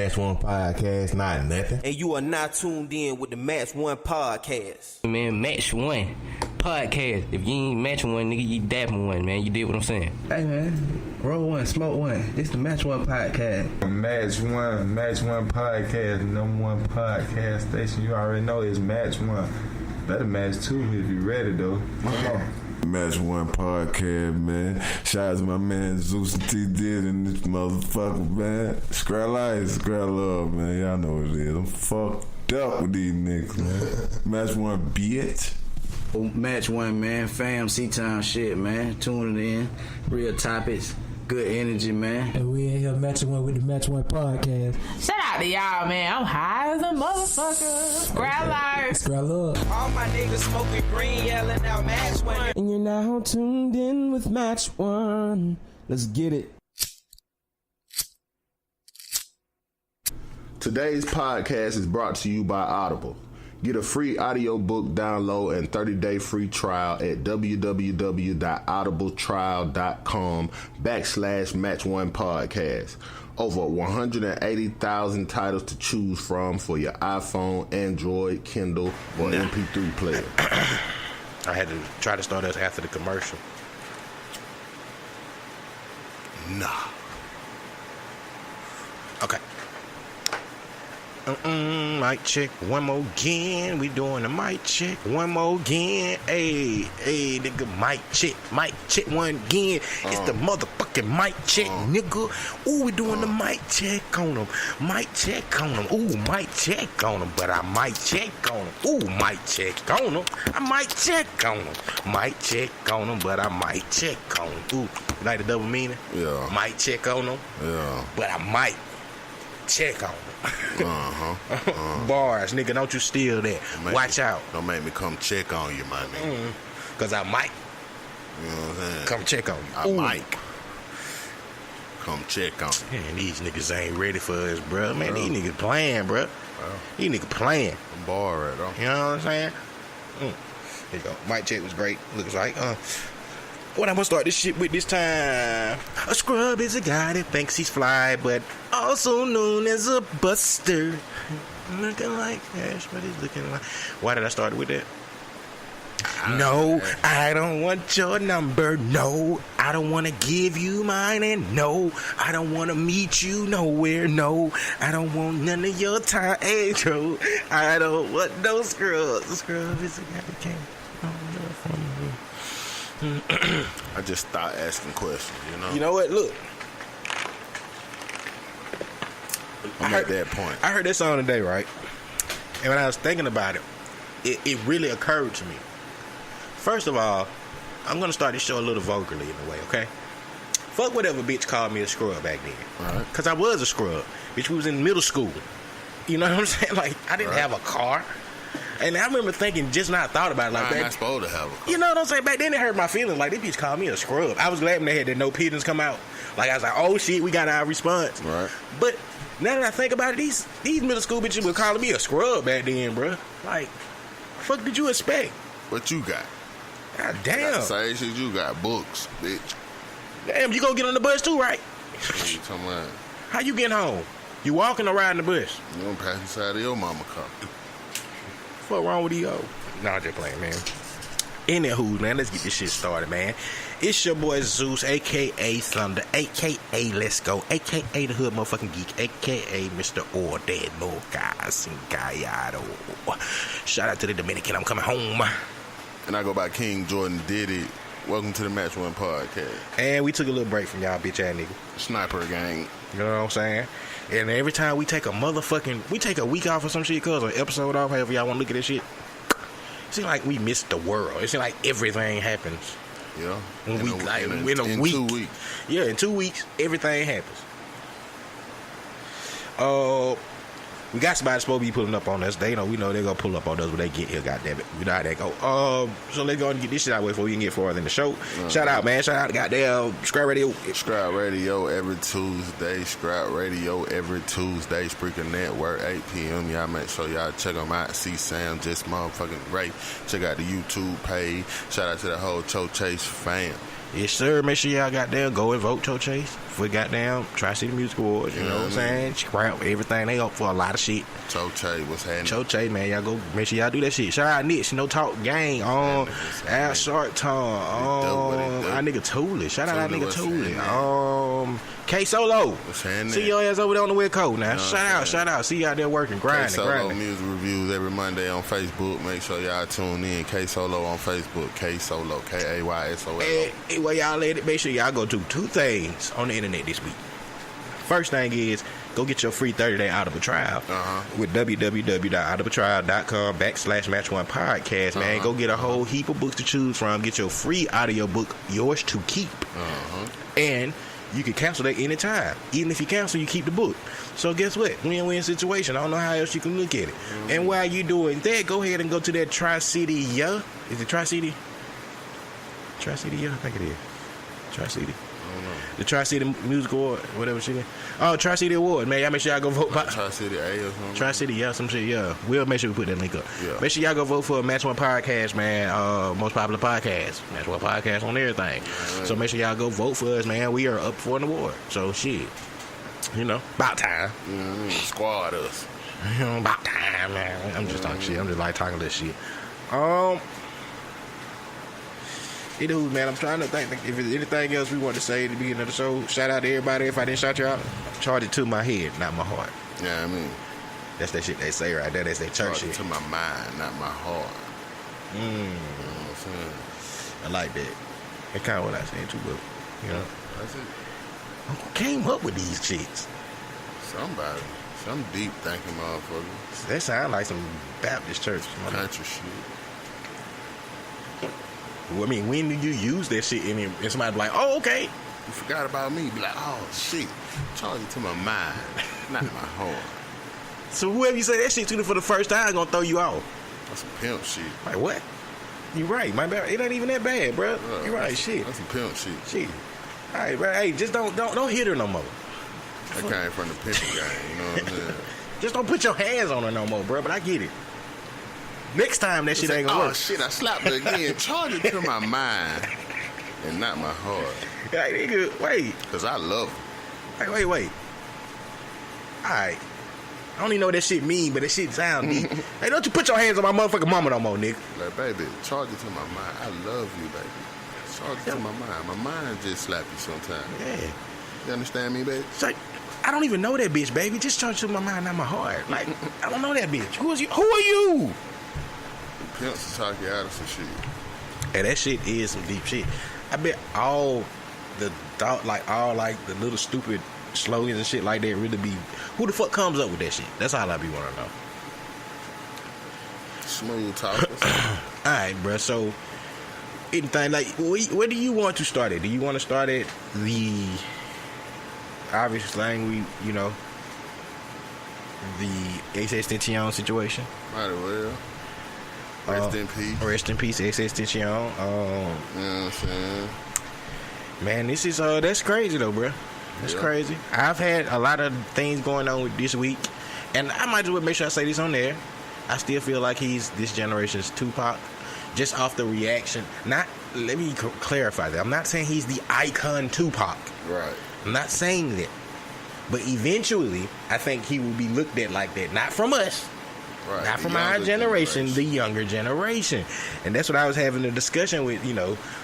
Match One Podcast, not nothing. And you are not tuned in with the Match One Podcast. Man, Match One Podcast. If you ain't Match One, nigga, you dapping one, man. You did what I'm saying. Hey, man. Roll one, smoke one. This the Match One Podcast. Match One Podcast, number one podcast station. You already know it's Match One. Better match two if you ready, though. Come on. Match One Podcast, man. Shout out to my man Zeus and T did and this motherfucker, man. Scrap life, scrap love, man. Y'all know what it is. I'm fucked up with these niggas, man. Match One, bitch. Match One, man. Fam, C-Town shit, man. Tuning in. Real topics. Good energy, man. And we in here matching one with the Match One Podcast. Shout out to y'all, man. I'm high as a motherfucker. Scrap life. Scrap love. All my niggas smoking green, yelling out Match One. And you're now tuned in with Match One. Let's get it. Today's podcast is brought to you by Audible. Get a free audiobook download and 30-day free trial at www.audibletrial.com/Match1Podcast. Over 180,000 titles to choose from for your iPhone, Android, Kindle, or MP3 player. I had to try to start us after the commercial. Nah. Okay. Mic check one more again. We doing the mic check one more again. Hey, nigga, mic check one again. It's the motherfucking mic check, nigga. Ooh, we doing the mic check on them. Mic check on them. Ooh, mic check on them. But I might check on them. Ooh, mic check on them. I might check on them. Mic check on them, but I might check on them. Ooh, you like the double meaning? Yeah. Might check on them. Yeah. But I might check on them. Bars, nigga, don't you steal that. Watch out. Don't make me come check on you, my nigga. Cause I might. You know what I'm saying? Come check on you. I might come check on you. Man, these niggas ain't ready for us, bro. Man, these niggas playing, bro. These niggas playing. Bar right though. You know what I'm saying? There you go. Mic check was great. Looks like, what I'm gonna start this shit with this time. A scrub is a guy that thinks he's fly, but also known as a buster. Looking like Ash, but he's looking like. Why did I start with that? No, I don't want your number. No, I don't want to give you mine. And no, I don't want to meet you nowhere. No, I don't want none of your time. Hey, Joe, I don't want no scrub. The scrub is a guy that can't. I just start asking questions, you know? You know what? Look. I'm at that point. I heard that song today, right? And when I was thinking about it, it really occurred to me. First of all, I'm going to start this show a little vulgarly in a way, okay? Fuck whatever bitch called me a scrub back then. Right. Because I was a scrub. Bitch, we was in middle school. You know what I'm saying? Like, I didn't have a car. And I remember thinking, just not thought about it like that. I'm not supposed to have a car. You know what I'm saying? Back then it hurt my feelings. Like, this bitch called me a scrub. I was glad when they had that no pigeons come out. Like, I was like, oh shit, we got our response. Right. But now that I think about it, these middle school bitches were calling me a scrub back then, bro. Like, fuck did you expect? What you got? God damn. Got the same shit you got. Books, bitch. Damn, you gonna get on the bus too, right? What you talking about? How you getting home? You walking or riding the bus? You gonna pass inside of your mama car. What wrong with you? Nah, I'm just playing, man. Anywho, man, let's get this shit started, man. It's your boy Zeus, a.k.a. Thunder, a.k.a. Let's Go, a.k.a. The Hood Motherfucking Geek, a.k.a. Mr. Ordeno Callado. Shout out to the Dominican, I'm coming home. And I go by King Jordan Diddy. Welcome to the Match One Podcast. And we took a little break from y'all bitch ass nigga. Sniper gang. You know what I'm saying? And every time we take a week off or some shit, cuz, or episode off, however y'all want to look at this shit, it seems like we missed the world. It seems like everything happens. Yeah. In a week. 2 weeks. Yeah, in 2 weeks, everything happens. We got somebody supposed to be pulling up on us. We know they're gonna pull up on us when they get here, goddammit. You know how they go. So let's go and get this shit out of the way before we can get farther in the show. Shout out, man. Shout out to goddamn Scrap Radio. Scrap Radio every Tuesday. Scrap Radio every Tuesday. Spreaker Network, 8 p.m. Y'all make sure y'all check them out. See Sam, just motherfucking great. Check out the YouTube page. Shout out to the whole Cho Chase fam. Yes, sir. Make sure y'all goddamn go and vote Cho Chase for goddamn Tri-City Music Awards. You know what I'm saying? Scrap everything. They up for a lot of shit. Cho Chase, what's happening? Cho Chase, man. Y'all go make sure y'all do that shit. Shout out Nick, No Talk Gang. Al Short Tongue. Our nigga Tooley. Shout out our nigga Tooley. K Solo. What's happening? See your ass over there on the West Coast now. Shout out. See you out there working, grinding. K Solo music reviews every Monday on Facebook. Make sure y'all tune in. K Solo on Facebook. K Solo. KAYSOLO. Hey, well, y'all let it. Make sure y'all go do 2 things on the internet this week. First thing is go get your free 30-day Audible trial with www.audibletrial.com/match1podcast, man. Go get a whole heap of books to choose from. Get your free audio book, yours to keep. And you can cancel that anytime. Even if you cancel, you keep the book. So guess what? Win-win situation. I don't know how else you can look at it. And while you doing that, go ahead and go to that Tri-City, Is it Tri-City? Tri-City, I think it is. Tri-City. I don't know. The Tri-City Music Award, whatever shit is. Oh, Tri-City Award, man. Y'all make sure y'all go vote. Tri-City A or something? Tri-City, some shit, We'll make sure we put that link up. Yeah. Make sure y'all go vote for Match One Podcast, man. Most popular podcast. Match One Podcast on everything. Right. So make sure y'all go vote for us, man. We are up for an award. So, shit. You know, about time. Squad us. About time, man. I'm just talking shit. I'm just like talking this shit. Anywho, man, I'm trying to think if there's anything else we want to say at the beginning of the show. Shout out to everybody. If I didn't shout you out, charge it to my head, not my heart. Yeah, I mean, that's that shit they say right there. That's that church shit. To my mind, not my heart. You know what I'm saying? I like that. That's kind of what I said too, but you know, that's it. Who came up with these shits? Somebody, some deep thinking motherfucker. That sound like some Baptist church, country shit. Well, I mean, when do you use that shit and somebody be like, oh, okay. You forgot about me. Be like, oh, shit. Charge it to my mind, not my heart. So whoever you say that shit to for the first time gonna throw you off. That's some pimp shit. Like, what? You right. My bad. It ain't even that bad, bro. You right. Shit. That's some pimp shit. Shit. All right, bro. Hey, just don't hit her no more. That came from the pimping game, you know what I'm saying? Just don't put your hands on her no more, bro. But I get it. Next time that shit ain't gonna work. Oh shit, I slapped her again. Charge it to my mind and not my heart. Hey, nigga, wait. Cause I love her. Hey, wait. Alright. I don't even know what that shit mean, but that shit sound deep. Hey, don't you put your hands on my motherfucking mama no more, nigga. Like, baby, charge it to my mind. I love you, baby. Charge it to my mind. My mind just slap you sometimes. Yeah. You understand me, baby? It's like, I don't even know that bitch, baby. Just charge it to my mind, not my heart. Like, I don't know that bitch. Who are you? Pimps will talk you out of some shit. And that shit is some deep shit. I bet all the little stupid slogans and shit like that really be, who the fuck comes up with that shit? That's all I be wanting to know. Smooth talkers. Alright, bro. So anything like, where do you want to start it? Do you want to start at the obvious thing the XXXTentacion situation? Might as well. Rest in peace. Rest in peace, XXXTentacion. You know what I'm saying? Man, this is that's crazy though, bro. That's crazy. I've had a lot of things going on with this week, and I might as well make sure I say this on there. I still feel like he's this generation's Tupac, just off the reaction. Let me clarify that. I'm not saying he's the icon Tupac. Right. I'm not saying that. But eventually, I think he will be looked at like that. Not from us. Right. Not from our generation, the younger generation. And that's what I was having a discussion with,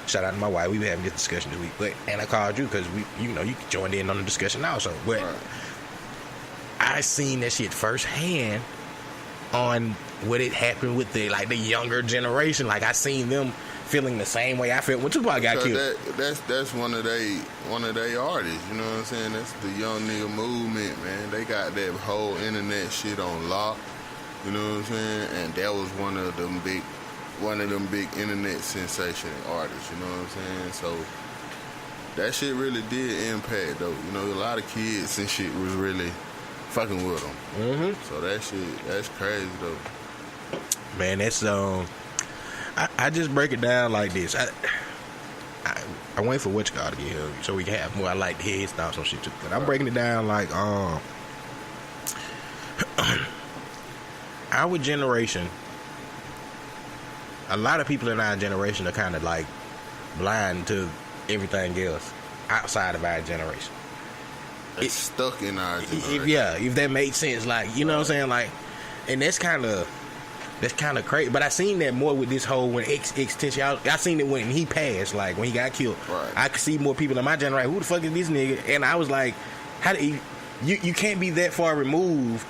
shout out to my wife. We were having this discussion this week. And I called you because, you joined in on the discussion also. But I seen that shit firsthand on what it happened with the younger generation. Like, I seen them feeling the same way I felt when Tupac got killed. That's one of they artists, you know what I'm saying? That's the young nigga movement, man. They got that whole internet shit on lock. You know what I'm saying? And that was one of them big internet sensation artists, you know what I'm saying? So that shit really did impact though. A lot of kids and shit was really fucking with them. Mm-hmm. So that's crazy though. Man, that's I just break it down like this. I wait for what you got to get here so we can have more. I like to hear his thoughts on shit too. But I'm breaking it down like our generation, a lot of people in our generation are kind of like blind to everything else outside of our generation. It's stuck in our generation. If that made sense, like, you know what I'm saying, like, and that's kind of crazy. But I seen that more with this whole when XXX. I seen it when he passed, like when he got killed. Right. I could see more people in my generation. Who the fuck is this nigga? And I was like, how do you can't be that far removed.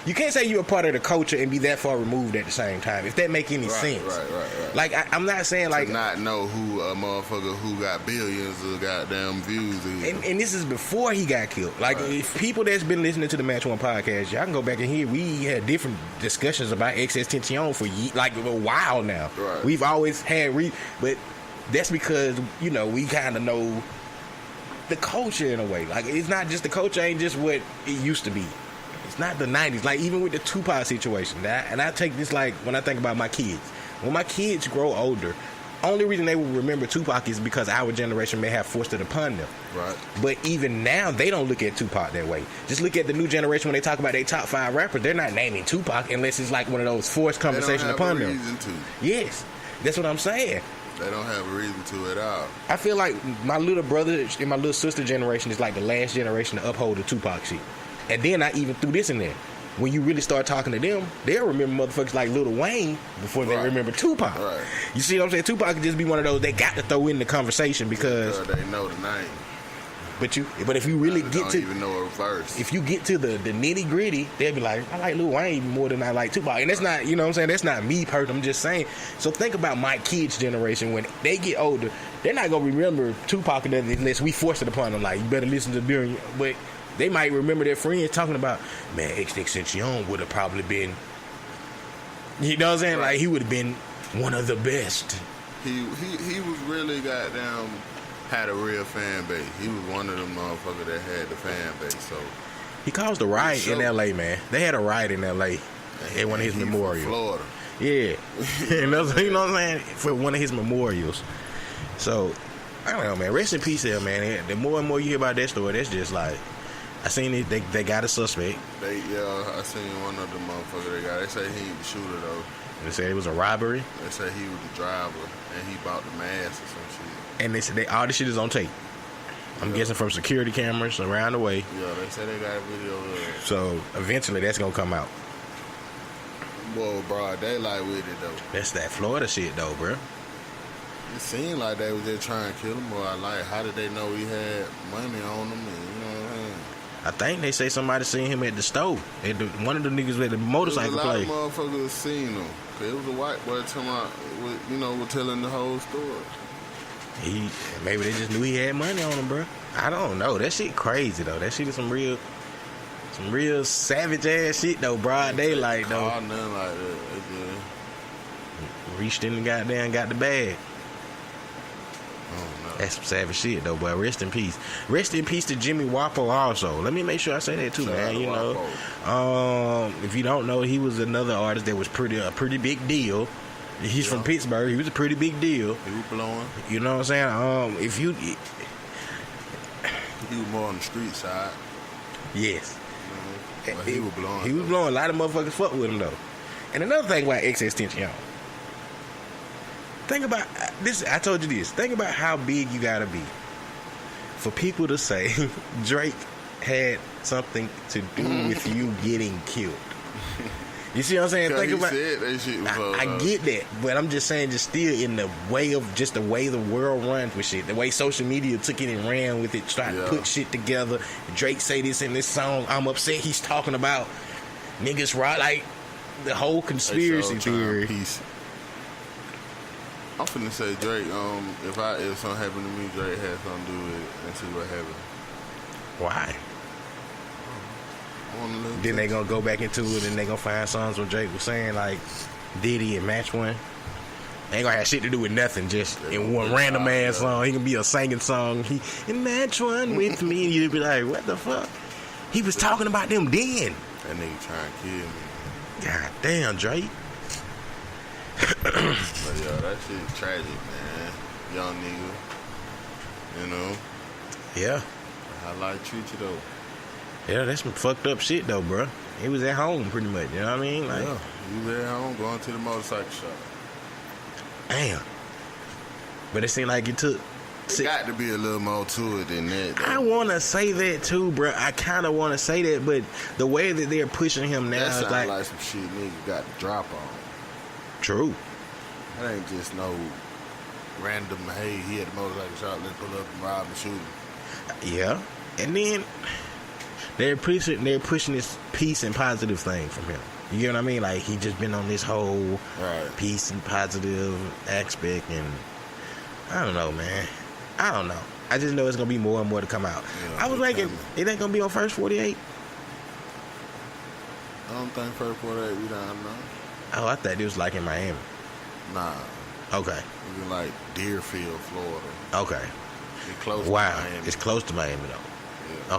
You can't say you're a part of the culture and be that far removed at the same time. If that make any sense. Right. Like I'm not saying like to not know who a motherfucker who got billions of goddamn views is. And this is before he got killed. Like if people that's been listening to the Match One podcast, y'all can go back and hear we had different discussions about XXXTentacion for like a while now. Right. We've always had but that's because we kind of know the culture in a way. Like it's not just the culture ain't just what it used to be. It's not the 90s. Like, even with the Tupac situation. And I take this, like, when I think about my kids. When my kids grow older, only reason they will remember Tupac is because our generation may have forced it upon them. Right. But even now, they don't look at Tupac that way. Just look at the new generation when they talk about their top 5 rappers. They're not naming Tupac unless it's like one of those forced conversations upon them. They don't have a reason to. Yes. That's what I'm saying. They don't have a reason to at all. I feel like my little brother and my little sister generation is like the last generation to uphold the Tupac shit. And then I even threw this in there. When you really start talking to them, they'll remember motherfuckers like Lil Wayne before they remember Tupac. Right. You see what I'm saying? Tupac could just be one of those they got to throw in the conversation because they know the name. But if you really get don't to even know a verse. If you get to the nitty gritty, they'll be like, I like Lil Wayne more than I like Tupac. And that's not, you know what I'm saying? That's not me personally. I'm just saying. So think about my kids' generation when they get older. They're not gonna remember Tupac unless we force it upon them. Like, you better listen to Bill. But they might remember their friends talking about, man, XXXTentacion would have probably been, you know what I'm saying? Like, he would have been one of the best. He was really goddamn had a real fan base. He was one of them motherfuckers that had the fan base. So he caused a riot in L.A., man. They had a riot in L.A. at one of his memorials. Florida. Yeah. You know what I'm saying? For one of his memorials. So, I don't know, man. Rest in peace there, man. The more and more you hear about that story, that's just like, I seen it. They got a suspect. I seen one of the motherfuckers they say he ain't the shooter, though. They said it was a robbery. They say he was the driver, and he bought the mask or some shit. And they said all this shit is on tape. I'm guessing from security cameras around the way. Yeah, they say they got a video of it. So, eventually, that's going to come out. Boy, broad daylight with it, though. That's that Florida shit, though, bro. It seemed like they was just trying to kill him, or like, how did they know he had money on him? And, you know what I mean? I think they say somebody seen him at the stove. One of the niggas at the motorcycle play. A lot of motherfuckers seen him. Cause it was a white boy was telling the whole story. Maybe they just knew he had money on him, bro. I don't know. That shit crazy though. That shit is some real savage ass shit though. Broad daylight though. Nothing like that. Reached in and got the bag. Oh, no. That's some savage shit though, boy. Rest in peace. Rest in peace to Jimmy Wapo also. Let me make sure I say that too, man. You know, if you don't know, he was another artist that was a pretty big deal. He's from Pittsburgh. He was a pretty big deal. He was blowing. You know what I'm saying? He was more on the street side. Yes. But he was blowing. He was blowing. A lot of motherfuckers fuck with him though. And another thing about XXXTentacion. Think about this. I told you this. Think about how big you gotta be for people to say Drake had something to do with you getting killed. You see what I'm saying? Think about that shit was I get that, but I'm just saying, just still in the way of just the way the world runs with shit, the way social media took it and ran with it, tried to put shit together. Drake say this in this song. I'm upset. He's talking about niggas right, like the whole conspiracy theory. I'm finna say Drake. If something happened to me, Drake had something to do with it, and see what happened. Why? Then they gonna go back into it and they gonna find songs where Drake was saying like Diddy and Match One. They ain't gonna have shit to do with nothing, just in one random ass song. He can be a singing song. He in Match One with me, and you'd be like, what the fuck? He was talking about them then. That nigga trying to kill me. God damn, Drake. But yeah, that shit tragic, man. Young nigga, you know. Yeah. How life treat you though. Yeah, that's some fucked up shit though, bro. He was at home pretty much, you know what I mean? Like, yeah, he was at home going to the motorcycle shop. Damn. But it seemed like it took It got to be a little more to it than that, though. I want to say that too, bro. I kind of want to say that, but the way that they're pushing him now that is like some shit nigga got to drop on. True. That ain't just no random, hey, he had a motorcycle shop, let's pull up and rob and shoot him. Yeah. And then they're pushing this peace and positive thing from him. You get what I mean? Like, he just been on this whole peace and positive aspect, and I don't know, man. I don't know. I just know it's gonna be more and more to come out. Yeah, I was thinking it ain't gonna be on First 48. I don't think First 48 we down now. Oh, I thought it was like in Miami. Nah. Okay. It's in like Deerfield, Florida. Okay. It's close to Miami. It's close to Miami though. Yeah.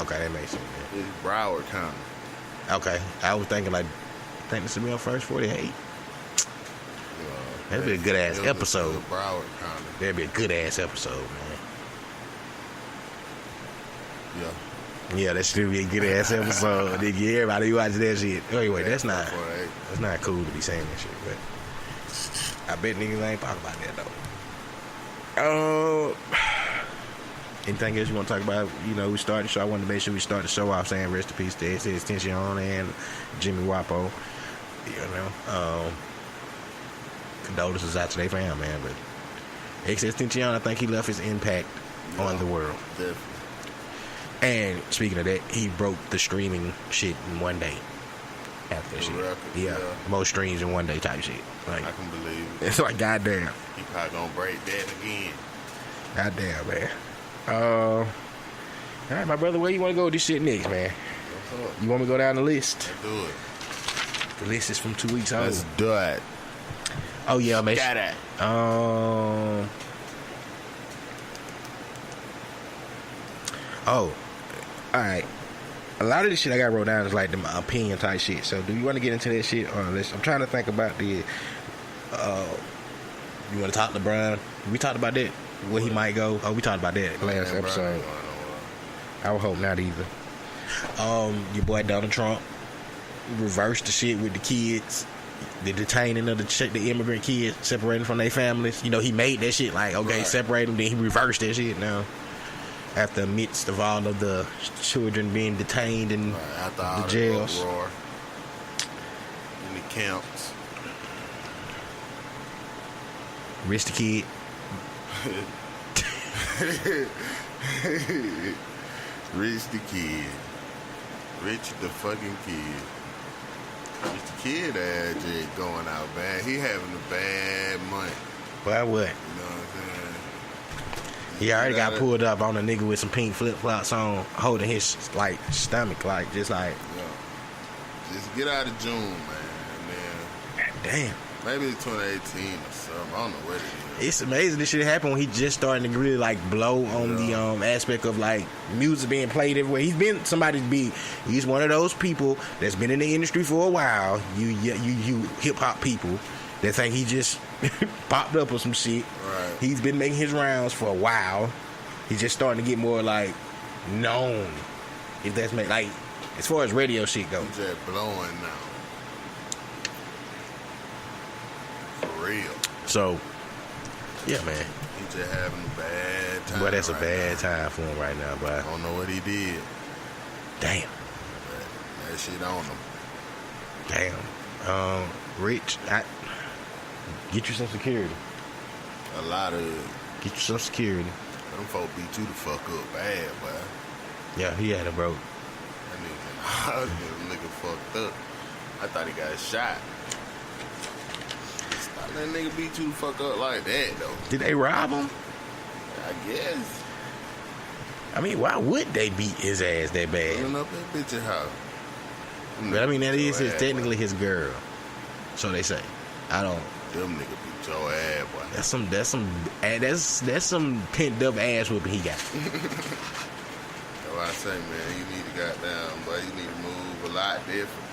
Okay, that makes sense. Yeah. It's Broward County. Okay. I was thinking like, this would be on First 48. That'd be a good ass episode. Broward County. That'd be a good ass episode, man. Yeah, that should be a good ass episode. Nigga, everybody watch that shit. Anyway, that's not cool to be saying that shit, but I bet niggas ain't talking about that though. Anything else you want to talk about? You know, we started the show. I wanted to make sure we start the show off saying rest in peace to XXXTentacion and Jimmy Wapo. You know, condolences out to their fam, man. But XXXTentacion, I think he left his impact on the world. Definitely. And speaking of that, he broke the streaming shit in one day. After that shit. Record, yeah. Most streams in one day type shit. Like, I can believe it. It's like, goddamn. He probably gonna break that again. Goddamn, man. All right, my brother, where you want to go with this shit next, man? You want me to go down the list? Let's do it. The list is from 2 weeks old. Let's do it. Oh, yeah, man. Got it. All right. A lot of this shit I got wrote down is like the opinion type shit. So, do you want to get into that shit? Or I'm trying to think about the. You want to talk to LeBron? We talked about that. Where he might go. Oh, we talked about that last episode. I would hope not either. Your boy Donald Trump reversed the shit with the kids, the detaining of the immigrant kids, separating from their families. You know, he made that shit like, okay, separate them. Then he reversed that shit now. After amidst of all of the children being detained in the jails, in the camps. Rich the kid. Rich the kid. Rich the fucking kid. Rich the kid ass just going out bad. He having a bad month. Why what? You know what I'm saying? He already got pulled up on a nigga with some pink flip flops on, holding his like stomach, like just like. Yeah. Just get out of June, man. And then damn. Maybe it's 2018 or something. I don't know what it is. It's amazing this shit happened when he just starting to really like blow on the aspect of like music being played everywhere. He's been somebody's beat. He's one of those people that's been in the industry for a while. You hip hop people that think he just popped up with some shit. Right. He's been making his rounds for a while. He's just starting to get more like known. If that's like as far as radio shit goes. He's just blowing now. For real. So, yeah, man. He just having a bad time. Boy, that's a bad time for him right now, boy. I don't know what he did. Damn. That shit on him. Damn. Rich, get you some security. A lot of. Get you some security. Them folk beat you the fuck up bad, boy. Yeah, he had a broke. That nigga fucked up. I thought he got shot. That nigga beat you the fuck up like that, though. Did they rob him? I guess. I mean, why would they beat his ass that bad? Pulling up that bitch's house. But I mean, that is technically his girl. So they say. I don't. Them nigga beat your ass, boy. That's some pent up ass whooping he got. That's why I say, man, you need to goddamn, boy, you need to move a lot different.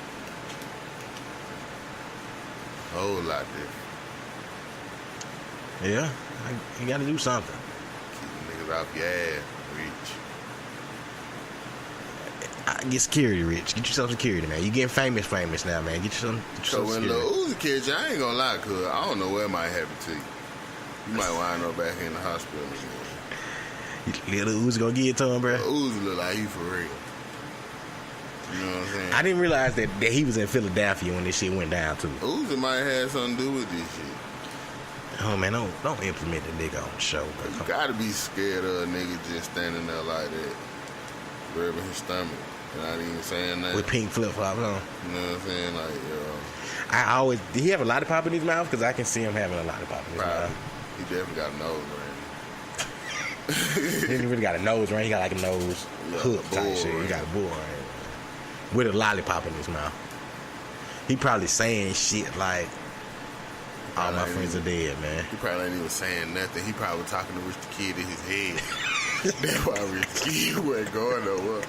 A whole lot different. Yeah, you got to do something. Keep the niggas off your ass, Rich. Get security, Rich. Get yourself security, man. You getting famous now, man. Get yourself So when security. Lil Uzi catch you, I ain't gonna lie, cuz I don't know what might happen to you. You might wind up back in the hospital again. Little Uzi gonna get it to him, bro. Uzi look like he for real. You know what I'm saying? I didn't realize that he was in Philadelphia when this shit went down too. Uzi might have something to do with this shit. Oh man, don't implement the nigga on the show, bro. You gotta be scared of a nigga just standing there like that, grabbing his stomach, and not even saying nothing. With pink flip flops on. You know what I'm saying? Like, did he have a lollipop in his mouth? Because I can see him having a lollipop in his mouth. He definitely got a nose ring. He didn't really got a nose ring. He got like a nose hook type shit. He got a bull ring with a lollipop in his mouth. He probably saying shit like, all my friends are dead, man. He probably ain't even saying nothing. He probably talking to Rich the Kid in his head. That's why Rich the Kid wasn't going nowhere.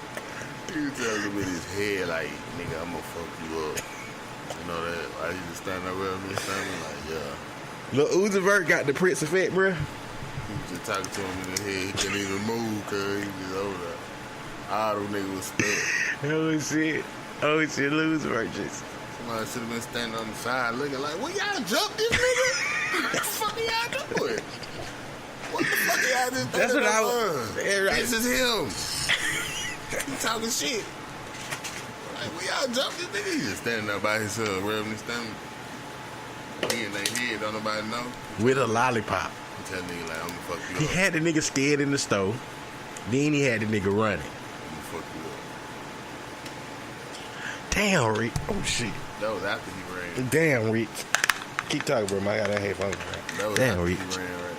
He was telling him in his head, like, nigga, I'm gonna fuck you up. You know that? Why he just standing up with me standing like, yeah. Lil Uzi Vert got the Prince effect, bro. He was just talking to him in his head. He couldn't even move because he was just over there. All them niggas was stuck. Oh shit, Lil Uzi Vert just. Somebody should have been standing on the side looking like, well, y'all jumped this nigga? What the fuck are y'all doing? What the fuck are y'all just That's what I was. Right. This is him. He talking shit. Like, well, y'all jumped this nigga? He just standing there by himself, rubbing his stomach. He in their head, don't nobody know. With a lollipop. He tell nigga like, I'm gonna fuck you He up. had the nigga scared in the stove. Then he had the nigga running. I'm gonna fuck you up. Damn, Rick. Oh shit. That was after he ran. Damn, Rick. Keep talking, bro. I got that headphones. That was Damn, after Rick. he ran right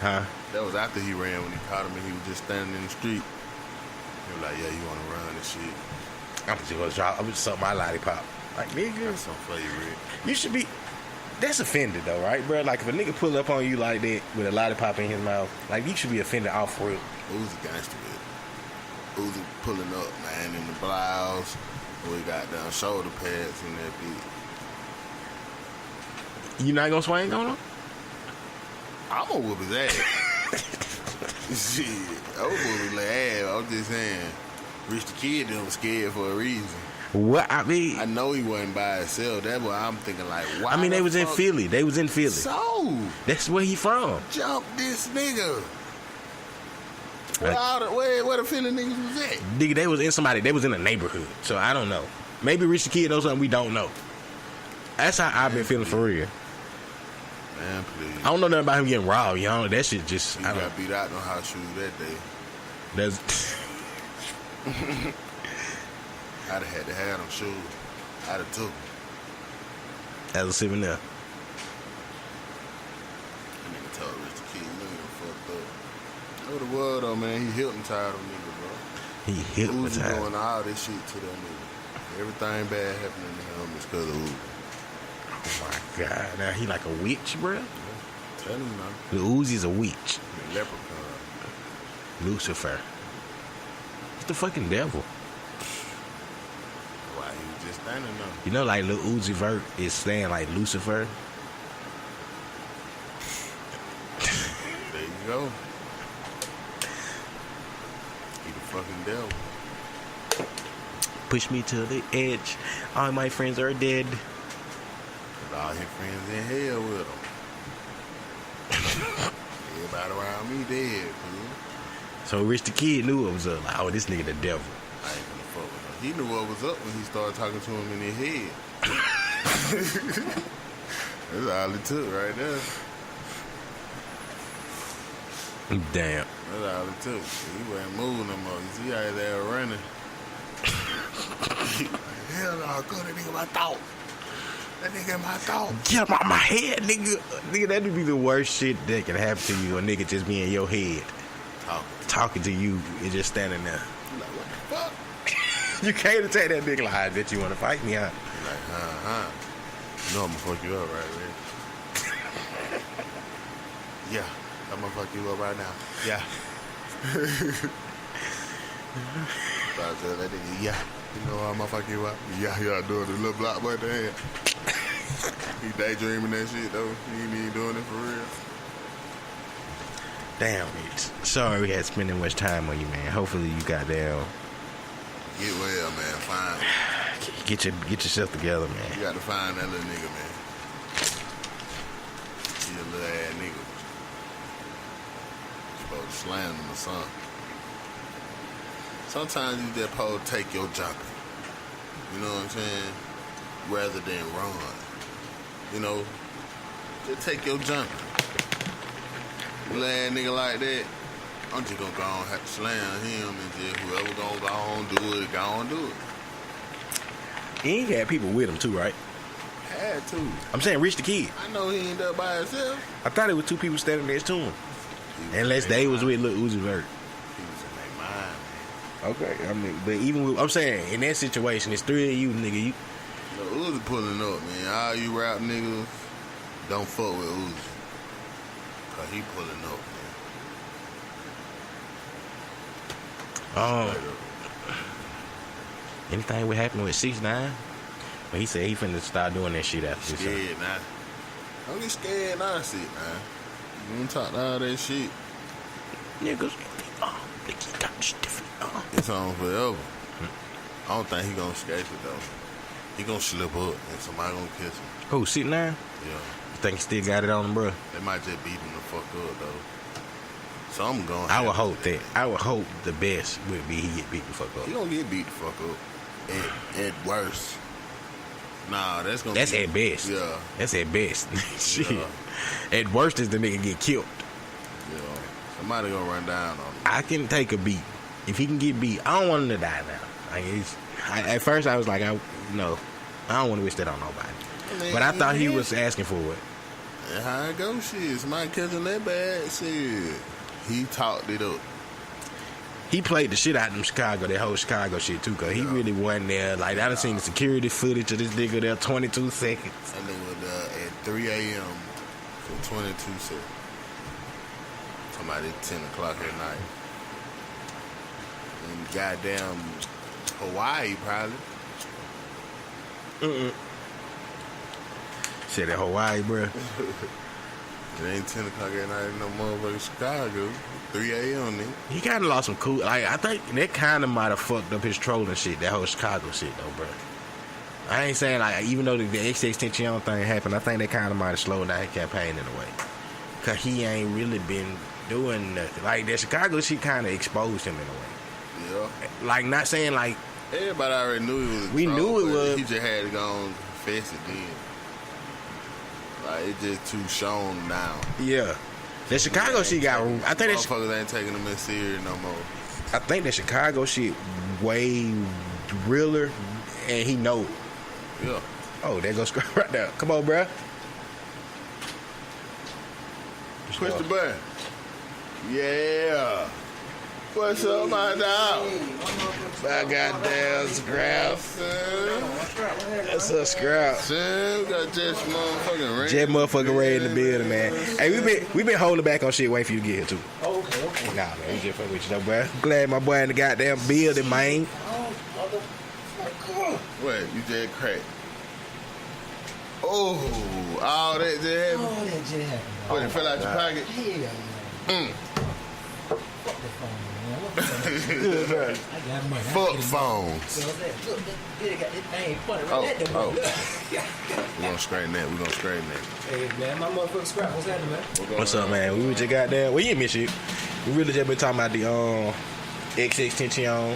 there. Huh? That was after he ran when he caught him and he was just standing in the street. He was like, yeah, you wanna run and shit. I'm just gonna drop. I'm just suck my lollipop. Like, nigga. That's some for you, Rick. You should be. That's offended though, right, bro? Like if a nigga pull up on you like that with a lollipop in his mouth, like you should be offended off real. Uzi gangster with it. Uzi pulling up, man, in the blouse. We got down shoulder pads and that bitch. You not gonna swing on him? I'm gonna whoop his ass. Shit, I'm gonna whoop his ass. I'm just saying, Rich the Kid them was scared for a reason. What I mean, I know he wasn't by himself. That's what I'm thinking. Like, why? I mean, they was in fuck- Philly. They was in Philly. So That's where he from. jump this nigga. Where the Philly niggas was at? Nigga, they was in somebody. They was in a neighborhood. So I don't know. Maybe Rich the Kid knows something we don't know. That's how I've been feeling for real. Man, please. I don't know nothing about him getting robbed. You know that shit just. He I don't. got beat out on house shoes that day. That's. I'd have had to have them shoes. I'd have took them. As a souvenir. That nigga told Rich the Kid, you ain't fucked up. What the world though, man? He hypnotized them nigga, bro. He Uzi hypnotized. doing all this shit to that nigga. Everything bad happening to him is because of Uzi. Oh my god! Now he like a witch, bro. Tell him now. The Uzi's a witch. The leprechaun. Lucifer. It's the fucking devil. Why he was just standing there. You know, like Lil Uzi Vert is saying like Lucifer. There you go. He the fucking devil. Push me to the edge. All my friends are dead. But all his friends in hell with him. Everybody around me dead, fool. So Rich the Kid knew it was up. Like, oh, this nigga the devil. I ain't gonna fuck with him. He knew what was up when he started talking to him in his head. That's all it took right there. Damn. That's all it took. He wasn't moving no more. You see how they were running? Hell no, go that nigga my thought. That nigga in my thought. Get him out my head, nigga. Nigga, that'd be the worst shit that can happen to you. A nigga just be in your head. Talking to you and just standing there. You like, what the fuck? You can't attack that nigga like, I bet you want to fight me, huh? You like, You know I'm gonna fuck you up, right, man? Yeah, I'm gonna fuck you up right now. Yeah. So I tell that nigga, yeah. You know I'm gonna fuck you up. Yeah, doing the little block right there. He daydreaming that shit, though. He ain't even doing it for real. Damn, bitch. Sorry we had spending much time on you, man. Hopefully you got down. Get well, man. Fine. Get yourself together, man. You got to find that little nigga, man. He a little ass nigga. slam them or something. Sometimes you just supposed to take your jumper. You know what I'm saying? Rather than run. You know, just take your jumper. You lay a nigga like that, I'm just gonna go on have to slam him and just whoever gonna go on do it, go on do it. He ain't had people with him too, right? Had to. I'm saying Rich the Kid. I know he ended up by himself. I thought it was two people standing next to him. Unless they was with Lil Uzi Vert. He was in their mind, man. Okay, I mean, but even with, I'm saying in that situation, it's three of you, nigga. You Lil Uzi pulling up, man. All you rap niggas don't fuck with Uzi. Cause he pulling up, man. Anything would happen with 6ix9ine? But he said he finna start doing that shit after this. Scared now. Don't get scared now, shit, man. You don't talk all that shit. Niggas, they keep talking shit different. It's on forever. I don't think he gonna escape it though. He gonna slip up and somebody gonna kiss him. Who, 6ix9ine? Yeah. You think he still got it on him, bro? They might just beat him the fuck up though. So I'm going. I would hope that. I would hope the best would be he get beat the fuck up. He gonna get beat the fuck up. At worst. Nah, that's gonna. That's be, at best. Yeah. That's at best. Shit. Yeah. At worst is the nigga get killed. Yeah. Somebody gonna run down on him. I can take a beat. If he can get beat, I don't want him to die now. Like at first I was like, I don't want to wish that on nobody. But I thought he was asking for it. And how it go, shit. Somebody catching that bad, shit. He talked it up. He played the shit out of them Chicago, that whole Chicago shit too, cause he really wasn't there. Like I done seen the security footage of this nigga there 22 seconds. That nigga was there at 3 a.m. for 22 seconds. Somebody 10 o'clock at night. In goddamn Hawaii, probably. Shit at Hawaii, bro. It ain't 10 o'clock at night in no motherfucking Chicago. 3 a.m. nigga. He kind of lost some cool. Like I think that kind of might have fucked up his trolling shit. That whole Chicago shit, though, bro. I ain't saying like even though the XXXTentacion thing happened, I think that kind of might have slowed down his campaign in a way. Cause he ain't really been doing nothing. Like that Chicago shit kind of exposed him in a way. Yeah. Like not saying like everybody already knew he was. We knew it was. He just had to go and confess it then. Like it just too shown now. Yeah. The Chicago shit got. I think that motherfuckers ain't taking them in serious no more. I think the Chicago shit way realer, and he know it. Yeah. Oh, there goes Scrap right there. Come on, bruh. Push the button. Yeah. What's up, my dog? My goddamn Scrap. That's a Scrap. Son, we got Jet motherfucking Ray. Jet motherfucking Ray in the building, man. Hey, we been holding back on shit waiting for you to get here too. Okay. Nah, man, we just fucking with you though, bruh. Glad my boy in the goddamn building, man. What? You just cracked. Oh, all that just happened? Oh, that just happened. What, it fell out your pocket? Yeah. Fuck the phone, man. What the phone? I got money. Fuck phones. So look, they got this thing pointed right at the money. We're gonna straighten that. Hey, man, my motherfucking Scrap. What's happening, man? What's up, man? We just goddamn. We didn't miss you. We really just been talking about the XXXTentacion.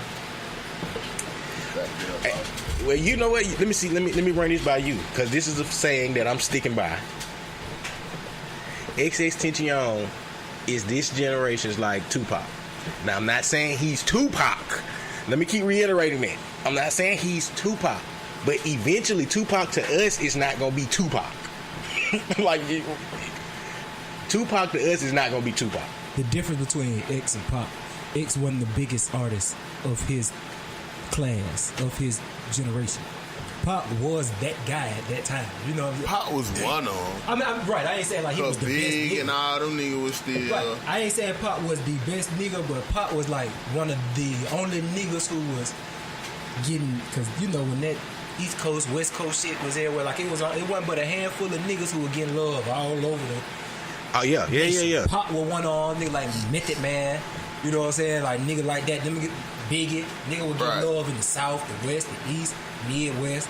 Hey, well, you know what? Let me see. Let me run this by you, because this is a saying that I'm sticking by. XXXTentacion is this generation's like Tupac. Now, I'm not saying he's Tupac. Let me keep reiterating that. I'm not saying he's Tupac, but eventually Tupac to us is not gonna be Tupac. Like Tupac to us is not gonna be Tupac. The difference between X and Pop, X wasn't the biggest artist of his class, of his generation. Pop was that guy at that time. You know, Pop was one of them. I'm right. I ain't saying like he was the big best. And all them niggas was still. Right. I ain't saying Pop was the best nigga, but Pop was like one of the only niggas who was getting, because you know when that East Coast, West Coast shit was everywhere, like it wasn't but a handful of niggas who were getting love all over the. Oh yeah. Pop with one on, nigga like Method Man. You know what I'm saying? Like nigga like that. Them Biggie, nigga would get love in the South, the West, the East, Midwest.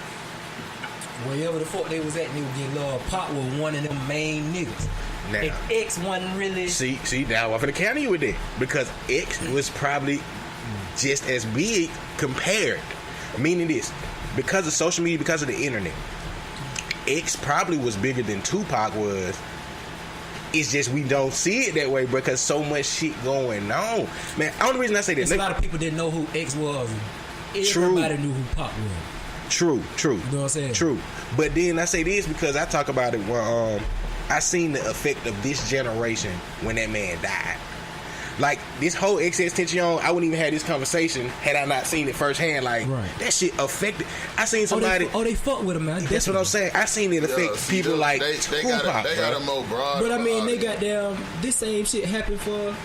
Wherever the fuck they was at, they would get love. Pop was one of them main niggas. Now, if X wasn't really. See, now I'm finna counter you with that because X was probably just as big compared. Meaning this, because of social media, because of the internet, X probably was bigger than Tupac was. It's just we don't see it that way because so much shit going on. Man, the only reason I say this, a lot of people didn't know who X was. Everybody knew who Pac was. True. You know what I'm saying? True. But then I say this because I talk about it when I seen the effect of this generation when that man died. Like, this whole XXXTentacion, I wouldn't even have this conversation had I not seen it firsthand. Like, that shit affected. I seen somebody. They fuck with him, man. That's what I'm saying. I seen it affect people like they got a more broad. But I mean, they got down. This same shit happened for.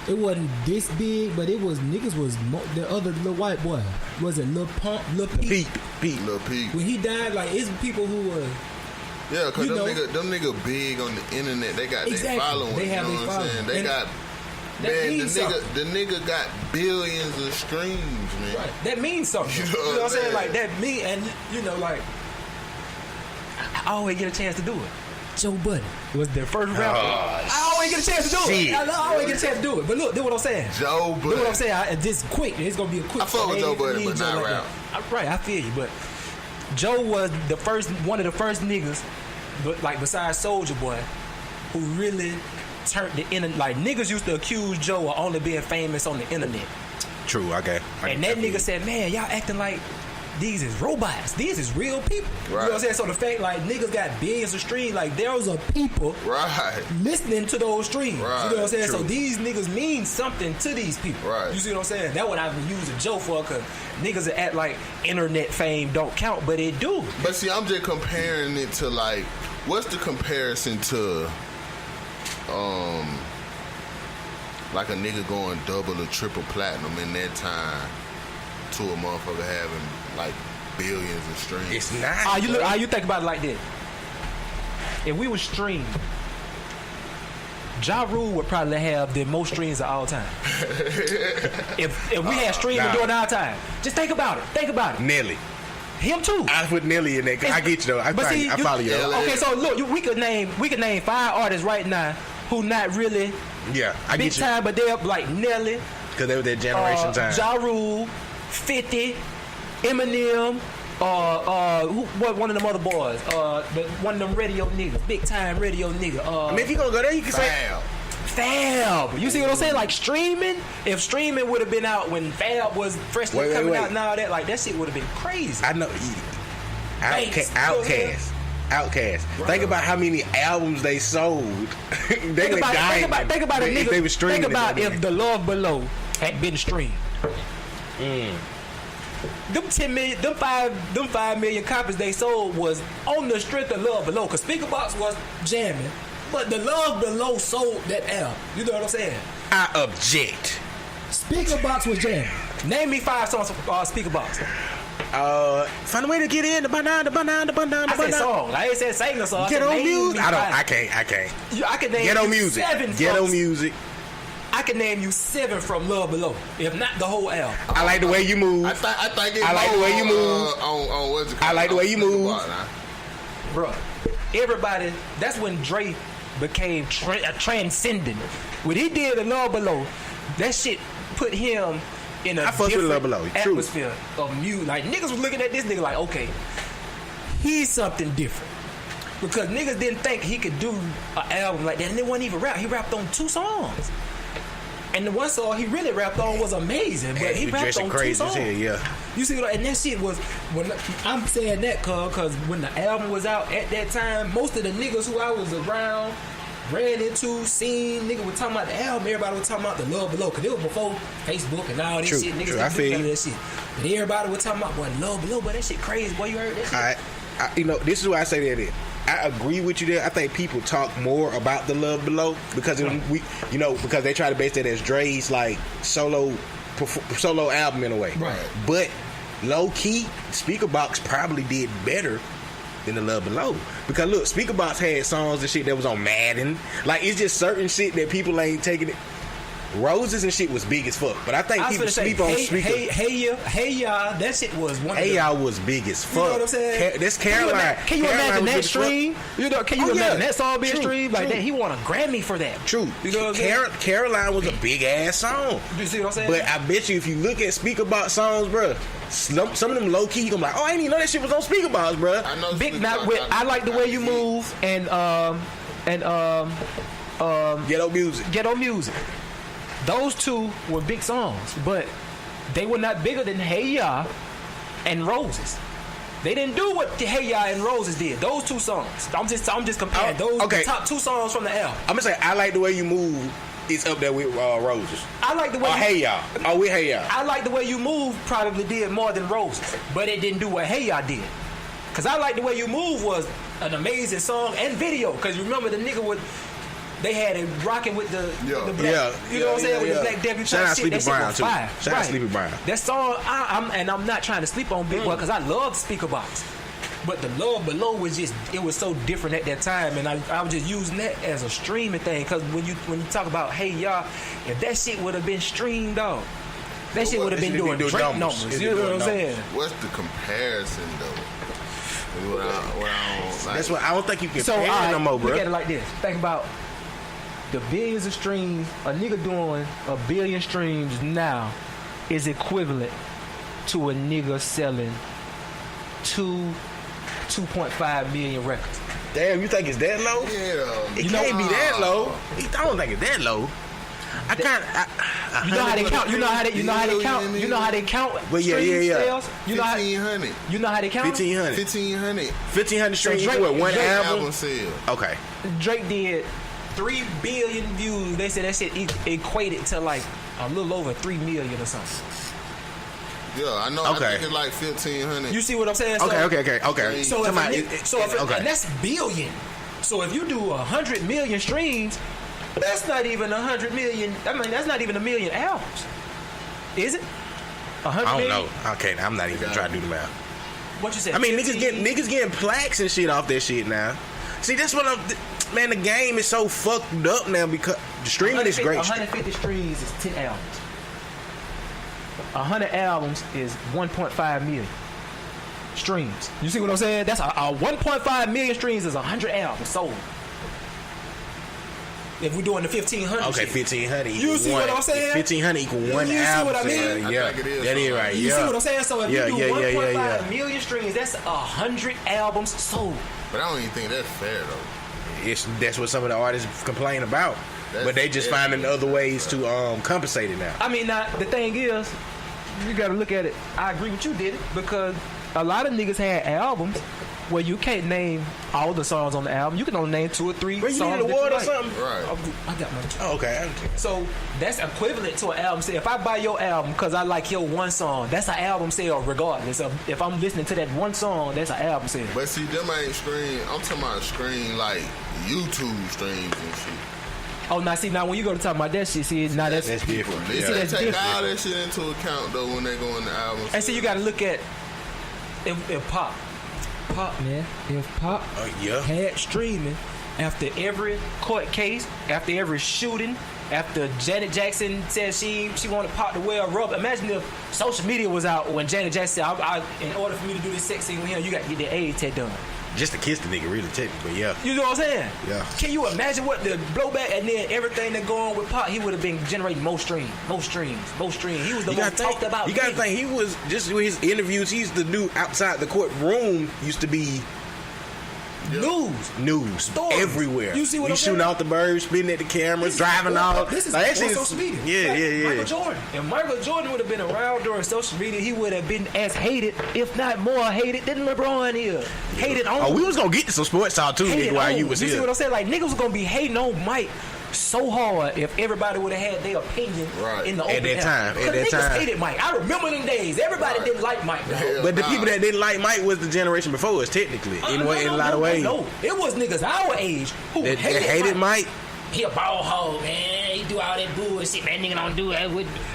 It wasn't this big, but it was niggas was the other little white boy. Was it Lil Pump, Lil Peep? Lil Peep. When he died, like it's people who were. Yeah, because them nigga big on the internet. They got their following. They have you know their what I'm saying? They got. Man, the nigga got billions of streams, man. Right. That means something. You know what I'm saying? Like that mean, and you know, like I always get a chance to do it. Joe Budden was their first rapper. I always get a chance to do it. I always get a chance to do it. But look, do what I'm saying. Joe Budden. Do what I'm saying. Just quick. It's gonna be a quick. I fuck with Joe Budden, but not rap. Right, I feel you. But Joe was one of the first niggas, but like besides Soulja Boy, who really turned the internet. Like niggas used to accuse Joe of only being famous on the internet. True, okay. And that nigga said, "Man, y'all acting like these is robots. These is real people." Right. You know what I'm saying? So the fact like niggas got billions of streams, like there's a people listening to those streams. Right. You know what I'm saying? True. So these niggas mean something to these people. Right. You see what I'm saying? That's what I've been using Joe for, cause niggas that act like internet fame don't count, but it do. But see, I'm just comparing it to like, what's the comparison to like a nigga going double or triple platinum in that time to a motherfucker having like billions of streams. It's not. You think about it like this. If we were streamed, Ja Rule would probably have the most streams of all time. if we had streaming during our time, just think about it. Nelly. Him too. I put Nelly in there. I get you though. I follow you. Okay, so look, we could name 5 artists right now who not really I big get you. time, but they're like Nelly, because they were their generation time. Ja Rule, 50, Eminem, one of them other boys, one of them radio niggas, big time radio nigga. I mean, if you gonna go there, you can say Fab. You see what I'm saying? Like streaming. If streaming would have been out when Fab was freshly coming out and all that, like that shit would have been crazy. I know. Outcast. Right. Think about how many albums they sold. Think about it, nigga. They were streaming. Think about if The Love Below had been streamed. Them 10 million, them 5 million copies they sold was on the strength of Love Below, because Speakerbox was jamming, but The Love Below sold that album. You know what I'm saying? I object. Speakerbox was jamming. Name me 5 songs from Speakerbox. Find a way to get in the banana. I said song. I ain't said sing the song. Get on music. I can't. I can name Get on you music. 7 Get songs. on music. I can name you 7 from Love Below, if not the whole album. I like the way you move. I think it's I like the way you move. On what's it called? I like the way you move. Bruh, everybody, that's when Dre became transcendent. When he did the Love Below, that shit put him in a different atmosphere of music. Like, niggas was looking at this nigga like, okay, he's something different. Because niggas didn't think he could do an album like that, and it wasn't even rap. He rapped on 2 songs. And the one song he really rapped on was amazing, but he rapped on 2 songs. You see, and that shit was, when I'm saying that because when the album was out at that time, most of the niggas who I was around, ran into, seen, nigga was talking about the album, everybody was talking about the Love Below, because it was before Facebook and all this shit. Niggas didn't do none of that shit. But everybody was talking about, boy, Love Below, but that shit crazy, boy, you heard that shit? This is why I say that. I agree with you there. I think people talk more about the Love Below because because they try to base that as Dre's like solo album in a way. Right. But low key, Speakerbox probably did better than the Love Below, because look, Speakerbox had songs and shit that was on Madden. Like, it's just certain shit that people ain't taking it. Roses and shit was big as fuck, but I think people sleep on speaker. Hey Ya, that shit was one. Hey Ya was big as fuck. You know what I'm saying? This Caroline. Can you imagine that stream? You know, can you imagine that song being streamed like that? He won a Grammy for that. True. You know what I'm saying? Caroline was a big ass song. You see what I'm saying? But I bet you if you look at speaker box songs, bro, some of them low key, you gonna be like, oh, I didn't even know that shit was on speaker box, bro. I know Big not with. I like the way you move and Ghetto Music. Ghetto Music. Those two were big songs, but they were not bigger than Hey Ya and Roses. They didn't do what Hey Ya and Roses did. Those two songs. I'm just comparing those the top two songs from the album. I'm gonna say I Like the Way You Move is up there with Roses. I like the way. Hey Ya. Oh, we Hey Ya. I Like the Way You Move probably did more than Roses, but it didn't do what Hey Ya did. Cause I Like the Way You Move was an amazing song and video. Cause you remember the nigga with. They had it rocking with the black, you know what I'm saying, with the black debut. Shout out Sleepy Brown too. Shout out Sleepy Brown. That song, I'm not trying to sleep on Big Boy because I love Speaker Box, but the Love Below was just, it was so different at that time, and I was just using that as a streaming thing. Because when you talk about Hey Ya, if that shit would have been streamed, dog, that shit would have been doing Drake numbers. You know what I'm saying? What's the comparison though? That's what I don't think you can compare no more, bro. Look at it like this. Think about the billions of streams. A nigga doing 1 billion streams now is equivalent to a nigga selling 2.5 million records. Damn, you think it's that low? Yeah. It can't be that low. I don't think it's that low. You know how they count. You know how they count. You know how they count. But yeah. Sales? You know 1,500. You know how they count. 1,500 streams. What, one album sale? Okay. Drake did 3 billion views. They said that shit equated to like a little over 3 million or something. Yeah, I know. Okay. I think it's like 1,500. You see what I'm saying? So, okay. So and that's billion. So if you do 100 million streams, that's not even 100 million. I mean, that's not even 1 million albums, is it? 100 I don't million? know. Okay, I'm not even trying to do the math. What you said? I mean, niggas getting plaques and shit off that shit now. See, that's what man, the game is so fucked up now because the streaming is great. 150 streams is 10 albums. 100 albums is 1.5 million streams. You see what I'm saying? That's a 1.5 million streams is 100 albums sold. If we're doing the 1,500 okay, 1,500 equal you see one. what I'm saying? 1,500 equal one album. You see what I mean? Yeah, I think it is. that is right. You see what I'm saying? So if you do 1.5 million streams, that's 100 albums sold. But I don't even think that's fair though. That's what some of the artists complain about. But they just finding other ways to compensate it now. I mean, now the thing is, you got to look at it. I agree with you, did it, because a lot of niggas had albums where you can't name all the songs on the album. You can only name 2 or 3 Bro, you songs. need an award or something? Right. I got mine. Oh, okay. So that's equivalent to an album sale. If I buy your album because I like your one song, that's an album sale regardless. If I'm listening to that one song, that's an album sale. But see, them ain't stream. I'm talking about stream like YouTube streams and shit. Oh, now when you go to talk about that shit, see, now that's different. They see, that's take different. all that shit into account though when they go in the album. And see, you got to look at if Pop, man, if Pop had streaming after every court case, after every shooting, after Janet Jackson said she wanted Pop to wear a rubber. Imagine if social media was out when Janet Jackson said, in order for me to do this sex scene with him, you got to get the AIDS test done. Just to kiss the nigga, really, technically, yeah. You know what I'm saying? Yeah. Can you imagine what the blowback and then everything that go on with Pop? He would have been generating more streams. He was the most talked about. You gotta think he was just with his interviews. He's the new outside the courtroom used to be news Stories. Everywhere. You see what I'm shooting saying? out the birds, spitting at the cameras, driving off. This is like, social media. Yeah. Michael Jordan. If Michael Jordan would have been around during social media, he would have been as hated, if not more hated, than LeBron is. Hated on. Oh, we was gonna get to some sports talk too, nigga, while you was here. You see what I'm saying? Like, niggas was gonna be hating on Mike so hard if everybody would have had their opinion in the open at that time. Because niggas hated Mike. I remember them days. Everybody didn't like Mike. But the people that didn't like Mike was the generation before us, technically, in a lot of ways. No, it was niggas our age who hated Mike. He a ball hog, man. He do all that bullshit. That nigga don't do it.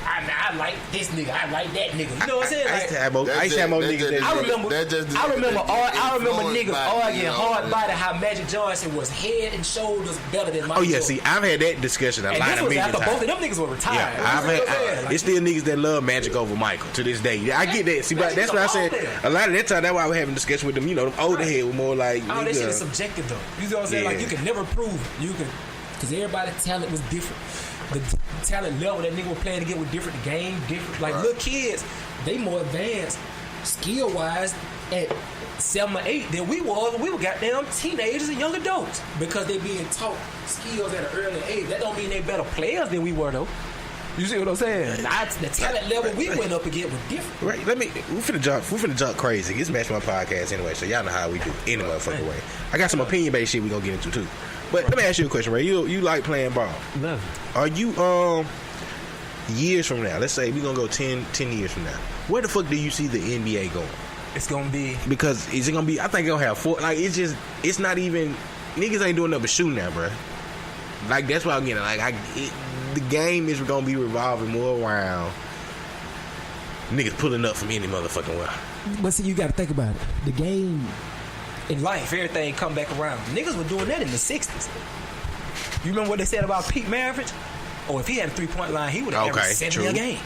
I like this nigga. I like that nigga. You know what I'm saying? I used to have more niggas. I remember niggas arguing hard body how Magic Johnson was head and shoulders better than Michael. Oh yeah, see, I've had that discussion a lot of million times. Both of them niggas were retired. Yeah, it's still niggas that love Magic over Michael to this day. Yeah, I get that. See, but that's what I said. A lot of that time, that's why I was having discussion with them. You know, them older head were more like. Oh, that shit is subjective though. You know what I'm saying? Like you can never prove it. You can, because everybody's talent was different. The talent level that nigga was playing to get was different. The game different. Like little kids, they more advanced skill wise at 7 or 8 than we were. We were goddamn teenagers and young adults because they being taught skills at an early age. That don't mean they better players than we were though. You see what I'm saying? The talent level we went up against was different. Right. We finna jump crazy. It's Match One Podcast anyway, so y'all know how we do any motherfucking way. I got some opinion based shit we gonna get into too. But let me ask you a question, Ray. You like playing ball? Love it. Are you years from now? Let's say we gonna go 10 years from now. Where the fuck do you see the NBA going? It's gonna be because is it gonna be? I think it'll have 4. Like it's not even niggas ain't doing nothing but shooting now, bro. Like that's what I'm getting. Like the game is gonna be revolving more around niggas pulling up from any motherfucking well. But see, you gotta think about it. The game in life, everything come back around. Niggas were doing that in the 60s. You remember what they said about Pete Maravich? Oh, if he had a 3-point line, he would have averaged 70 a game.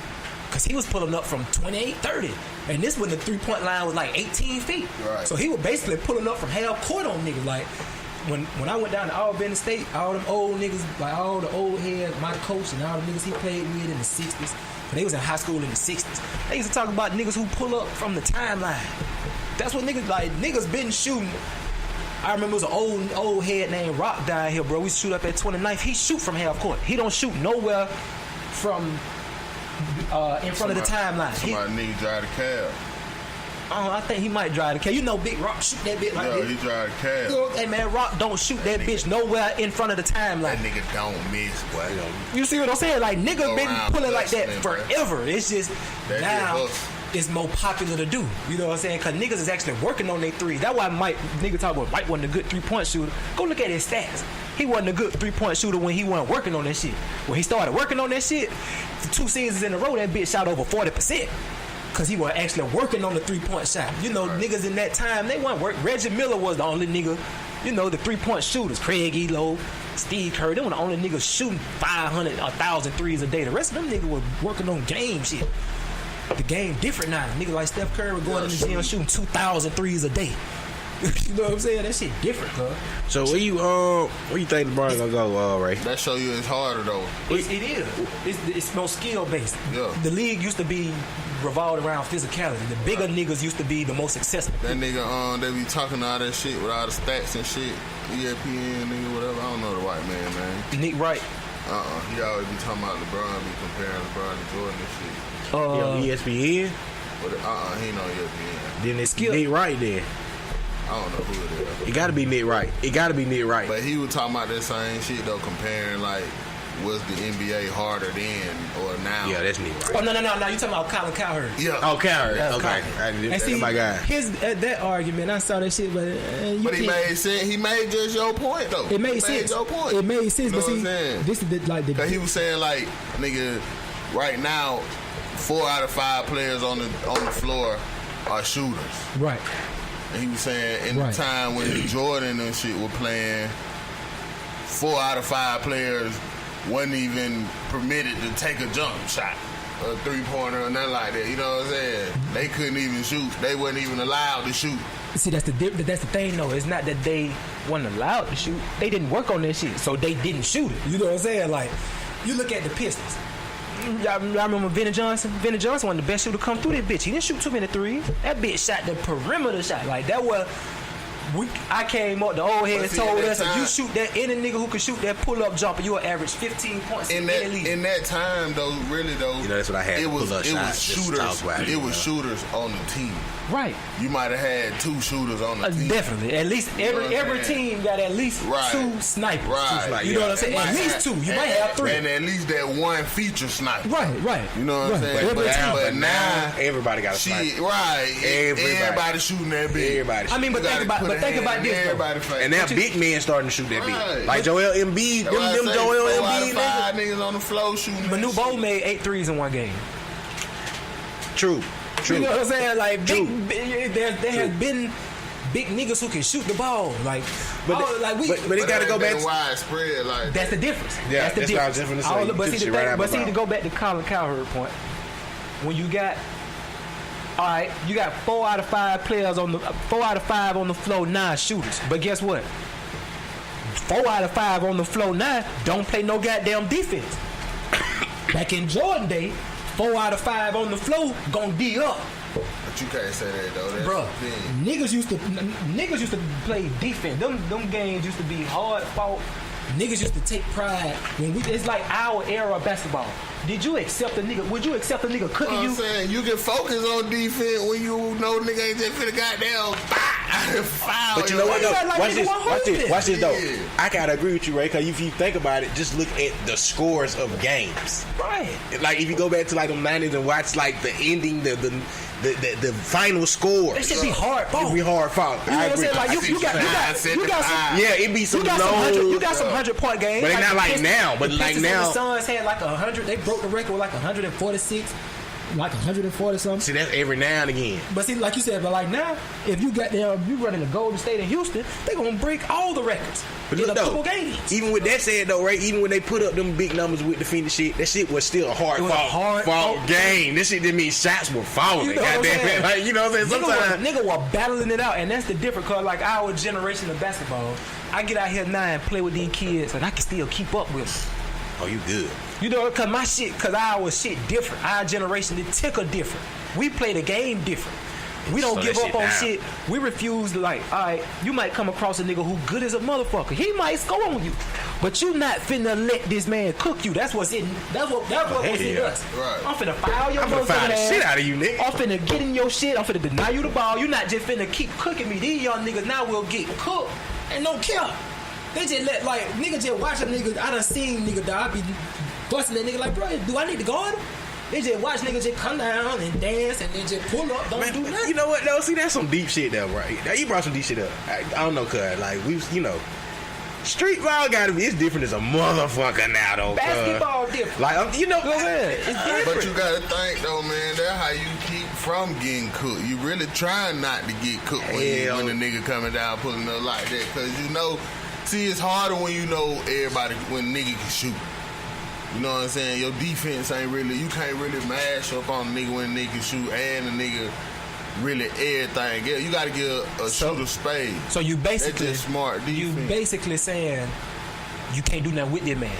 Because he was pulling up from 28, 30. And this when the 3-point line was like 18 feet. Right. So he was basically pulling up from half court on niggas. Like, when I went down to Auburn State, all them old niggas, like all the old heads, my coach and all the niggas he played with in the 60s, when they was in high school in the 60s, they used to talk about niggas who pull up from the timeline. That's what niggas been shooting. I remember it was an old head named Rock down here, bro. We shoot up at 29th. He shoot from half court. He don't shoot nowhere from in front of the timeline. Somebody need to drive the cab. I think he might drive the cab. You know Big Rock shoot that bitch like this. He drive the cab. Hey man, Rock don't shoot that bitch nowhere in front of the timeline. That nigga don't miss, boy. You see what I'm saying? Like niggas been pulling like that forever. Bro. It's just that now it's more popular to do. You know what I'm saying? Because niggas is actually working on their threes. That's why nigga talk about Mike wasn't a good 3-point shooter. Go look at his stats. He wasn't a good 3-point shooter when he wasn't working on that shit. When he started working on that shit, for 2 seasons in a row, that bitch shot over 40%. Because he was actually working on the 3-point shot. You know, niggas in that time, they weren't working. Reggie Miller was the only nigga, you know, the 3-point shooters. Craig Elo, Steve Kerr, they were the only niggas shooting 500, 1,000 threes a day. The rest of them niggas were working on game shit. The game different now. Niggas like Steph Curry were going in the gym shooting 2,000 threes a day. You know what I'm saying? That shit different, cuz. So where you think LeBron gonna go, Ray? That show you it's harder though. It is. It's more skill based. Yeah. The league used to be revolved around physicality. The bigger niggas used to be the most successful. That nigga, they be talking all that shit with all the stats and shit. ESPN nigga, whatever. I don't know the white man. Nick Wright. He always be talking about LeBron, be comparing LeBron to Jordan and shit. ESPN? But he ain't on ESPN. Then it's Nick Wright there. I don't know who it is. It gotta be Nick Wright. But he was talking about that same shit though, comparing like, was the NBA harder then or now? Yeah, that's Nick Wright. Oh no! You talking about Colin Cowherd? Yeah. Oh, Cowherd. Okay. And see, my guy. That argument, I saw that shit, but he made sense. He made just your point though. It made sense. Your point. It made sense. You know but see, this is because he was saying like, nigga, right now, 4 out of 5 players on the floor are shooters. Right. And he was saying in the time when Jordan and shit were playing, 4 out of 5 players wasn't even permitted to take a jump shot, a 3-pointer or nothing like that. You know what I'm saying? They couldn't even shoot. They wasn't even allowed to shoot. See, that's the thing though. It's not that they weren't allowed to shoot. They didn't work on that shit, so they didn't shoot it. You know what I'm saying? Like, you look at the Pistons. Y'all remember Vinnie Johnson? Vinnie Johnson was the best shooter to come through that bitch. He didn't shoot too many threes. That bitch shot the perimeter shot. Like, that was... I came up, the old heads told us, if you shoot that, any nigga who can shoot that pull-up jumper, you'll average 15 points in that time, though, really, though... You know, that's what I had. It was shooters. It was shooters on the team. Right. You might have had 2 shooters on the team. Definitely. At least every team got at least 2 snipers. Right. You know what I'm saying? At least 2. You might have 3. And at least that one feature sniper. Right. You know what I'm saying? But now everybody got a sniper. Right. Everybody shooting that bitch. Everybody. I mean, but think about but think about this, everybody face. And now big men starting to shoot that Right. bitch. Like Joel Embiid, them Joel Embiid five niggas. niggas on the floor shooting. Manu Bol made 8 threes in one game. True. You know what I'm saying? Like, True. there has been big niggas who can shoot the ball. Like, But it got to go back. Widespread, like that's the difference. Yeah, that's the that's what I was difference. just finna say. But You see, took shit right out my to mouth. go back to Colin Cowherd point, when you got, all right, you got 4 out of 5 players on the 4 out of 5 on the floor, 9 shooters. But guess what? 4 out of 5 on the floor, 9 don't play no goddamn defense. Back in Jordan day, 4 out of 5 on the floor gonna D up. But you can't say that though. That's Bruh, the thing. niggas used to play defense. Them games used to be hard fought. Niggas used to take pride when it's like our era of basketball. Did you accept a nigga? Would you accept a nigga cooking I'm you? saying you can focus on defense when you know nigga ain't just finna goddamn foul. But you know what though? Like Watch nigga, this. what Watch this. hooping? Watch this though. Yeah. I gotta agree with you, Ray. Because if you think about it, just look at the scores of games. Right. Like if you go back to like the 90s and watch like the ending, the final score. That shit be hard fought. It be hard fought. You know I what I'm agree. saying? Like you got some. Yeah, it be some You got low. some 100-point games. But they not the like Pistons- now, but the like Pistons and now- the Suns had like 100. They broke the record with like 146, like 140 something. See, that's every now and again. But see, like you said, but like now, if you got there, you running the Golden State in Houston, they gonna break all the records But in look a though, couple games. even with that said though, right? Even when they put up them big numbers with the Phoenix shit, that shit was still a hard It was a fought hard game. This shit didn't mean shots were falling. You know what I'm Goddamn saying? it. Like, you know what I'm saying? Sometimes Nigga were battling it out, and that's the difference. Cause like our generation of basketball, I get out here now and play with these kids, and I can still keep up with them. oh, you good. You know, cause our shit different. Our generation, the ticker different. We play the game different. We don't Slow give that up shit on down. shit. We refuse to like, all right, you might come across a nigga who good as a motherfucker. He might score on you. But you not finna let this man cook you. That's what's in was in yeah. us. Right. I'm finna foul your I'm gonna motherfucking fire the ass. shit out of you, nigga. I'm finna get in your shit. I'm finna deny you the ball. You not just finna keep cooking me. These young niggas now will get cooked and don't care. They just let like nigga just watch a nigga. I done seen nigga dog be busting that nigga like, bro, do I need to guard him? They just watch niggas just come down and dance and then just pull up, don't do nothing. You know what though? See, that's some deep shit though, right? Now, you brought some deep shit up. I don't know, cuz like we, you know, street ball gotta be. It's different as a motherfucker now, though. Basketball different. Like you know, You know what I'm saying? It's different. But you gotta think though, man. That's how you keep from getting cooked. You really trying not to get cooked when the nigga coming down pulling up like that, cause you know. See, it's harder when you know everybody when nigga can shoot. You know what I'm saying? Your defense ain't really. You can't really mash up on a nigga when a nigga can shoot and a nigga really everything. Yeah, you got to give a shooter spade. So you basically That's just smart defense. You basically saying you can't do nothing with this man.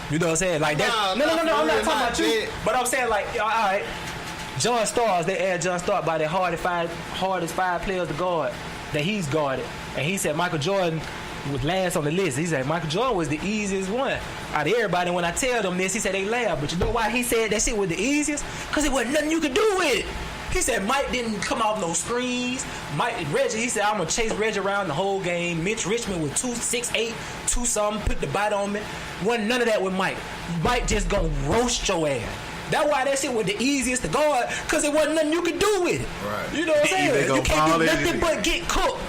You know what I'm saying? Like that. Nah, No. I'm not really talking not about you. that. But I'm saying like, all right. John Starks, they add John Stark by the hardest 5 players to guard that he's guarded, and he said Michael Jordan was last on the list. He said Michael Jordan was the easiest one out of everybody. When I tell them this, he said they laugh. But you know why he said that shit was the easiest? Because it wasn't nothing you could do with it. He said Mike didn't come off no screens. Reggie, he said I'm gonna chase Reggie around the whole game. Mitch Richmond with 2'6'8", 2-something, put the bite on me. Wasn't none of that with Mike. Mike just gonna roast your ass. That's why that shit was the easiest to guard, because it wasn't nothing you could do with it. Right. You know what I'm saying? You can't do nothing it. but get cooked.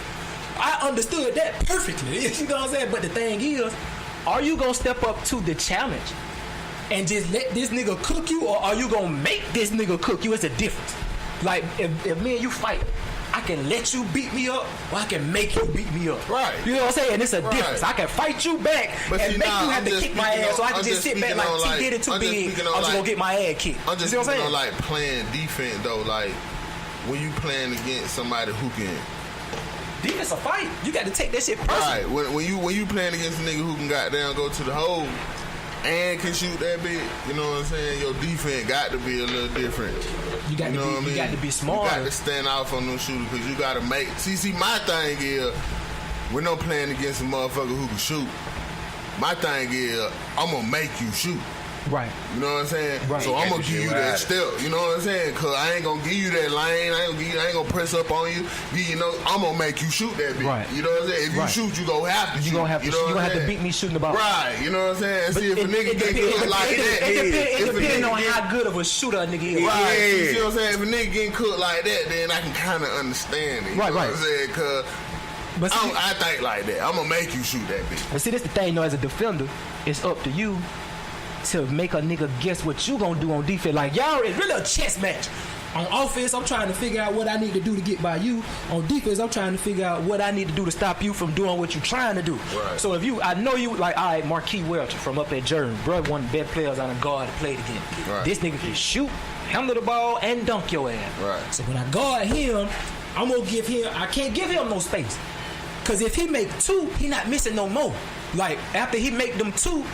I understood that perfectly. You know what I'm saying? But the thing is, are you gonna step up to the challenge and just let this nigga cook you, or are you gonna make this nigga cook you? It's a difference. Like if me and you fight, I can let you beat me up, or I can make you beat me up. Right. You know what I'm saying? And it's a Right. difference. I can fight you back But and see, make nah, you have I'm to just kick my speaking ass, so I on- can I'm just just sit back speaking like on, T like- did it too I'm just big. speaking on, I'm just like- gonna get my ass kicked. I'm just you see what I'm speaking on saying? like playing defense though. Like when you playing against somebody who can. Defense a fight. You got to take that shit personally. Right. When you playing against a nigga who can goddamn go to the hole and can shoot that bit, you know what I'm saying? Your defense got to be a little different. You got know to what I be. mean? You got to be smarter. You got to stand off on those shooters because you got to make. See, my thing is, we're not playing against a motherfucker who can shoot. My thing is, I'm gonna make you shoot. Right. You know what I'm saying? Right. So I'm gonna give you that step. You know what I'm saying? Cause I ain't gonna give you that lane. I ain't gonna press up on you. You know, I'm gonna make you shoot that bitch. Right. You know what I'm saying? If you Right. shoot, you gonna have to You shoot. gonna have to. You know You what gonna I'm have to saying? beat me shooting the ball. Right. You know what I'm saying? But See, if a nigga get cooked like that, it if a depends nigga on get- how good of a shooter a nigga is. Right. Yeah. You see what I'm saying? If a nigga getting cooked like that, then I can kind of understand it. You Right, know right. what I'm saying? Cause But see, I think like that. I'm gonna make you shoot that bitch. But see, this the thing, as a defender, it's up to you to make a nigga guess what you gonna do on defense. Like, y'all, it's really a chess match. On offense, I'm trying to figure out what I need to do to get by you. On defense, I'm trying to figure out what I need to do to stop you from doing what you're trying to do. Right. So I know you, like, all right, Marquis Welch from up at Jordan, bro, one of the best players on the guard that played again. Right. This nigga can shoot, handle the ball, and dunk your ass. Right. So when I guard him, I'm gonna give him, I can't give him no space. Cause if he make 2, he not missing no more. Like, after he make them 2,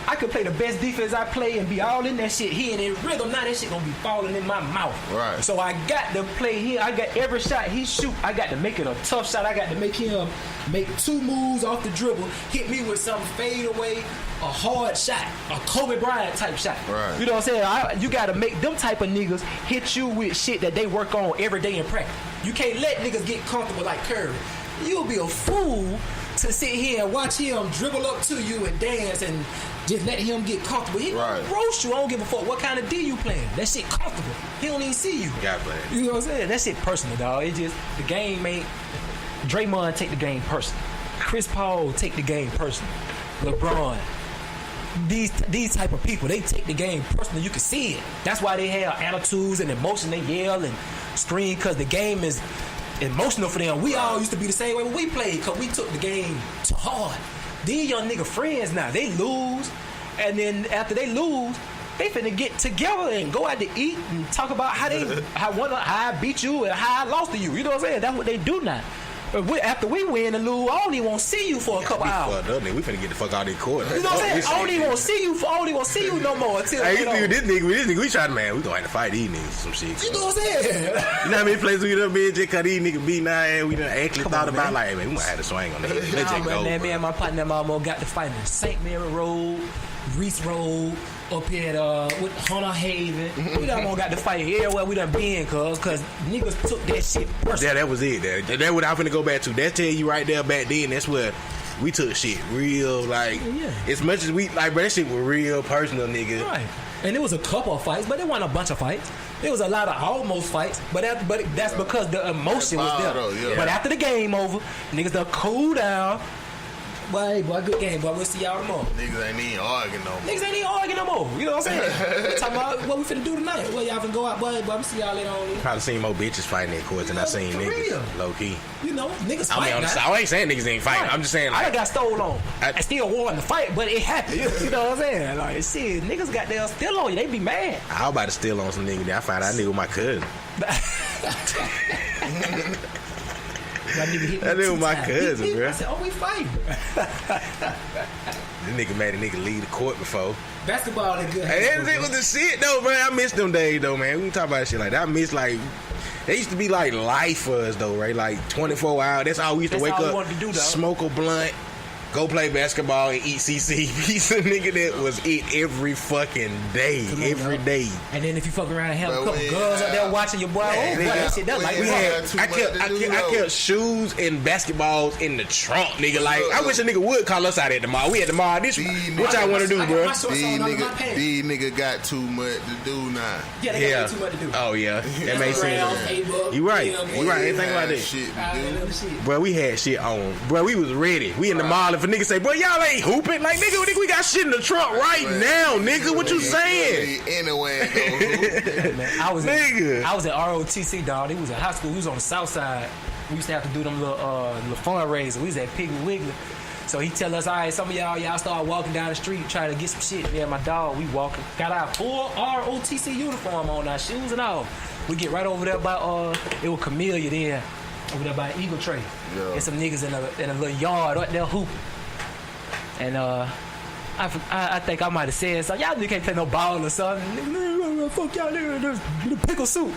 I could play the best defense I play and be all in that shit. He ain't in rhythm. Now that shit gonna be falling in my mouth. Right. So I got to play here. I got every shot he shoot. I got to make it a tough shot. I got to make him make 2 moves off the dribble, hit me with some fade away, a hard shot, a Kobe Bryant type shot. Right. You know what I'm saying? You got to make them type of niggas hit you with shit that they work on every day in practice. You can't let niggas get comfortable like Curry. You'll be a fool to sit here and watch him dribble up to you and dance and just let him get comfortable. He Right. roast you. I don't give a fuck what kind of D you playing. That shit comfortable. He don't even see you. Gotta play. You know what I'm saying? That shit personal, dog. It just, the game ain't. Draymond take the game personal. Chris Paul take the game personal. LeBron. These type of people, they take the game personal. You can see it. That's why they have attitudes and emotion. They yell and scream because the game is emotional for them. We all used to be the same way when we played because we took the game too hard. These young nigga friends now, they lose, and then after they lose, they finna get together and go out to eat and talk about how I beat you and how I lost to you. You know what I'm saying? That's what they do now. But after we win and lose, I don't even want to see you for a couple hours. We finna get the fuck out of the court. You know what I'm saying? I don't even want to see you. I don't even want to see you no more until. Hey, this nigga, we trying to, man, we gonna have to fight these niggas some shit. You know what I'm saying? You know how many places we done been just cause these niggas beating our ass, we done actually thought about like, man, we gonna have to swing on that. Let's just go. Me and my partner almost got to fight in St. Mary Road, Reese Road, up here at with Hunter Haven. We done almost got to fight everywhere we done been, cause niggas took that shit personal. Yeah, that was it. That's what I'm finna go back to. That tell you right there back then, that's where we took shit real, like, as much as we, like, bro, that shit was real personal, nigga. Right. And it was a couple of fights, but it wasn't a bunch of fights. It was a lot of almost fights, but that's because the emotion was there. But after the game over, niggas done cool down. Boy, good game, boy. We'll see y'all tomorrow. Niggas ain't even arguing no more. Niggas ain't even arguing no more. You know what I'm saying? We talking about what we finna do tonight. Well, y'all finna go out, boy. We'll see y'all later on. Probably seen more bitches fighting in courts than I seen niggas. Low key. You know, niggas fighting. I ain't saying niggas ain't fighting. Right. I'm just saying, like, I got stole on. I still won the fight, but it happened. You know what I'm saying? Like, shit, niggas got their still on you. They be mad. I was about to steal on some nigga. Then I found out I nigga with my cousin. That nigga was my cousin, bro. I said, oh, we fighting. This nigga made a nigga leave the court before. Basketball is good. Hey, that was the shit, though, man. I miss them days, though, man. We can talk about shit like that. I miss, like, they used to be like life for us, though, right? Like 24 hours. That's all we used to wake up, smoke a blunt, go play basketball, and eat CC pizza. Nigga, that was it every fucking day. Every day. And then if you fuck around and have a couple girls up there watching your boy, that shit, that like we had. I kept shoes and basketballs in the trunk, nigga. Like, I wish a nigga would call us out at the mall. We at the mall. What y'all want to do, bro? These niggas got too much to do now. Yeah, they got too much to do. Oh, yeah. That makes sense. You right. You right. Ain't think about that. Shit, bro, we had shit on. Bro, we was ready. We in the mall. If a nigga say, bro, y'all ain't hooping. Like, nigga, we got shit in the trunk right now, nigga. What you saying? Anyway, I was at ROTC, dog. It was in high school. We was on the south side. We used to have to do them little fundraiser. We was at Piggly Wiggly. So he tell us, all right, some of y'all start walking down the street trying to get some shit. Me and my dog, we walking. Got our full ROTC uniform on, our shoes and all. We get right over there by, it was Camellia there. Over there by Eagle Tree. Yeah. There's some niggas in a little yard right there hooping. And I think I might have said something. Y'all niggas can't play no ball or something. Fuck y'all niggas. The pickle suit.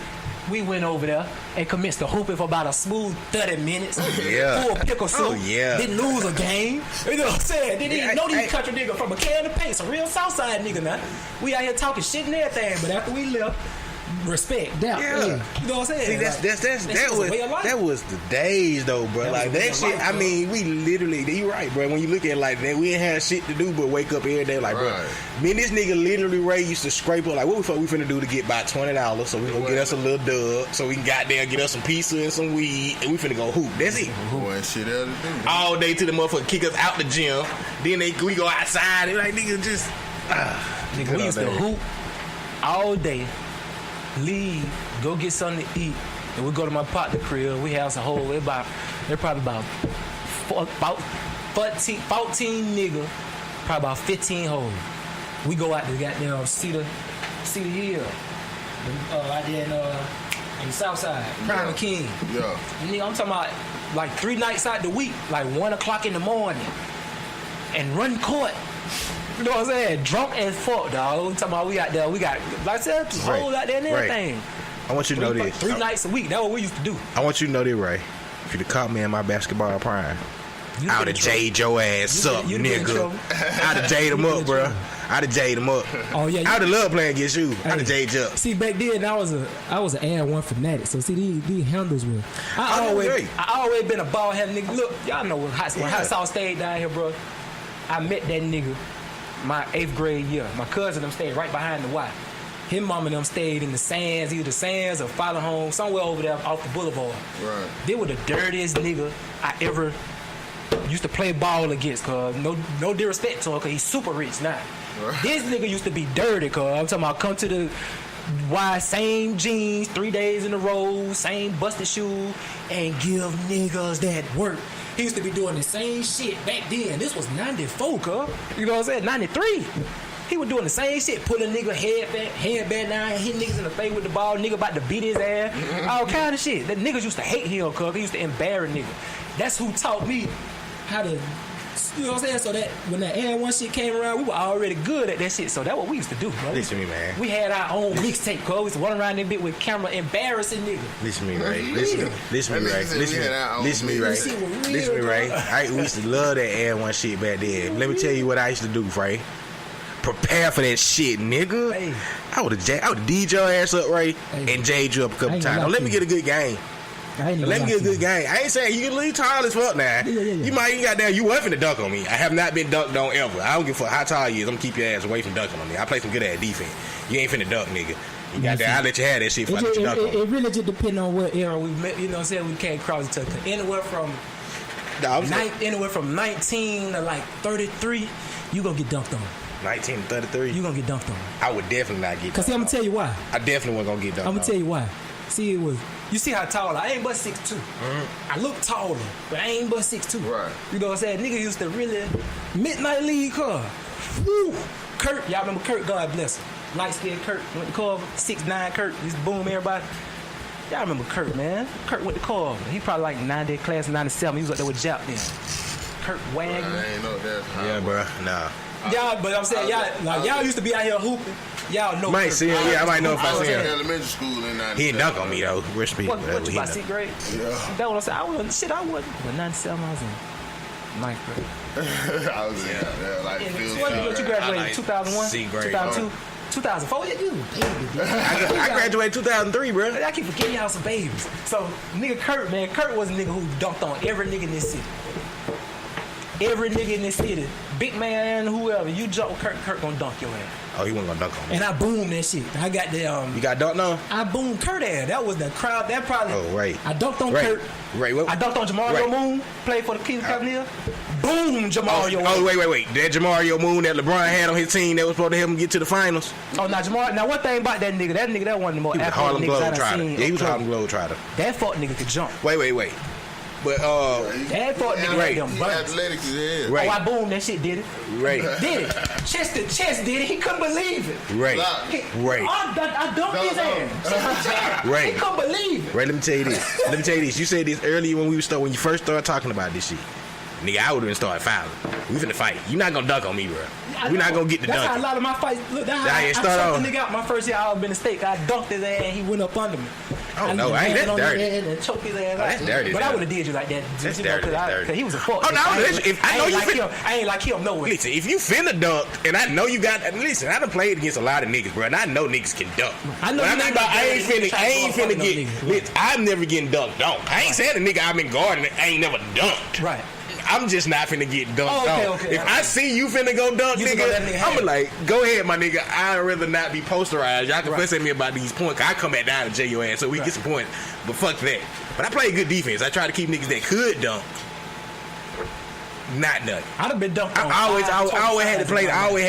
We went over there and commenced to hooping for about a smooth 30 minutes. Yeah. Full pickle suit. Oh, yeah. Didn't lose a game. You know what I'm saying? Didn't even know these country niggas from a can of paint. Some real Southside nigga now. We out here talking shit and everything. But after we left, respect. Doubt. Yeah. You know what I'm saying? See, Like, that was the days though, bro. That Like was a way that of shit. life, I bro. mean, we literally. You right, bro. When you look at it like that, we ain't had shit to do but wake up every day. Like, bro, me and this nigga literally Ray used to scrape up. Like, what the fuck we finna do to get about $20? So we gonna get us a little dub. So we can goddamn get us some pizza and some weed, and we finna go hoop. That's it. Boy, shit else to do. All day till the motherfucker kick us out the gym. Then we go outside and like nigga just. Nigga, we used to hoop all day, leave, go get something to eat, and we go to my partner crib. We have some whole. They're probably about 14 nigga, probably about 15 hoes. We go out to goddamn Cedar Hill, out there in the South Side, Prime and King. Yeah. Nigga, I'm talking about like 3 nights out the week, like 1 o'clock in the morning, and run court. You know what I'm saying? Drunk as fuck, dog. We talking about we out there. We got, like I said, hoes out there and everything. I want you to know this. 3 nights a week. That's what we used to do. I want you to know this, Ray. If you'd have caught me in my basketball prime, I would have jade your ass up, nigga. I'd have jade him up, bro. I'd have jade him up. Oh yeah, I'd have loved playing against you. I'd have jade you up. See, back then I was an Air One fanatic. So see, these handles were. I always been a ball head nigga. Look, y'all know when Hot Sauce stayed down here, bro. I met that nigga my 8th grade year. My cousin them stayed right behind the Y. His mom and them stayed in the Sands, either the Sands or Follow Home, somewhere over there off the boulevard. Right. They were the dirtiest nigga I ever used to play ball against, cuz. No disrespect to him, cuz he's super rich now. Right. This nigga used to be dirty, cuz. I'm talking about come to the Y, same jeans, 3 days in a row, same busted shoe, and give niggas that work. He used to be doing the same shit back then. This was 94, cuz. You know what I'm saying? 93. He was doing the same shit. Put a nigga headband down, hit niggas in the face with the ball. Nigga about to beat his ass. All kind of shit. The niggas used to hate him, cuz. He used to embarrass niggas. That's who taught me how to, you know what I'm saying? So that when that Air One shit came around, we were already good at that shit. So that's what we used to do, bro. Listen to me, man. We had our own mixtape, cuz. We used to run around that bit with camera embarrassing niggas. Listen to me, Ray. Listen to me, Ray. Listen to me, Ray. We used to love that Air One shit back then. Let me tell you what I used to do, Ray. Prepare for that shit, nigga. Hey. I would have D'd your ass up, Ray, and jade you up a couple times. Now, let me get a good game. Let me get a good game. I ain't saying you can leave tall as fuck now. Yeah. You might ain't got down. You wasn't finna dunk on me. I have not been dunked on ever. I don't give a fuck how tall you is. I'm gonna keep your ass away from dunking on me. I play some good ass defense. You ain't finna dunk, nigga. You got that. I'll let you have that shit before I let you dunk on me. It really just depends on what era we met. You know what I'm saying? We can't cross each other. Anywhere from 19 to like 33, you gonna get dunked on. 19 to 33, you gonna get dunked on. I would definitely not get dunked on. Cause see, I'm gonna tell you why. I definitely wasn't gonna get dunked on. I'm gonna tell you why. See, you see how tall I ain't but 6'2". I look taller, but I ain't but 6'2". Right. You know what I'm saying? Nigga used to really midnight league car. Woo. Kurt, y'all remember Kurt? God bless him. Light skinned Kurt went to Carver. 6'9" Kurt used to boom everybody. Y'all remember Kurt, man? Kurt went to Carver. He probably like 90, class of 97. He was up there with Jap then. Kurt Wagner. I ain't know that. Yeah, bro. Nah. Y'all, but I'm saying y'all used to be out here hooping. Y'all know. Might see him. Yeah, I might know if I see him. Elementary school in 97. He didn't dunk on me though. Respect. What you about 6th grade? Yeah. That what I'm saying. I wasn't. But 97, I was in 9th grade. I was in like what you graduated? 2001, 2002, 2004. Yeah, you baby. I graduated 2003, bro. I keep forgetting y'all some babies. So nigga Kurt, man, Kurt was a nigga who dunked on every nigga in this city. Every nigga in this city, big man, whoever, you jump Kurt gonna dunk your ass. Oh, he wasn't gonna dunk on me. And I boomed that shit. I got the You got dunked on? I boomed Kurt ass. That was the crowd. That probably. Oh, right. I dunked on Kurt. Right. What? I dunked on Jamario Moon. Played for the Kings of Cavaliers. Boom, Jamario. Oh, wait. That Jamario Moon that LeBron had on his team that was supposed to help him get to the finals. Oh, now Jamario. Now one thing about that nigga, that one of the more athletic niggas I've seen. Yeah, he was a Harlem Globetrotter. That fuck nigga could jump. Wait. But that fuck nigga right. them buns. Athletic as hell. Right. Oh, I boomed that shit. Did it? Right. Did it? Chest to chest. Did it? He couldn't believe it. Right. Right. I dumped his ass. Right. He couldn't believe it. Right. Let me tell you this. You said this earlier when you first started talking about this shit. nigga, I would've been started fouling. We finna fight. You not gonna dunk on me, bro. We not gonna get the dunk. That's how a lot of my fights look. That's how I choked the nigga out my first year out of the state. I dunked his ass and he went up under me. Oh no, I ain't that dirty. And choked his ass out. That's dirty. But I would have did you like that. That's dirty. Cause he was a fuck. Oh no, I know you like him. I ain't like him no way. Listen, if you finna dunk, and I know you got. Listen, I done played against a lot of niggas, bro, and I know niggas can dunk. I ain't finna get. Listen, I'm never getting dunked on. I ain't saying a nigga I've been guarding. I ain't never dunked. Right. I'm just not finna get dunked on. Okay, if I see you finna go dunk, nigga, I'm like, go ahead, my nigga. I'd rather not be posterized. Y'all can fuss at me about these points. I come back down and jail your ass so we get some points. But fuck that. But I play good defense. I try to keep niggas that could dunk. Not done. I'd have been dunked on. I always had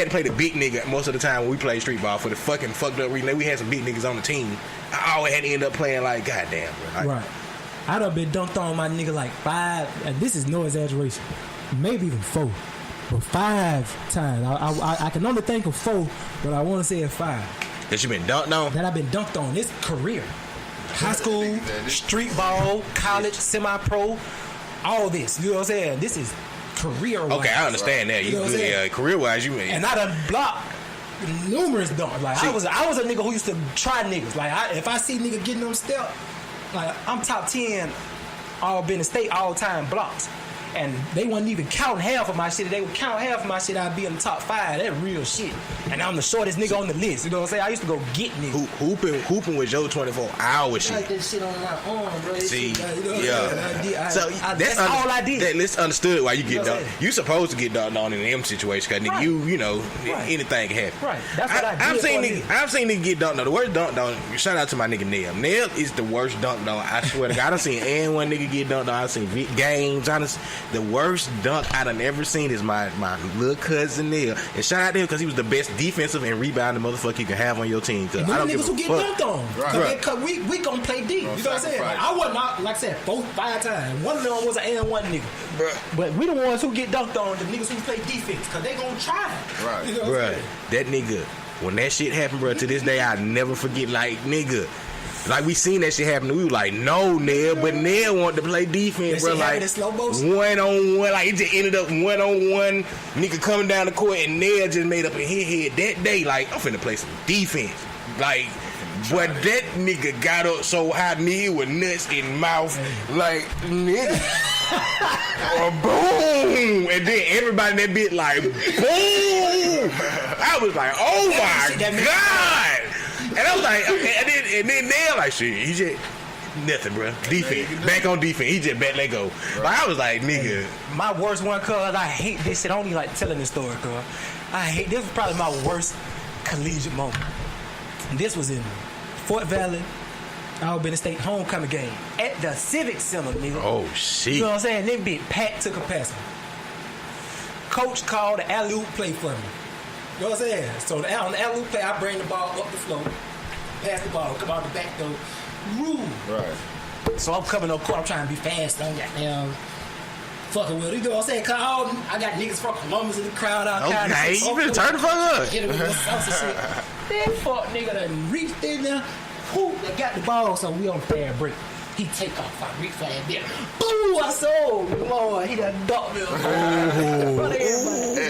to play the big nigga most of the time when we played street ball for the fucking fucked up reason. We had some big niggas on the team. I always had to end up playing like, goddamn, bro. Right. I'd have been dunked on my nigga like 5, and this is no exaggeration, maybe even 4, but 5 times. I can only think of 4, but I want to say it's 5. That you been dunked on? That I've been dunked on. This career, high school, street ball, college, semi-pro, all this. You know what I'm saying? This is career-wise. Okay, I understand that. You know what I'm saying? Career-wise, you mean? And I done blocked numerous dunks. Like I was a nigga who used to try niggas. Like if I see nigga getting them step. Like I'm top 10 all been in state all time blocks. And they wasn't even counting half of my shit. If they would count half of my shit, I'd be in the top 5. That's real shit. And I'm the shortest nigga on the list. You know what I'm saying? I used to go get niggas. Hooping with your 24-hour shit. I like that shit on my arm, bro. See, you know that's all I did. That's understood why you get dunked. You supposed to get dunked on in them situations because nigga, you know, anything can happen. Right. That's what I did. I've seen niggas get dunked on. The worst dunked on. Shout out to my nigga Neil. Neil is the worst dunked on. I swear to God, I done seen one nigga get dunked on. I seen Vic Games. The worst dunk I done ever seen is my little cousin Neil. And shout out to him because he was the best defensive and rebounding motherfucker you can have on your team. And I don't give a fuck. Dunked on. Right. Cause we gonna play deep. You know what I'm saying? Like, I wasn't out, like I said, 4-5 times. One of them was an and one nigga. Bruh. But we the ones who get dunked on, the niggas who play defense, cause they gonna try. Right. You know what I'm saying? That nigga, when that shit happened, bro, to this day I never forget. Like nigga. Like we seen that shit happen, we were like, no, Neil, but Neil wanted to play defense, bro. Like one on one, like it just ended up 1-on-1. Nigga coming down the court, and Neil just made up in his head that day, like I'm finna play some defense, like. But that nigga got up so high, nigga with nuts in mouth, like nigga, boom, and then everybody in that bit like boom. I was like, oh my god. And I was like, and then Nail like shit. He just nothing, bro. Defense, back on defense. He just let go. Right. Like, I was like, nigga. My worst one, cuz I hate this shit. I don't even like telling this story, cuz this was probably my worst collegiate moment. This was in Fort Valley, Alabama State homecoming game at the Civic Center, nigga. Oh shit. You know what I'm saying? They bit packed to capacity. Coach called the alley-oop play for me. You know what I'm saying? So on the alley-oop play, I bring the ball up the floor, pass the ball, come out the back door, rule. Right. So I'm coming up court, I'm trying to be fast, I'm goddamn fucking with it. You know what I'm saying? Cause I got niggas from Columbus in the crowd out kind of shit. Okay, you better turn the fuck up. Hit him with some shit. That fuck nigga done reached in there, whoop, they got the ball, so we on fair break. He take off, I reach for that bit. Boo, I sold. Lord, he done ducked me. At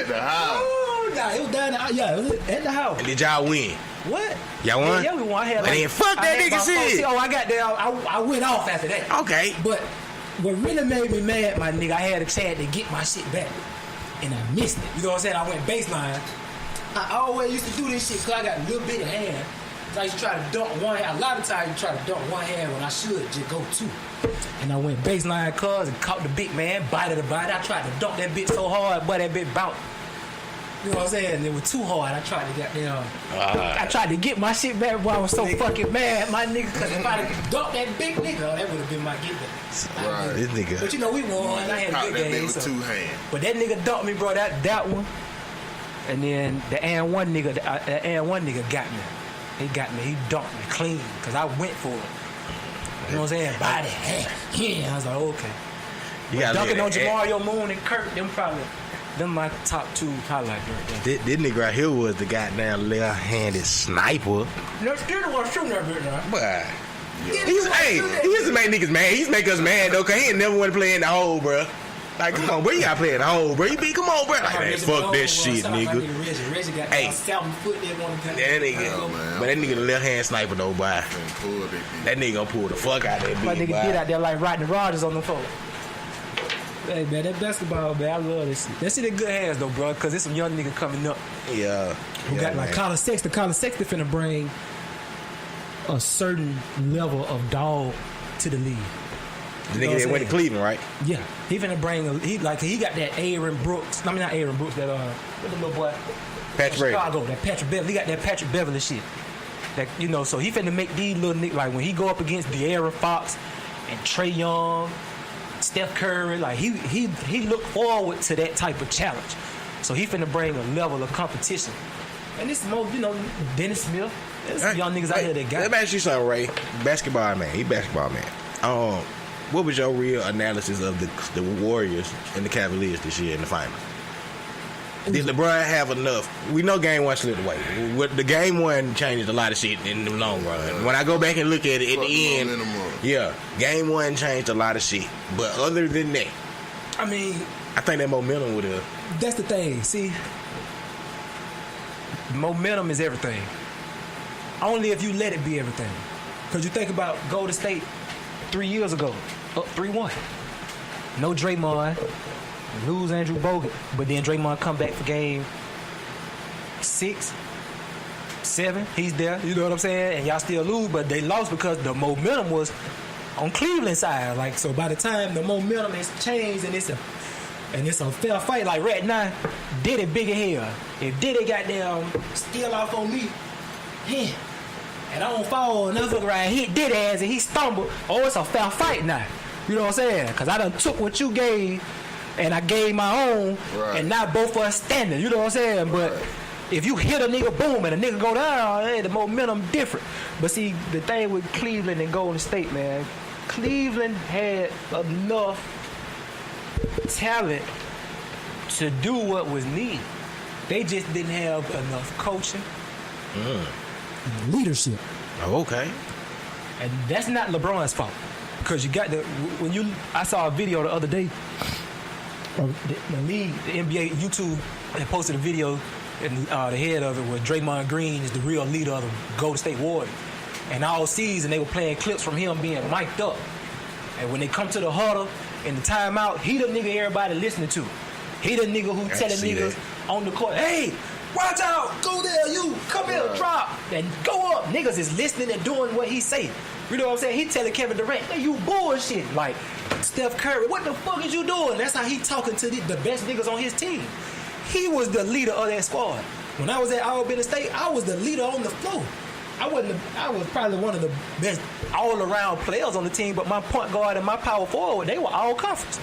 the house. Nah, it was down there. Yeah, it was at the house. And did y'all win? What? Y'all won? Yeah, we won. I had like, then fuck that nigga shit. I got there. I went off after that. Okay. But what really made me mad, my nigga, I had a chance to get my shit back. And I missed it. You know what I'm saying? I went baseline. I always used to do this shit because I got a little bit of hand. So I used to try to dunk one hand. A lot of times you try to dunk one hand when I should just go two. And I went baseline cuz and caught the big man, bite the body. I tried to dunk that bitch so hard, but that bitch bounced. You know what I'm saying? It was too hard. I tried to get I tried to get my shit back, but I was so fucking mad, my nigga. Because if I had dunked that big nigga, that would have been my get back. Right. This nigga. But you know we won. I had a good game. With two hands. But that nigga dunked me, bro. That one. And then the and one nigga got me. He got me. He dunked me clean because I went for it. You know what I'm saying? Body. Yeah. I was like, okay. You got dunking on Jamario Moon and Kurt, them my top two highlights right there. This nigga right here was the goddamn left-handed sniper. No, still the one shooting that bitch now. But he used to make niggas mad. He used to make us mad though, cause he ain't never want to play in the hole, bro. Like, come on, bro, you gotta play at home, bro. Come on, bro. Like, man, fuck that shit, nigga. Reggie got Hey. 7 foot there on the That nigga, but that nigga the left hand sniper though, boy. That nigga gonna pull the fuck out of that My bitch, nigga boy. did out there like Rodney Rogers on the floor. Hey man, that basketball, man, I love this shit. That shit in good hands though, bro, cause there's some young nigga coming up. Yeah. Who got like Colin Sexton. Colin Sexton finna bring a certain level of dog to the league. The nigga that went to Cleveland, right? Yeah, he finna bring he got that Aaron Brooks. I mean not Aaron Brooks. That what the little boy? Patrick Beverly. Chicago. That Patrick Beverly. He got that Patrick Beverly shit. That so he finna make these little niggas like when he go up against De'Aaron Fox and Trae Young, Steph Curry. Like he look forward to that type of challenge. So he finna bring a level of competition. And this is more Dennis Smith. There's some young niggas out here that got. Let me ask you something, Ray. Basketball man. He basketball man. What was your real analysis of the Warriors and the Cavaliers this year in the finals? Did LeBron have enough? We know game one slipped away. The game one changed a lot of shit in the long run. When I go back and look at it at the end, yeah, game one changed a lot of shit. But other than that, I mean, I think that momentum would have. That's the thing. See, momentum is everything. Only if you let it be everything. Because you think about Golden State 3 years ago, up 3-1. No Draymond, lose Andrew Bogut, but then Draymond come back for game 6, 7. He's there, you know what I'm saying? And y'all still lose, but they lost because the momentum was on Cleveland side. Like, so by the time the momentum has changed and it's a fair fight, like right now, Diddy big as hell. If Diddy got down, steal off on me, and I don't fall, and another right hit Diddy ass and he stumbled, it's a fair fight now. You know what I'm saying? Because I done took what you gave and I gave my own, and now both of us standing. You know what I'm saying? But if you hit a nigga, boom, and a nigga go down, the momentum different. But see, the thing with Cleveland and Golden State, man, Cleveland had enough talent to do what was needed. They just didn't have enough coaching, leadership. Oh, okay. And that's not LeBron's fault. Because you got I saw a video the other day of the league, the NBA YouTube had posted a video, and the head of it was Draymond Green is the real leader of the Golden State Warriors. And all season they were playing clips from him being mic'd up. And when they come to the huddle in the timeout, he the nigga everybody listening to. He the nigga who telling niggas on the court, hey, watch out, go there, you, come here, drop, and go up. Niggas is listening and doing what he saying. You know what I'm saying? He telling Kevin Durant, hey, you bullshit. Like, Steph Curry, what the fuck is you doing? That's how he talking to the best niggas on his team. He was the leader of that squad. When I was at Alabama State, I was the leader on the floor. I was probably one of the best all-around players on the team, but my point guard and my power forward, they were all conference.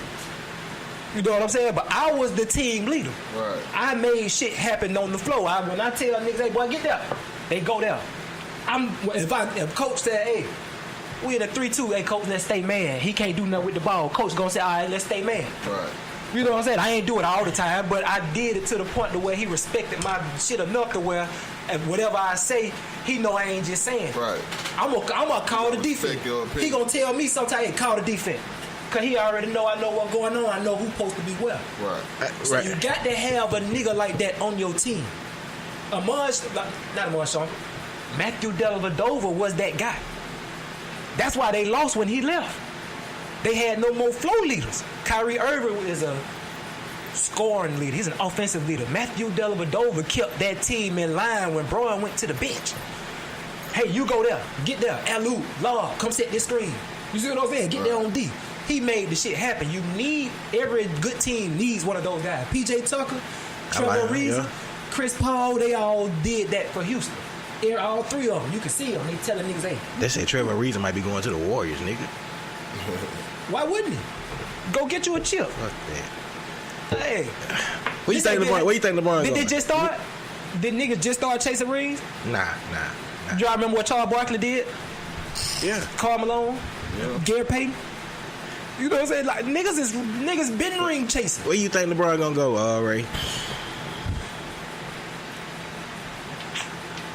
You know what I'm saying? But I was the team leader. Right. I made shit happen on the floor. When I tell niggas, hey, boy, get there, they go there. If coach said, hey, we in a 3-2, hey, coach, let's stay man. He can't do nothing with the ball. Coach gonna say, all right, let's stay man. Right. You know what I'm saying? I ain't do it all the time, but I did it to the point to where he respected my shit enough to where whatever I say, he know I ain't just saying. Right. I'm gonna call the defense. He gonna tell me sometime, hey, call the defense. Cause he already know I know what's going on. I know who's supposed to be where. Right. So you got to have a nigga like that on your team. Matthew Dellavedova was that guy. That's why they lost when he left. They had no more flow leaders. Kyrie Irving is a scoring leader. He's an offensive leader. Matthew Dellavedova kept that team in line when Braun went to the bench. Hey, you go there. Get there. Alley-oop. Lob. Come set this screen. You see what I'm saying? Get there on D. He made the shit happen. You need, every good team needs one of those guys. PJ Tucker, Trevor Ariza, Chris Paul, they all did that for Houston. All three of them. You can see them. They telling niggas, hey. They say Trevor Ariza might be going to the Warriors, nigga. Why wouldn't he? Go get you a chip. Fuck that. Hey. What you think LeBron? Did they just start? Did niggas just start chasing rings? Nah. Y'all remember what Charles Barkley did? Yeah. Karl Malone? Yeah. Gary Payton? You know what I'm saying? Like, niggas been ring chasing. Where you think LeBron gonna go, Ray?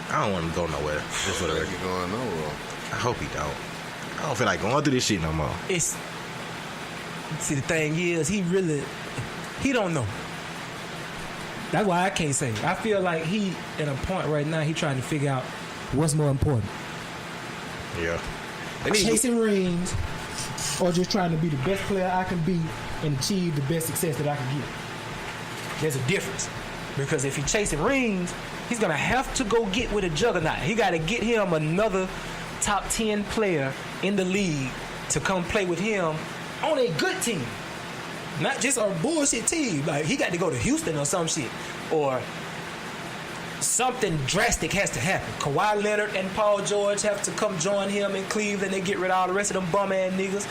I don't want him to go nowhere. Just for the record. Going nowhere. I hope he don't. I don't feel like going through this shit no more. See, the thing is, he don't know. That's why I can't say. I feel like he at a point right now, he trying to figure out what's more important. Yeah. Chasing rings or just trying to be the best player I can be and achieve the best success that I can get. There's a difference. Because if he's chasing rings, he's going to have to go get with a juggernaut. He got to get him another top 10 player in the league to come play with him on a good team. Not just a bullshit team. Like, he got to go to Houston or some shit. Or something drastic has to happen. Kawhi Leonard and Paul George have to come join him in Cleveland. They get rid of all the rest of them bum-ass niggas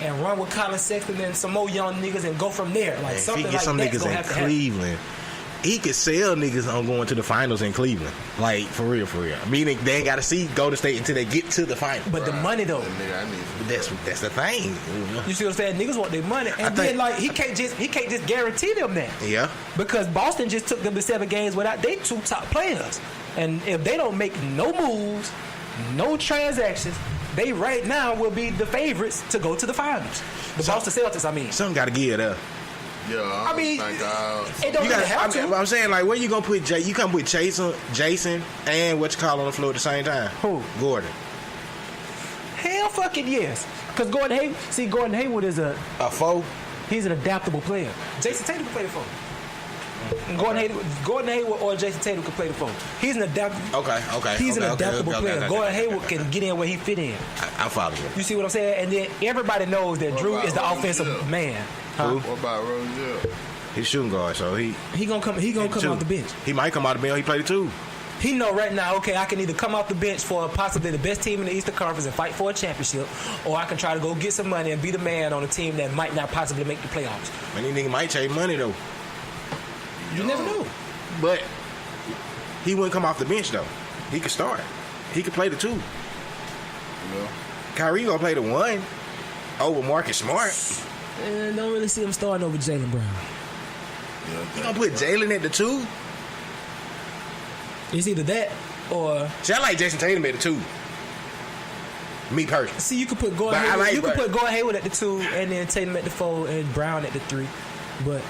and run with Colin Sexton and some more young niggas and go from there. Like, if something he get like some that's niggas gonna in have to happen. Cleveland, he could sell niggas on going to the finals in Cleveland. Like, for real. Meaning they ain't got to see Golden State until they get to the finals. But the money, though. That's the thing. You see what I'm saying? Niggas want their money. And then, like, he can't just guarantee them that. Yeah. Because Boston just took them to 7 games without their 2 top players. And if they don't make no moves, no transactions, they right now will be the favorites to go to the finals. The Boston Celtics, I mean. Something got to give there. Yeah, I mean, it don't really have to. I'm saying, like, where you gonna put you can't put Jason and what you call on the floor at the same time? Who? Gordon. Hell fucking yes. Because Gordon Hayward is a foe. He's an adaptable player. Jason Tatum can play the foe. Gordon Hayward or Jason Tatum can play the foe. He's an adaptable. Okay. He's an adaptable player. Gordon Hayward can get in where he fit in. I follow you. You see what I'm saying? And then everybody knows that Drew is the offensive man. Who? What about Rose? He's shooting guard, so he gonna come off the bench. He might come out the bench. He played the 2. He know right now, okay, I can either come off the bench for possibly the best team in the Eastern Conference and fight for a championship, or I can try to go get some money and be the man on a team that might not possibly make the playoffs. Man, these niggas might chase money, though. You never know. But he wouldn't come off the bench, though. He could start. He could play the 2. Yeah. Kyrie gonna play the 1 over Marcus Smart. And don't really see him starting over Jaylen Brown. Yeah, You gonna put Jalen at the 2? It's either that or. See, I like Jason Tatum at the 2. Me personally. See, you could put Gordon Hayward. Put Gordon Hayward at the 2, and then Tatum at the 4, and Brown at the 3. But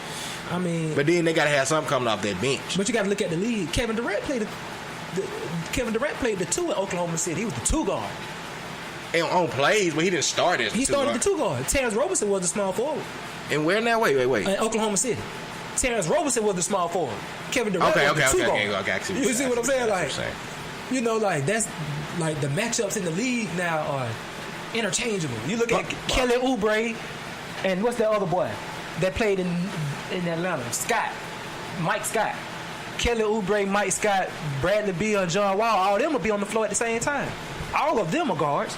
I mean. But then they gotta have something coming off that bench. But you gotta look at the league. Kevin Durant played the 2 at Oklahoma City. He was the 2 guard. And on plays, but he didn't start as the 2 guard. He started the 2 guard. Terrence Roberson was the small forward. And where now? Wait. In Oklahoma City. Terrence Roberson was the small forward. Kevin Durant was the 2 guard. Okay. You see what I'm saying? Like, you know, like that's like the matchups in the league now are interchangeable. You look at Kelly Oubre and what's that other boy that played in Atlanta? Mike Scott. Kelly Oubre, Mike Scott, Bradley Beal, and John Wall. All of them will be on the floor at the same time. All of them are guards.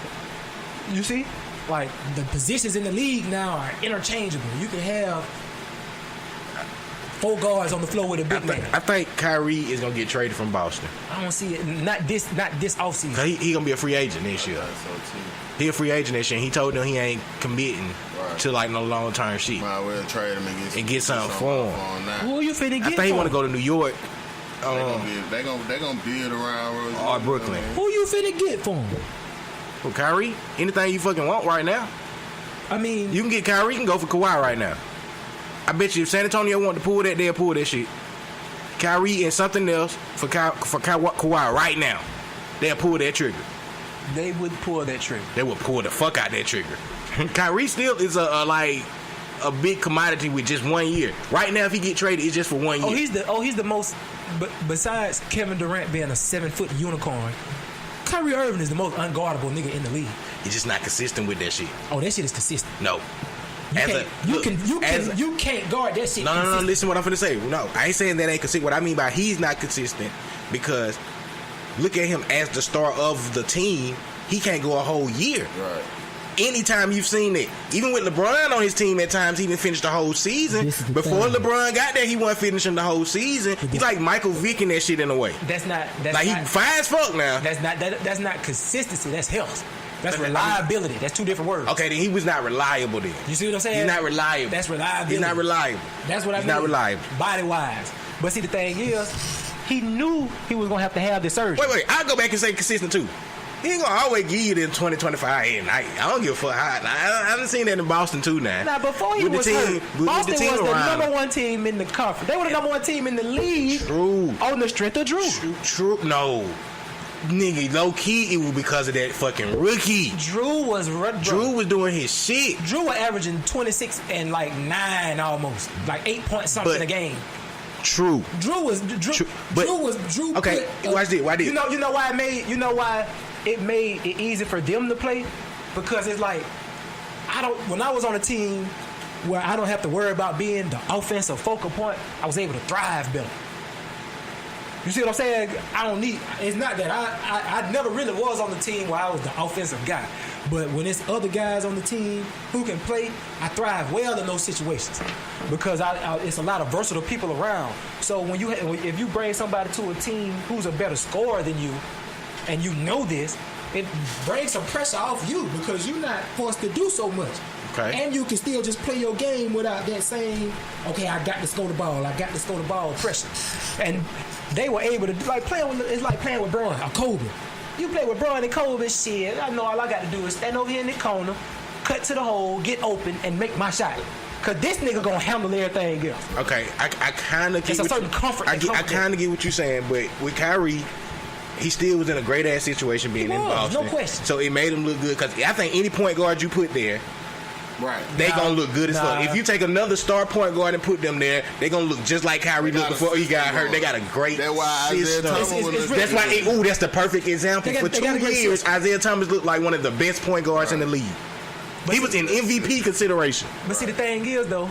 You see? Like, the positions in the league now are interchangeable. You can have 4 guards on the floor with a big man. I think Kyrie is gonna get traded from Boston. I don't see it. Not this offseason. He gonna be a free agent this year. He a free agent this year. And he told them he ain't committing to like no long term shit. Might well trade him and get something for him. Who you finna get? I think he want to go to New York. They gonna build around Rose or Brooklyn. Who you finna get for him? For Kyrie, anything you fucking want right now. I mean, you can get Kyrie. You can go for Kawhi right now. I bet you if San Antonio want to pull that, they'll pull that shit. Kyrie and something else for Kawhi right now. They'll pull that trigger. They would pull that trigger. They would pull the fuck out that trigger. Kyrie still is a big commodity with just 1 year. Right now, if he get traded, it's just for 1 year. He's the most. But besides Kevin Durant being a 7-foot unicorn, Kyrie Irving is the most unguardable nigga in the league. He's just not consistent with that shit. Oh, that shit is consistent. No. You can't guard that shit. No. Listen what I'm finna say. No, I ain't saying that ain't consistent. What I mean by he's not consistent because look at him as the star of the team. He can't go a whole year. Right. Anytime you've seen it, even with LeBron on his team, at times he didn't finish the whole season. Before LeBron got there, he wasn't finishing the whole season. He's like Michael Vick in that shit in a way. That's not he fine as fuck now. That's not consistency. That's health. That's reliability. That's 2 different words. Okay, then he was not reliable then. You see what I'm saying? He's not reliable. That's reliability. He's not reliable. That's what I mean. He's not reliable. Body-wise. But see, the thing is, he knew he was going to have this surgery. Wait. I'll go back and say consistent too. He ain't gonna always give you them 20, 25 every night. I don't give a fuck how. I done seen that in Boston too now. Now, before he was hurt, Boston was the number one team in the conference. They were the number one team in the league. True. On the strength of Drew. True. No. Nigga, low key, it was because of that fucking rookie. Drew was doing his shit. Drew was averaging 26 and like 9 almost. Like 8 point something a game. True. Drew. Okay, watch this. Why did you know why it made it easy for them to play? Because it's like when I was on a team where I don't have to worry about being the offensive focal point, I was able to thrive better. You see what I'm saying? It's not that I never really was on the team where I was the offensive guy. But when it's other guys on the team who can play, I thrive well in those situations because it's a lot of versatile people around. So if you bring somebody to a team who's a better scorer than you, and you know this, it brings some pressure off you because you're not forced to do so much. Okay. And you can still just play your game without that same, okay, I got to score the ball pressure. And they were able to, it's like playing with Braun or Kobe. You play with Braun and Kobe, shit, I know all I got to do is stand over here in the corner, cut to the hole, get open, and make my shot. Because this nigga going to handle everything else. Okay, I kind of get it's a certain comfort. I kind of get what you're saying, but with Kyrie, he still was in a great ass situation being in Boston. No question. So it made him look good because I think any point guard you put there, right, they gonna look good as fuck. If you take another star point guard and put them there, they gonna look just like Kyrie looked before he got hurt. They got a great system. That's why. That's the perfect example. For 2 years, Isaiah Thomas looked like one of the best point guards in the league. He was in MVP consideration. But see, the thing is though.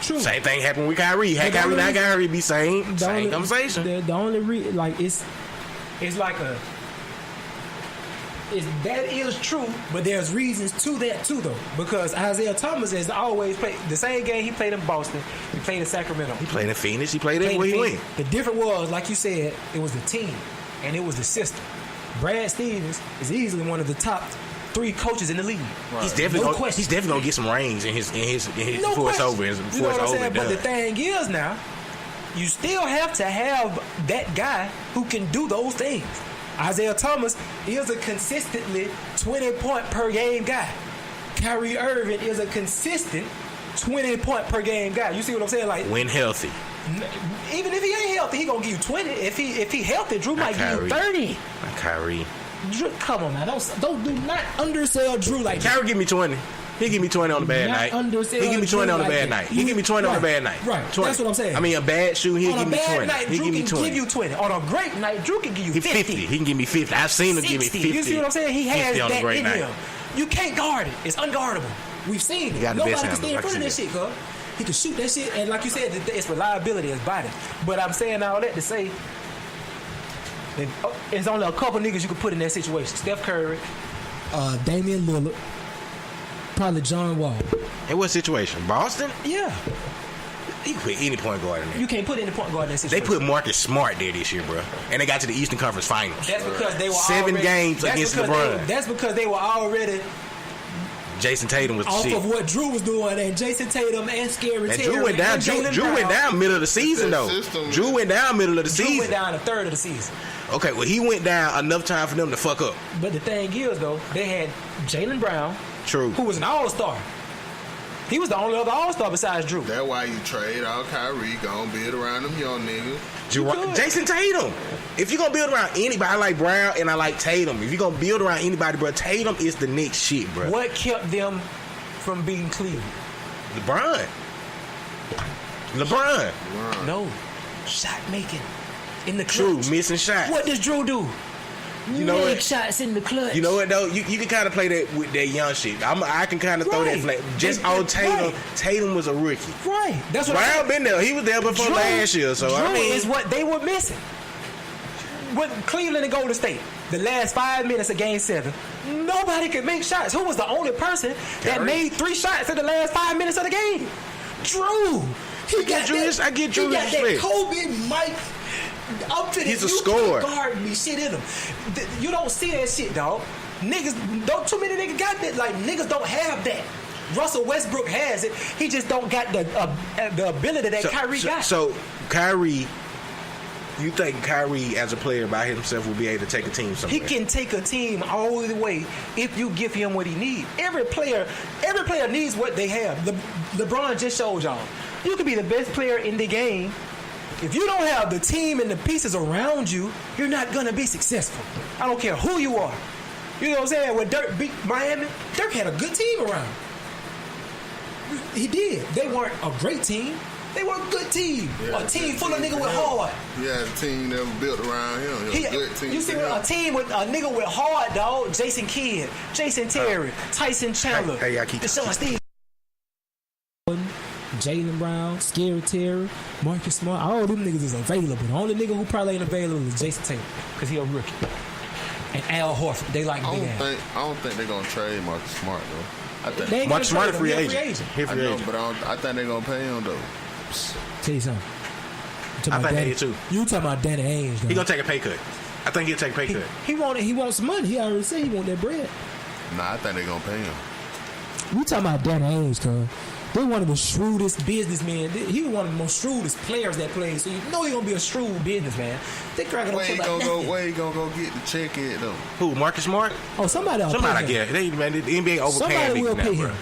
True. Same thing happened with Kyrie. Had Kyrie not got hurt, it'd be same conversation. The only it's like that is true, but there's reasons to that too, though. Because Isaiah Thomas has always played the same game he played in Boston, he played in Sacramento, he played in Phoenix, he played everywhere he went. The difference was, like you said, it was the team and it was the system. Brad Stevens is easily one of the top 3 coaches in the league. Right. He's definitely gonna get some rings in his before it's over. You know what I'm saying? But the thing is now, you still have to have that guy who can do those things. Isaiah Thomas is a consistently 20-point per game guy. Kyrie Irving is a consistent 20-point per game guy. You see what I'm saying? Like when healthy. Even if he ain't healthy, he gonna give you 20. If he healthy, Drew might give you 30. Not Kyrie. Drew, come on, man. Do not undersell Drew like Kyrie give me 20. He give me 20 on a bad night. He give me 20 on a bad night. He give me 20 on a bad night. Right. 20. That's what I'm saying. I mean, a bad shoe, he'll give me 20. On a bad night, Drew can give you 20. On a great night, Drew can give you 50. He can give me 50. I've seen him give me 50. You see what I'm saying? He has that in him. You can't guard it. It's unguardable. We've seen it. Nobody can stay in front of that shit, cuz. He can shoot that shit, and like you said, it's reliability, it's body. But I'm saying all that to say, there's only a couple niggas you can put in that situation. Steph Curry, Damian Lillard, probably John Wall. In what situation? Boston? Yeah. You can put any point guard in there. You can't put any point guard in that situation. They put Marcus Smart there this year, bro. And they got to the Eastern Conference Finals. That's because they were 7 games against LeBron. That's because they were already... Jason Tatum was the off shit. Of what Drew was doing, and Jason Tatum and Scary Terry. Drew went down. Drew went down middle of the season, though. Drew went down middle of the season. Drew went down a third of the season. Okay, well, he went down enough time for them to fuck up. But the thing is, though, they had Jaylen Brown, true, who was an all-star. He was the only other all-star besides Drew. That's why you trade out Kyrie, go and build around them young niggas. Jason Tatum. If you're going to build around anybody, I like Brown and I like Tatum. If you're going to build around anybody, bro, Tatum is the next shit, bro. What kept them from beating Cleveland? LeBron. No. Shot making. In the clutch. True, missing shots. What does Drew do? You know Make what? shots in the clutch. You know what though? You can kind of play that with that young shit. I can kind of throw that flag. Just on Tatum. Right. Tatum was a rookie. Right. That's what Brown been there. He was there before last year. So Drew I mean, is what they were missing. With Cleveland and Golden State, the last 5 minutes of Game 7, nobody could make shots. Who was the only person that made 3 shots in the last 5 minutes of the game? Drew. I get Drew. He got that Kobe, Mike. He's a scorer. Guard me shit in him. You don't see that shit, dog. Niggas, don't too many niggas got that. Like niggas don't have that. Russell Westbrook has it. He just don't got the ability that Kyrie got. So Kyrie You think Kyrie, as a player by himself, will be able to take a team somewhere? He can take a team all the way if you give him what he needs. Every player needs what they have. LeBron just showed y'all. You can be the best player in the game. If you don't have the team and the pieces around you, you're not going to be successful. I don't care who you are. You know what I'm saying? When Dirk beat Miami, Dirk had a good team around him. He did. They weren't a great team. They were a good team. Yeah, a team full of niggas with heart. He had a team that was built around him. He was a good team. You see a team with a nigga with heart, dog. Jason Kidd, Jason Terry, Tyson Chandler, Deshaun Stevens. Jaylen Brown, Scary Terry, Marcus Smart, all them niggas is available. The only nigga who probably ain't available is Jason Tatum because he a rookie. And Al Horford, they like big ass. I don't think they're gonna trade Marcus Smart though. I think Marcus Smart a free agent. He free agent. But I think they're gonna pay him though. Tell you something. I think they too. You talking about Danny Ainge? Though. He gonna take a pay cut. I think he'll take a pay cut. He wants money. He already said he want that bread. Nah, I think they're gonna pay him. You talking about Danny Ainge, cuz. They're one of the shrewdest businessmen. He was one of the most shrewdest players that played. So you know he's gonna be a shrewd businessman. They cracking Where he gonna go get the check at though? Who? Marcus Smart? Oh, somebody I guess. The NBA overpaying. Somebody will pay him. Bro.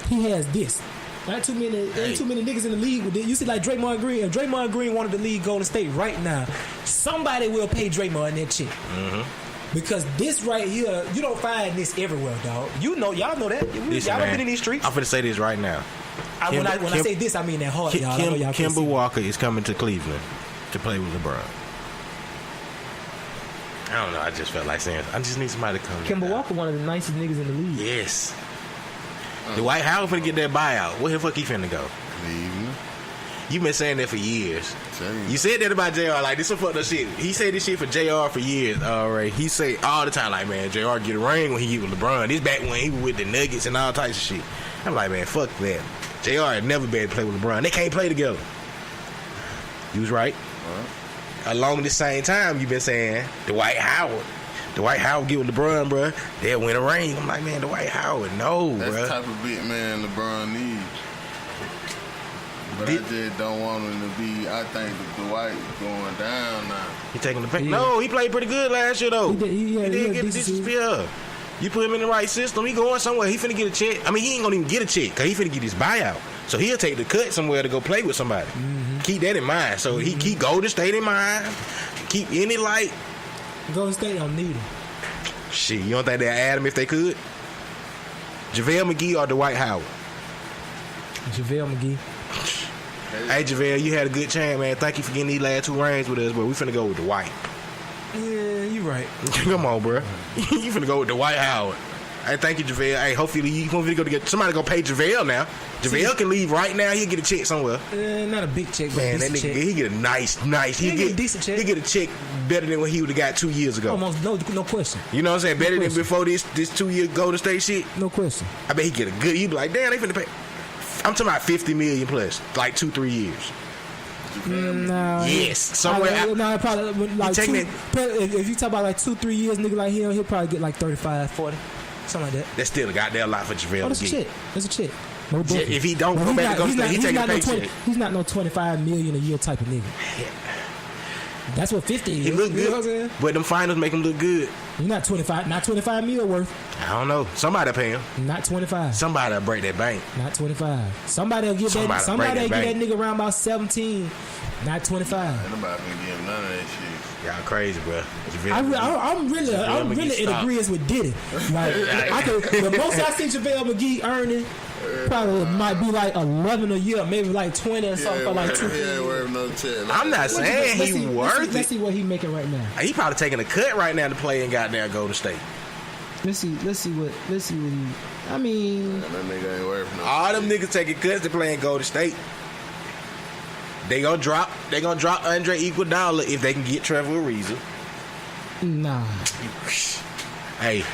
He has this. Not too many. Ain't too many niggas in the league with this. You see, like Draymond Green. If Draymond Green wanted to leave Golden State right now, somebody will pay Draymond that check. Mm-hmm. Because this right here, you don't find this everywhere, dog. You know, y'all know that. Y'all been in these streets. I'm finna say this right now. When I say this, I mean that hard, y'all. Kemba Walker is coming to Cleveland to play with LeBron. I don't know. I just felt like saying I just need somebody to come. Kemba Walker, one of the nicest niggas in the league. Yes. Dwight Howard finna get that buyout. Where the fuck he finna go? Leaving. You been saying that for years. You said that about JR. Like, this some fucked up shit. He said this shit for JR for years. All right. He say all the time, like, man, JR get a ring when he get with LeBron. This back when he was with the Nuggets and all types of shit. I'm like, man, fuck that. JR had never been able to play with LeBron. They can't play together. You was right. Along the same time, you been saying Dwight Howard get with LeBron, bro. They'll win a ring. I'm like, man, Dwight Howard, no, bro. That's the type of big man LeBron needs. But I just don't want him to be. I think Dwight going down now. He taking the pick. Yeah. No, he played pretty good last year though. He did get a decent spell. You put him in the right system, he going somewhere. He finna get a check. I mean, he ain't gonna even get a check because he finna get his buyout. So he'll take the cut somewhere to go play with somebody. Mm-hmm. Keep that in mind. So he keep Golden State in mind. Keep any light. Golden State don't need him. Shit, you don't think they'll add him if they could? JaVale McGee or Dwight Howard? JaVale McGee. Hey, JaVale, you had a good chance, man. Thank you for getting these last 2 rings with us, but we finna go with Dwight. Yeah, you right. Come on, bro. You finna go with Dwight Howard. Hey, thank you, JaVale. Hey, hopefully you gonna go to get somebody gonna pay JaVale now. JaVale can leave right now. He'll get a check somewhere. Not a big check, but man, that nigga he get a nice. He'll get a decent check. He get a check better than what he would have got 2 years ago. Almost no question. You know what I'm saying? Better than before this 2-year Golden State shit. No question. I bet he get a good. He'd be like, damn, they finna pay. I'm talking about $50 million plus, like 2-3 years. No. Yes, somewhere. Probably like if you talk about like 2-3 years, nigga like him, he'll probably get like 35, 40, something like that. That's still a goddamn lot for JaVale. That's a check. No if he don't go back to Golden State, he take a paycheck. He's not no $25 million a year type of nigga. Yeah. That's what 50 is. He look good, you know what I'm saying? But them finals make him look good. You're not 25. Not 25 mil worth. I don't know. Somebody pay him. Not 25. Somebody will break that bank. Not 25. Somebody will give that nigga around about 17. Not 25. Nobody can give him none of that shit. Y'all crazy, bro. I'm really in agreement with Diddy. Like, the most I see JaVale McGee earning probably might be like 11 a year, maybe like 20 or something for like 2 years. I'm not saying he worth it. Let's see what he making right now. He probably taking a cut right now to play in goddamn Golden State. Let's see what he. I mean, that nigga ain't worth no all them niggas taking cuts to play in Golden State. They gonna drop Andre Iguodala if they can get Trevor Ariza. Nah. Hey,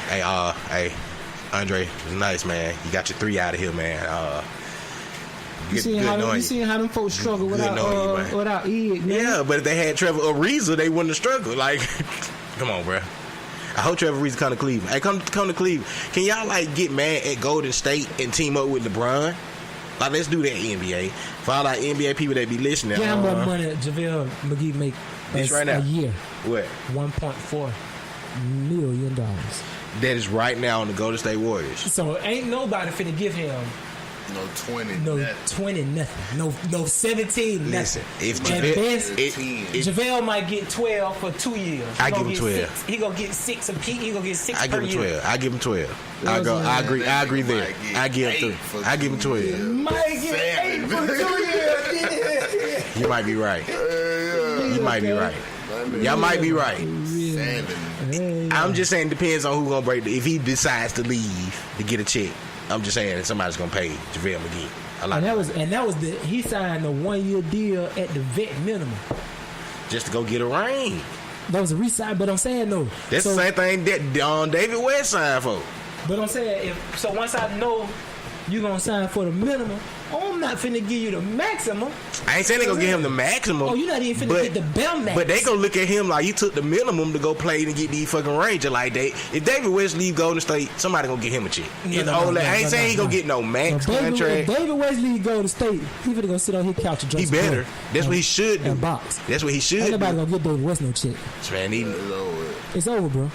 Andre, it's nice, man. You got your 3 out of here, man. You seen how them folks struggle without Ig, man. Yeah, but if they had Trevor Ariza, they wouldn't have struggled. Like, come on, bro. I hope Trevor Ariza come to Cleveland. Hey, come to Cleveland. Can y'all like get mad at Golden State and team up with LeBron? Like, let's do that, NBA. For all our NBA people that be listening. Yeah, how much money JaVale McGee make right now. a year? What? $1.4 million. That is right now on the Golden State Warriors. So ain't nobody finna give him No 20. no nothing. 20 nothing. No 17 Listen, nothing. if At best, JaVale might get 12 for 2 years. I give him 12. He gonna get 6 a piece. He gonna get 6 I per give him year. 12. I give him 12. I agree. I agree there. I give him 3. I give him 12. Might get 8 for 2 years. You might be right. You might be right. Y'all might be right. I'm just saying, depends on who gonna break. If he decides to leave to get a check, I'm just saying that somebody's gonna pay JaVale McGee. And that was he signed a 1-year deal at the vet minimum. Just to go get a ring. That was a re-sign, but I'm saying no. That's the same thing that David West signed for. But I'm saying once I know you gonna sign for the minimum, I'm not finna give you the maximum. I ain't saying they gonna give him the maximum. Oh, you're not even finna get the bell max. But they gonna look at him like you took the minimum to go play and get these fucking Rangers. Like if David West leave Golden State, somebody gonna get him a check. I ain't saying he gonna get no max contract. If David West leave Golden State, he finna go sit on his couch and drink. He better. That's what he should do. And box. That's what he should. Ain't nobody gonna get David West no check. Man, it's over, bro.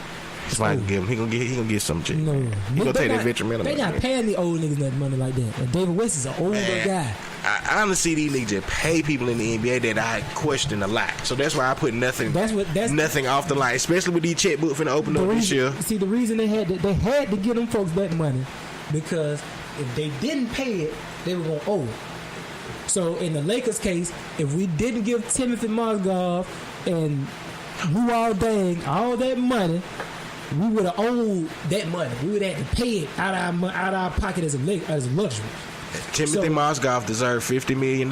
Somebody give him. He gonna get some check. No, he gonna take that veteran minimum. They not paying the old niggas that money like that. And David West is an older guy. I honestly see these niggas just pay people in the NBA that I question a lot. So that's why I put nothing off the line, especially with these checkbooks finna open up this year. See, the reason they had to give them folks that money because if they didn't pay it, they were gonna owe it. So in the Lakers case, if we didn't give Timothy Mozgov and Luol Deng all that money, we would have owed that money. We would have had to pay it out of our pocket as a luxury. Timothy Mozgov deserved $50 million.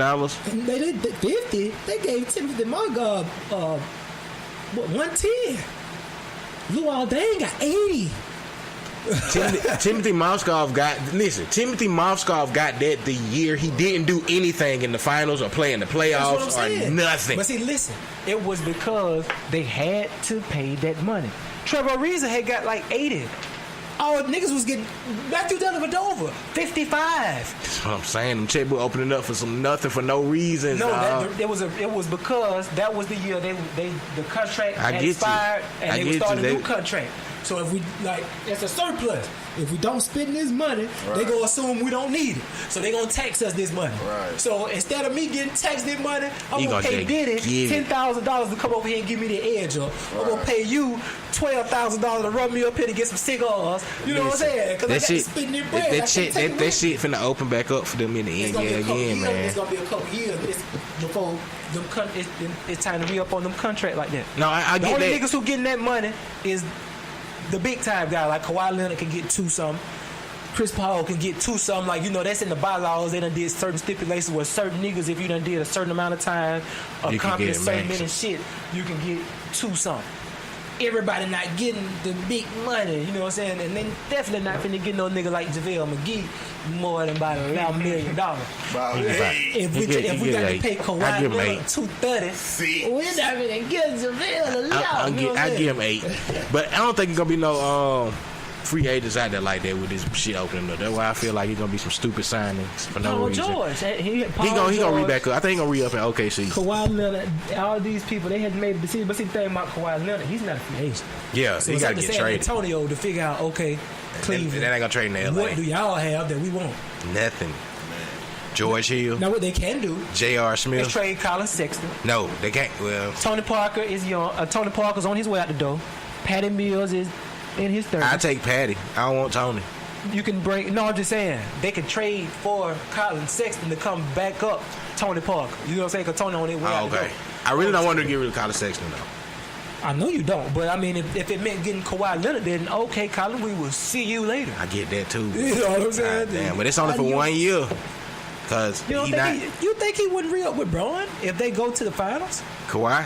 They did 50. They gave Timothy Mozgov 110. Luol Deng got 80. Timothy Mozgov got that the year he didn't do anything in the finals or play in the playoffs or nothing. But see, listen, it was because they had to pay that money. Trevor Ariza had got like 80. All niggas was getting Matthew Dellavedova 55. That's what I'm saying. Them checkbook opening up for some nothing for no reason. No, it was because that was the year the contract had expired and they would start a new contract. So if we it's a surplus. If we don't spend this money, they gonna assume we don't need it. So they gonna tax us this money. Right. So instead of me getting taxed this money, I'm gonna pay Diddy $10,000 to come over here and give me the edge up. I'm gonna pay you $12,000 to run me up here to get some cigars. You know what I'm saying? Because I got to spend their bread. That shit finna open back up for them in the NBA again, man. It's gonna be a couple years before it's time to re-up on them contract like that. No, I get that. The only niggas who getting that money is the big time guy. Like Kawhi Leonard can get 2 something. Chris Paul can get 2 something. Like, that's in the bylaws. They done did certain stipulations where certain niggas, if you done did a certain amount of time, accomplish certain minute shit, you can get 2 something. Everybody not getting the big money, you know what I'm saying? And then definitely not finna get no nigga like JaVale McGee more than about $11 million. If we got to pay Kawhi Leonard $230, we're not finna get JaVale I give him 8. But I don't think it's gonna be no free agents out there like that with this shit opening up. That's why I feel like it's gonna be some stupid signings for no reason. George, he gonna re-back up. I think he gonna re-up in OKC. Kawhi Leonard, all these people, they had made a decision. But see, the thing about Kawhi Leonard, he's not a free agent. Yeah, so he gotta get traded. San Antonio to figure out, okay, Cleveland, and they ain't gonna trade in LA. What do y'all have that we want? Nothing. George Hill. Now what they can do, J.R. Smith. They trade Colin Sexton. No, they can't. Well, Tony Parker is young. Tony Parker's on his way out the door. Patty Mills is in his 30s. I take Patty. I don't want Tony. You can bring. No, I'm just saying they can trade for Colin Sexton to come back up Tony Parker. You know what I'm saying? Because Tony on his way out the door. I really don't want to get rid of Colin Sexton though. I know you don't, but I mean, if it meant getting Kawhi Leonard, then okay, Colin, we will see you later. I get that too. You know what I'm saying? Damn, but it's only for 1 year. Cause you think he wouldn't re-up with Braun if they go to the finals? Kawhi?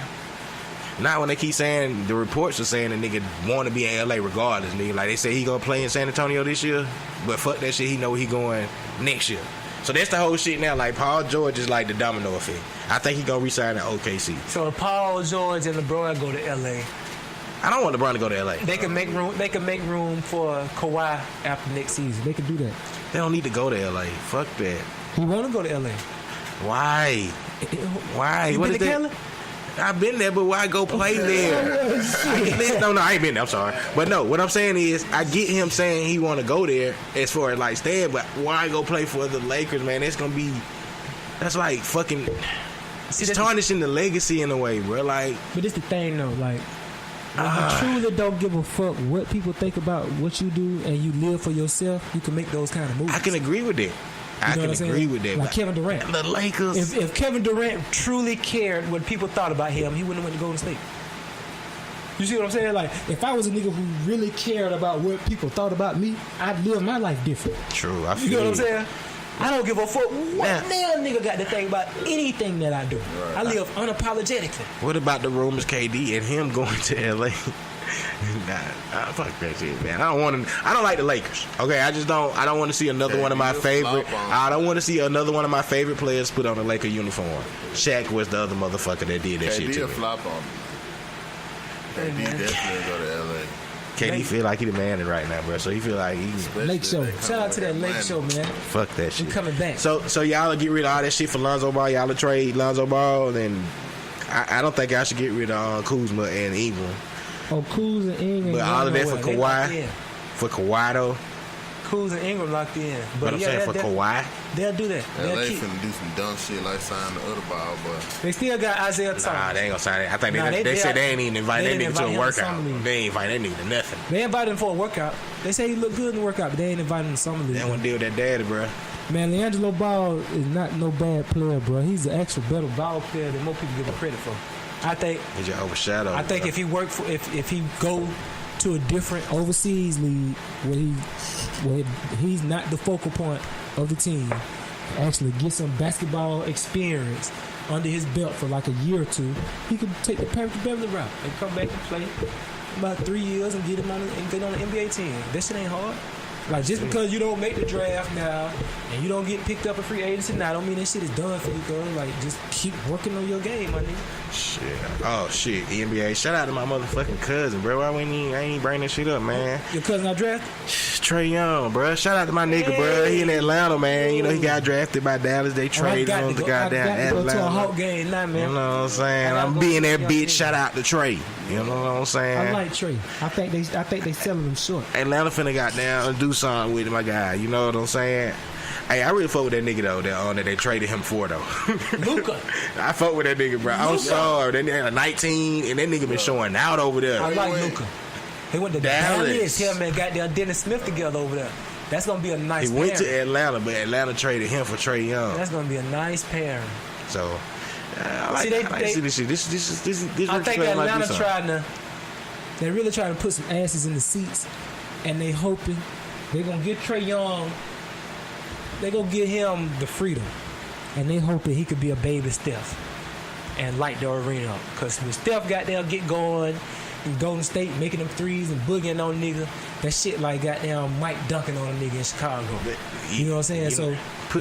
Not when they keep saying, the reports are saying the nigga want to be in LA regardless, nigga. Like they say he gonna play in San Antonio this year, but fuck that shit, he know he going next year. So that's the whole shit now. Like Paul George is like the domino effect. I think he gonna resign in OKC. So if Paul George and LeBron go to LA, I don't want LeBron to go to LA. They can make room. They can make room for Kawhi after next season. They can do that. They don't need to go to LA. Fuck that. He want to go to LA. Why? Why? You What been is to that? Cali? I've been there, but why go play there? No, I ain't been there. I'm sorry, but no. What I'm saying is, I get him saying he want to go there as far as like staying, but why go play for the Lakers, man? That's like fucking. It's tarnishing the legacy in a way, bro. Like, but it's the thing though, like. When you truly don't give a fuck what people think about what you do and you live for yourself, you can make those kind of moves. I can agree with that. I can agree with that. Like Kevin Durant. The Lakers. If Kevin Durant truly cared what people thought about him, he wouldn't have went to Golden State. You see what I'm saying? Like, if I was a nigga who really cared about what people thought about me, I'd live my life different. True. I feel you know what I'm saying? I don't give a fuck what damn nigga got to think about anything that I do. Right. I live unapologetically. What about the rumors KD and him going to LA? Nah, fuck that shit, man. I don't like the Lakers. Okay, I don't want to see another one of my favorite. I don't want to see another one of my favorite players put on a Laker uniform. Shaq was the other motherfucker that did that shit to me. KD a flop on me. KD definitely go to LA. KD feel like he the man right now, bro. So he feel like he's Lake Show. Shout out to that Lake Show, man. Fuck that shit. We coming back. So y'all will get rid of all that shit for Lonzo Ball. Y'all will trade Lonzo Ball, and I don't think y'all should get rid of Kuzma and Ingram. Oh, Kuz and Ingram. But all of that for Kawhi. For Kawhi though. Kuz and Ingram locked in. But I'm saying for Kawhi. They'll do that. LA finna do some dumb shit like sign the other ball, but they still got Isaiah Thomas. Nah, they ain't gonna sign it. I think they said they ain't even invite that nigga to a workout. They ain't invite that nigga to nothing. They invited him for a workout. They say he looked good in the workout, but they ain't invited him to summer league. They want to deal with that daddy, bro. Man, LiAngelo Ball is not no bad player, bro. He's an actual better ball player than most people give him credit for. I think he just overshadowed. I think if he worked for if he go to a different overseas league where he's not the focal point of the team, actually get some basketball experience under his belt for like a year or two, he could take the Patrick Beverly route and come back and play about 3 years and get him on the NBA team. That shit ain't hard. Like, just because you don't make the draft now and you don't get picked up in free agency now, don't mean that shit is done for you, girl. Like, just keep working on your game, my nigga. Shit. Oh, shit. NBA. Shout out to my motherfucking cousin, bro. I ain't bring that shit up, man. Your cousin got drafted? Trae Young, bro. Shout out to my nigga, bro. He in Atlanta, man. You know, he got drafted by Dallas. They traded him to goddamn Atlanta. Go to a Hawk game now, man. You know what I'm saying? I'm being that bitch. Shout out to Trae. You know what I'm saying? I like Trae. I think they selling him short. Atlanta finna goddamn do something with my guy. You know what I'm saying? Hey, I really fuck with that nigga though. That they traded him for though. Luka. I fuck with that nigga, bro. I'm sorry. That nigga 19 and that nigga been showing out over there. I like Luka. They went to Dallas. Him and got Dennis Smith together over there. That's gonna be a nice. He went to Atlanta, but Atlanta traded him for Trae Young. That's gonna be a nice pairing. So I like to see this shit. This I think Atlanta they're really trying to put some asses in the seats, and they hoping they're gonna get Trae Young. They gonna give him the freedom, and they hoping he could be a baby Steph and light the arena up. Cause when Steph got there, get going in Golden State, making them threes and boogieing on nigga, that shit like goddamn Mike Duncan on a nigga in Chicago. You know what I'm saying? So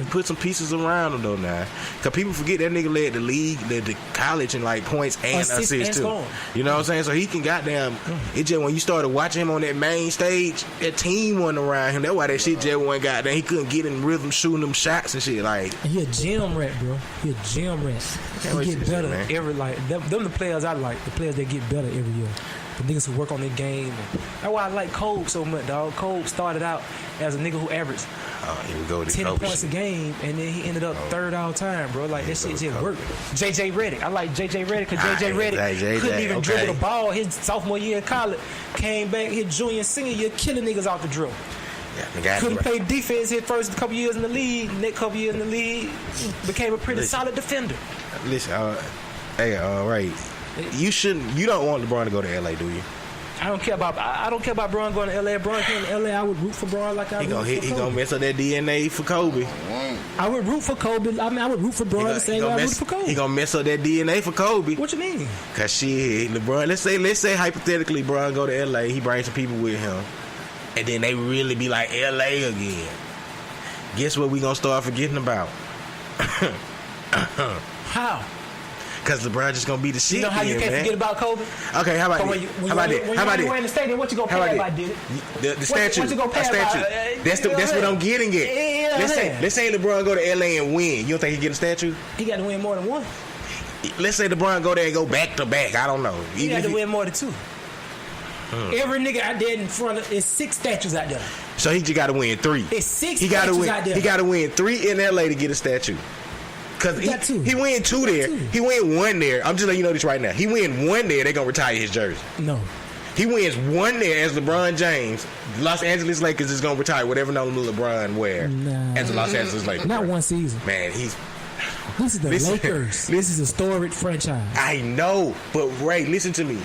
put some pieces around him though now, cause people forget that nigga led the league, led the college in like points and assists too. You know what I'm saying? So he can goddamn. It just when you started watching him on that main stage, that team wasn't around him. That's why that shit just went goddamn. He couldn't get in rhythm shooting them shots and shit. Like he a gym rat, bro. He a gym rat. He get better every them the players I like. The players that get better every year. The niggas who work on their game. That's why I like Kobe so much, dog. Kobe started out as a nigga who averaged 10 points a game, and then he ended up third all time, bro. Like, that shit just worked. JJ Redick. I like JJ Redick because JJ Redick couldn't even dribble the ball his sophomore year in college. Came back his junior and senior year, killing niggas off the drill. Couldn't play defense his first couple years in the league. Next couple years in the league, became a pretty solid defender. Listen, right. You don't want LeBron to go to LA, do you? I don't care about Bron going to LA. Bron came to LA, I would root for Bron like I would root for Kobe. He gonna mess up that DNA for Kobe. I would root for Kobe. I mean, I would root for Bron the same way I root for Kobe. He gonna mess up that DNA for Kobe. What you mean? Cause shit, LeBron. Let's say hypothetically, Bron go to LA. He brings some people with him, and then they really be like LA again. Guess what we gonna start forgetting about? How? Cause LeBron just gonna be the shit. You know how you can't forget about Kobe? Okay, how about this? How about this? How about this? When you're in the stadium, what you gonna pay if I did it? The statue. What you gonna pay a statue. That's what I'm getting at. let's say LeBron go to LA and win. You don't think he get a statue? He got to win more than one. Let's say LeBron go there and go back to back. I don't know. He got to win more than two. Every nigga out there in front of it's 6 statues out there. So he just got to win 3. It's 6 statues out there. He got to win 3 in LA to get a statue. Cause he win 2 there. He win 1 there. I'm just letting you know this right now. He win 1 there. They gonna retire his jersey. No. He wins 1 there as LeBron James. Los Angeles Lakers is gonna retire whatever number LeBron wear as the Los Angeles Lakers. Not one season. Man, this is the Lakers. This is a storied franchise. I know, but Ray, listen to me.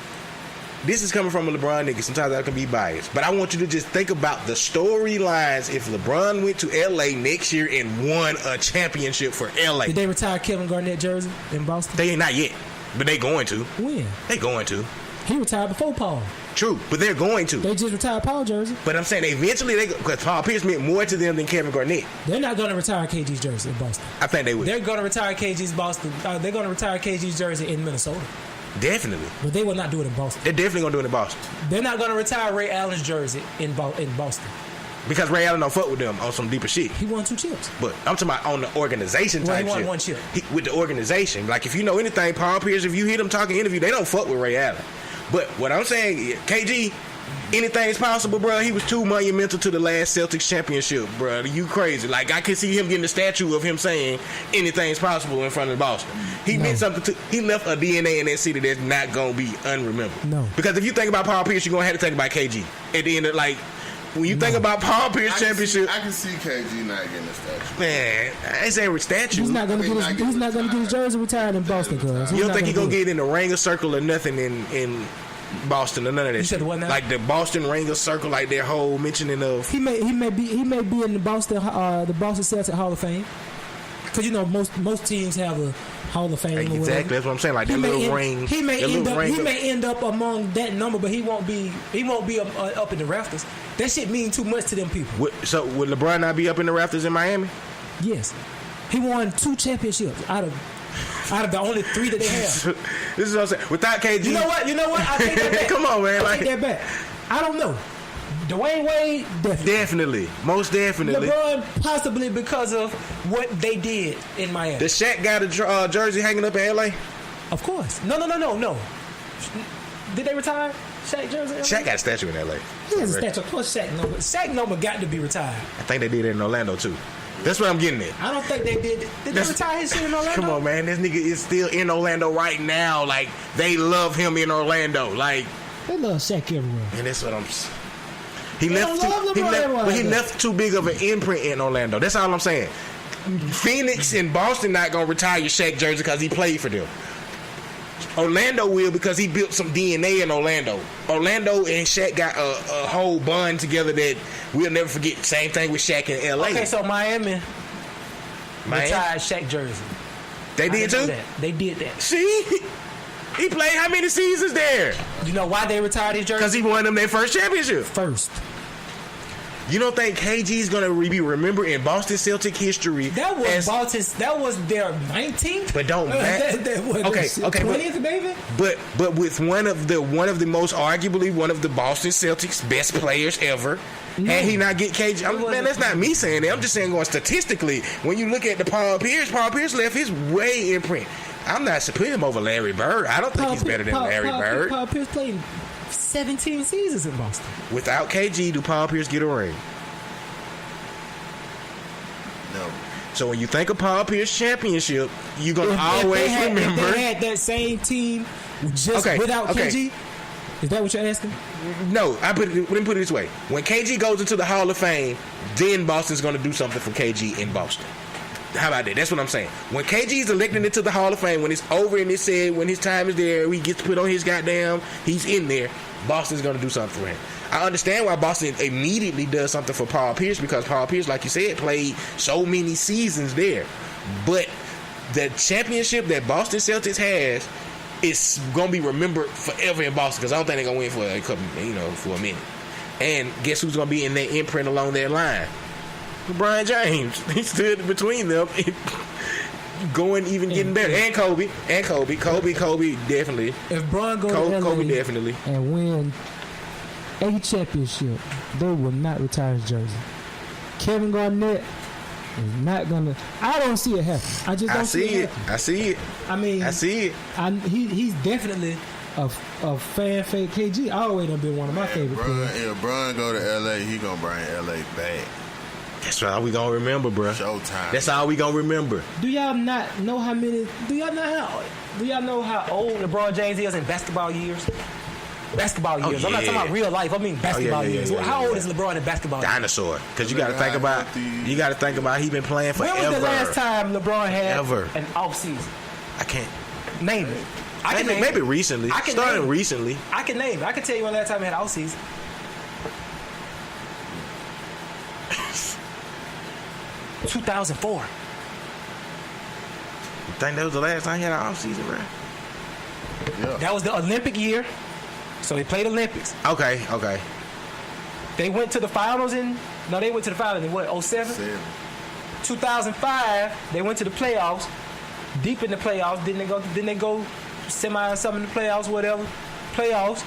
This is coming from a LeBron nigga. Sometimes I can be biased. But I want you to just think about the storylines if LeBron went to LA next year and won a championship for LA. Did they retire Kevin Garnett jersey in Boston? They ain't not yet. But they going to. When? They going to. He retired before Paul. True, but they're going to. They just retired Paul jersey. But I'm saying eventually because Paul Pierce meant more to them than Kevin Garnett. They're not going to retire KG's jersey in Boston. I think they will. They're going to retire KG's Boston. They're going to retire KG's jersey in Minnesota. Definitely. But they will not do it in Boston. They're definitely going to do it in Boston. They're not going to retire Ray Allen's jersey in Boston. Because Ray Allen don't fuck with them on some deeper shit. He won 2 chips. But I'm talking about on the organization type shit. He won 1 chip. With the organization. Like, if you know anything, Paul Pierce, if you hear them talking interview, they don't fuck with Ray Allen. But what I'm saying, KG, anything's possible, bro. He was too monumental to the last Celtics championship, bro. You crazy. Like, I could see him getting a statue of him saying anything's possible in front of Boston. He meant something to. He left a DNA in that city that's not going to be unremembered. No. Because if you think about Paul Pierce, you're going to have to think about KG. At the end of, like, when you think about Paul Pierce championship. I can see KG not getting a statue. Man, I ain't saying statue. He's not going to get his jersey retired in Boston, cuz. You don't think he's going to get in the Ringer Circle or nothing in Boston or none of that shit? Like the Boston Ringer Circle, like their whole mentioning of. He may be in the Boston Celtics Hall of Fame. Because you know most teams have a Hall of Fame. Exactly, that's what I'm saying. Like that little ring. He may end up among that number, but he won't be up in the rafters. That shit mean too much to them people. So would LeBron not be up in the rafters in Miami? Yes, he won 2 championships out of the only 3 that they have. This is what I'm saying. Without KG, you know what? I take that back. Come on, man. I take that back. I don't know. Dwayne Wade, definitely. Most definitely. LeBron, possibly because of what they did in Miami. The Shaq got a jersey hanging up in LA? Of course. No. Did they retire Shaq jersey? Shaq got a statue in LA. He has a statue. Of course, Shaq number got to be retired. I think they did it in Orlando too. That's what I'm getting at. I don't think they did. Did they retire his shit in Orlando? Come on, man. This nigga is still in Orlando right now. Like, they love him in Orlando. Like, they love Shaq everywhere. And that's what I'm. He left too big of an imprint in Orlando. That's all I'm saying. Phoenix and Boston not gonna retire your Shaq jersey because he played for them. Orlando will because he built some DNA in Orlando. Orlando and Shaq got a whole bond together that we'll never forget. Same thing with Shaq in LA. Okay, so Miami retired Shaq jersey. They did too? They did that. See? He played how many seasons there? You know why they retired his jersey? Because he won them their first championship. First. You don't think KG's gonna be remembered in Boston Celtic history? That was their 19th. But don't matter. Okay, 20th, baby. But with one of the most arguably one of the Boston Celtics best players ever. No. And he not get KG. Man, that's not me saying that. I'm just saying going statistically. When you look at the Paul Pierce left his way imprint. I'm not putting him over Larry Bird. I don't think he's better than Larry Bird. Paul Pierce played 17 seasons in Boston. Without KG, do Paul Pierce get a ring? No. So when you think of Paul Pierce championship, you're going to always remember. If they had that same team just without KG? Is that what you're asking? No, let me put it this way. When KG goes into the Hall of Fame, then Boston's going to do something for KG in Boston. How about that? That's what I'm saying. When KG's elected into the Hall of Fame, when it's over and it's said, when his time is there, he gets to put on his goddamn, he's in there, Boston's going to do something for him. I understand why Boston immediately does something for Paul Pierce because Paul Pierce, like you said, played so many seasons there. But the championship that Boston Celtics has is going to be remembered forever in Boston because I don't think they're going to win for a couple, for a minute. And guess who's going to be in their imprint along that line? LeBron James. He stood between them, getting better. And Kobe. Kobe definitely. If Bron go to LA Kobe definitely and win a championship, they will not retire his jersey. Kevin Garnett is not gonna. I don't see it happen. I just don't see it. I see it. I mean, I see it. He's definitely a fan favorite. KG always done been one of my favorite players. If Bron go to LA, he gonna bring LA back. That's all we gonna remember, bro. Showtime. That's all we gonna remember. Do y'all not know how many? Do y'all know how old LeBron James is in basketball years? Basketball years. I'm not talking about real life. I mean basketball years. How old is LeBron in basketball years? Dinosaur. Because you got to think about he been playing forever. When was the last time LeBron had an off season? I can't name it. Maybe recently. Starting recently. I can name it. I can tell you when the last time he had an off season. 2004. You think that was the last time he had an off season, bro? Yeah. That was the Olympic year. So they played Olympics. Okay. They went to the finals they went to the finals in what, 07? 2005, they went to the playoffs. Deep in the playoffs. Didn't they go semi or something in the playoffs, whatever. Playoffs.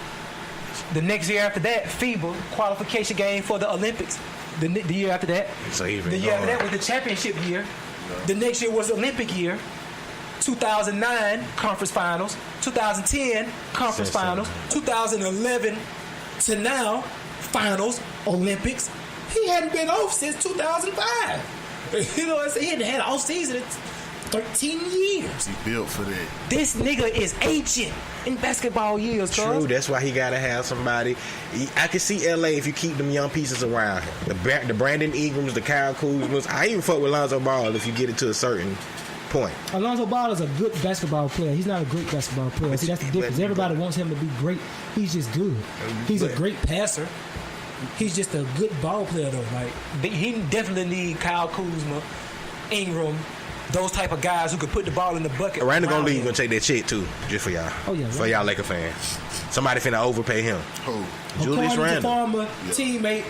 The next year after that, FIBA qualification game for the Olympics. The year after that. So even the year after that was the championship year. Yeah. The next year was Olympic year. 2009 conference finals. 2010 conference finals. 2011 to now finals, Olympics. He hadn't been off since 2005. You know what I'm saying? He hadn't had an off season in 13 years. He built for that. This nigga is ancient in basketball years, cuz. True, that's why he gotta have somebody. I can see LA if you keep them young pieces around him. The Brandon Ingrams, the Kyle Kuzmas. I even fuck with Lonzo Ball if you get it to a certain point. Alonzo Ball is a good basketball player. He's not a great basketball player. See, that's the difference. Everybody wants him to be great. He's just good. He's a great passer. He's just a good ball player, though. Like, he definitely need Kyle Kuzma, Ingram, those type of guys who could put the ball in the bucket. Randall gonna leave, gonna take that check too, just for y'all. Oh yeah, for y'all Laker fans. Somebody finna overpay him. Who? Julius Randle. Former teammate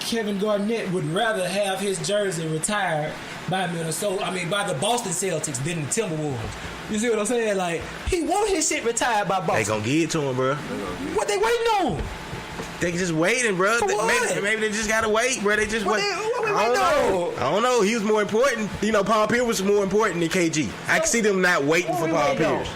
Kevin Garnett would rather have his jersey retired by Minnesota. I mean, by the Boston Celtics than the Timberwolves. You see what I'm saying? Like, he want his shit retired by Boston. They gonna give it to him, bro. What they waiting on? They just waiting, bro. Maybe they just gotta wait, bro. They just wait. I don't know. He was more important. You know, Paul Pierce was more important than KG. I can see them not waiting for Paul Pierce.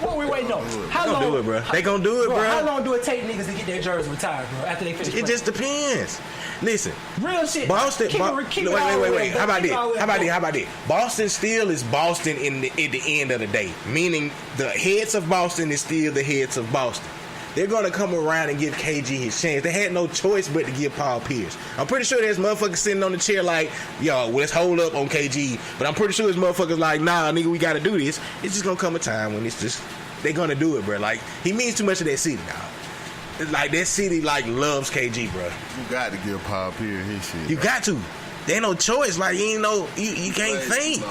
What we waiting on? How long do it, bro? They gonna do it, bro. How long do it take niggas to get their jerseys retired, bro? After they finish playing? It just depends. Listen, real shit. Boston. Wait. How about this? Boston still is Boston at the end of the day. Meaning the heads of Boston is still the heads of Boston. They're gonna come around and give KG his chance. They had no choice but to give Paul Pierce. I'm pretty sure there's motherfuckers sitting on the chair like, yo, let's hold up on KG. But I'm pretty sure there's motherfuckers like, nah, nigga, we gotta do this. It's just gonna come a time when it's just they're gonna do it, bro. Like, he means too much to that city now. Like, that city like loves KG, bro. You got to give Paul Pierce his shit. You got to. There ain't no choice. Like, you ain't no, you can't think.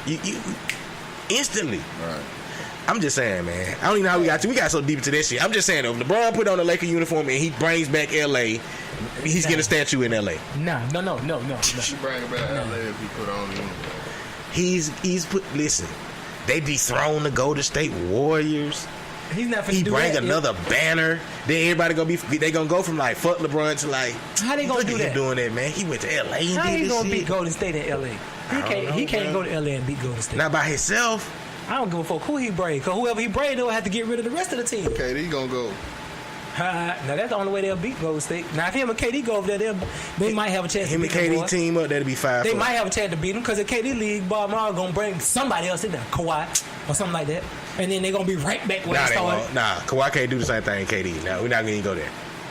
You instantly. Right. I'm just saying, man. I don't even know how we got so deep into that shit. I'm just saying, though, if LeBron put on a Laker uniform and he brings back LA, he's getting a statue in LA. No. He should bring it back LA if he put on the uniform. He's put. Listen, they dethroned the Golden State Warriors. He's not finna He do bring that. another banner. Then everybody they gonna go from like fuck LeBron to like, how they gonna do that? Doing that, man. He went to LA and how did he this gonna shit. beat Golden State in LA? He can't go to LA and beat Golden State. Not by himself. I don't give a fuck who he bring, because whoever he bring, they'll have to get rid of the rest of the team. KD gonna go. Now that's the only way they'll beat Golden State. Now if him and KD go over there, they might have a chance. Him to and beat KD team up, that'll be 5-4. They might have a chance to beat him because the KD league, Bob Marley gonna bring somebody else in there, Kawhi or something like that, and then they gonna be right back where they started. Nah, Kawhi can't do the same thing KD. Now we're not gonna go there.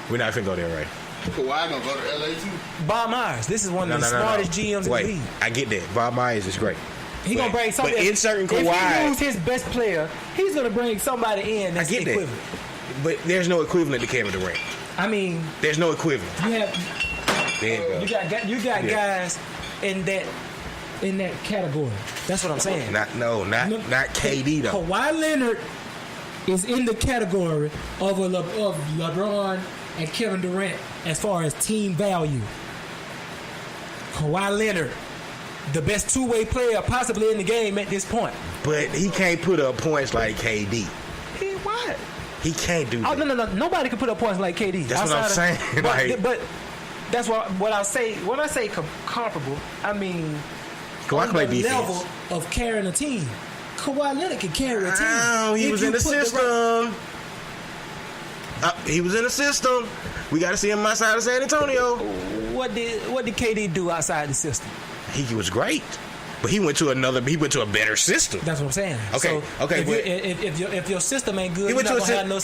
We're not finna go there, right? Kawhi gonna go to LA too. Bob Myers, this is one of the smartest GMs in the league. I get that. Bob Myers is great. He gonna bring somebody. But in certain Kawhi, if he lose his best player, he's gonna bring somebody in that's equivalent. That. But there's no equivalent to Kevin Durant. I mean, there's no equivalent. You got guys in that category. That's what I'm saying. Not KD though. Kawhi Leonard is in the category of LeBron and Kevin Durant as far as team value. Kawhi Leonard, the best two-way player possibly in the game at this point. But he can't put up points like KD. What? He can't do that. No. Nobody can put up points like KD. That's what I'm saying. But That's what I say. When I say comparable, I mean Kawhi play the defense. level of carrying a team. Kawhi Leonard can carry a team. Oh, he If was you in the put system. He was in the system. We got to see him outside of San Antonio. What did KD do outside the system? He was great, but he went to a better system. That's what I'm saying. Okay, so okay, If your system ain't good, He went to a system.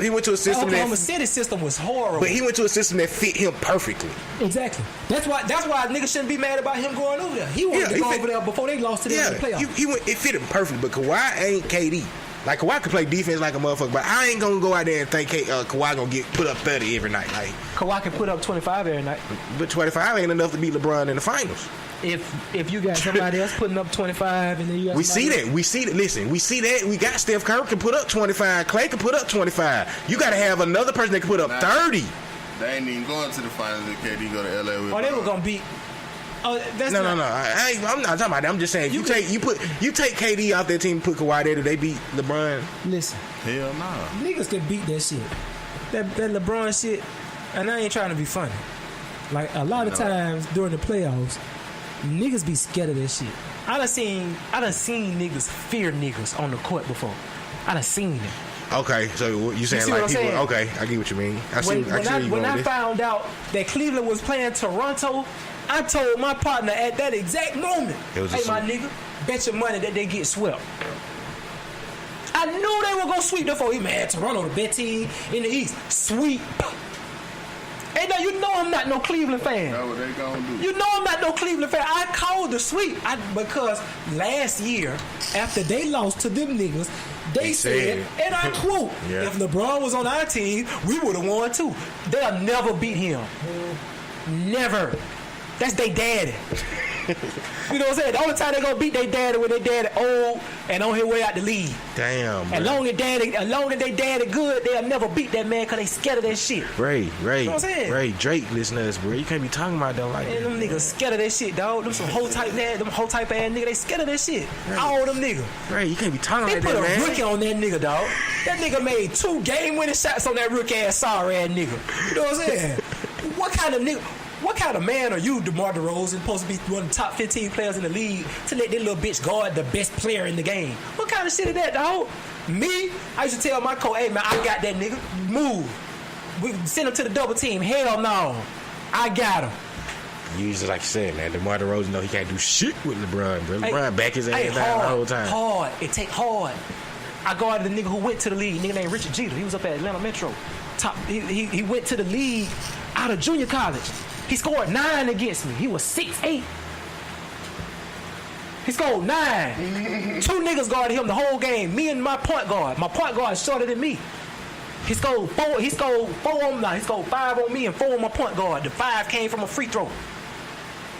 He went to a system. Oklahoma City system was horrible. But he went to a system that fit him perfectly. Exactly. That's why niggas shouldn't be mad about him going over there. He wanted to go over there before they lost to them in the playoffs. It fit him perfect. But Kawhi ain't KD. Like Kawhi can play defense like a motherfucker, but I ain't gonna go out there and think Kawhi gonna get put up 30 every night. Like Kawhi can put up 25 every night. But 25 ain't enough to beat LeBron in the finals. If you got somebody else putting up 25 and then you got We see that. Listen, we see that. We got Steph Curry can put up 25. Clay can put up 25. You got to have another person that can put up 30. They ain't even going to the finals if KD go to LA with. Oh, they were gonna beat. Oh, that's no. I'm not talking about that. I'm just saying you take KD out their team and put Kawhi there. Do they beat LeBron? Listen, hell no. Niggas can beat that shit. That LeBron shit, and I ain't trying to be funny. Like a lot of times during the playoffs, niggas be scared of that shit. I done seen niggas fear niggas on the court before. I done seen it. Okay, so you saying like people? Okay, I get what you mean. When I found out that Cleveland was playing Toronto, I told my partner at that exact moment, "Hey, my nigga, bet your money that they get swept." I knew they were gonna sweep the four. Man, Toronto the best team in the East. Sweep. Hey, now you know I'm not no Cleveland fan. That's what they gonna do. You know I'm not no Cleveland fan. I called the sweep because last year, after they lost to them niggas, they said, and I quote, if LeBron was on our team, we would have won too. They'll never beat him. Never. That's they daddy. You know what I'm saying? The only time they gonna beat their daddy when they daddy old and on his way out the league. Damn. As long as they daddy good, they'll never beat that man because they scared of that shit. Ray, you know what I'm saying? Ray, Drake, listen to us, bro. You can't be talking about them like that. Man, them niggas scared of that shit, dog. Them some whole type ass nigga. They scared of that shit. Ray. All them niggas. Ray, you can't be talking like that, man. They put a rookie on that nigga, dog. That nigga made 2 game-winning shots on that rookie ass sorry ass nigga. You know what I'm saying? What kind of man are you, DeMar DeRozan, supposed to be one of the top 15 players in the league to let that little bitch guard the best player in the game? What kind of shit is that, dog? Me, I used to tell my coach, hey, man, I got that nigga. Move. We send him to the double team. Hell no. I got him. Usually, like you said, man, DeMar DeRozan know he can't do shit with LeBron, bro. LeBron back his ass down the whole time. Hard. It take hard. I guarded the nigga who went to the league. Nigga named Richard Jeter. He was up at Atlanta Metro. He went to the league out of junior college. He scored 9 against me. He was 6'8". He scored 9. 2 niggas guarded him the whole game. Me and my point guard. My point guard is shorter than me. He scored 4. He scored 4 on me. He scored 5 on me and 4 on my point guard. The 5 came from a free throw.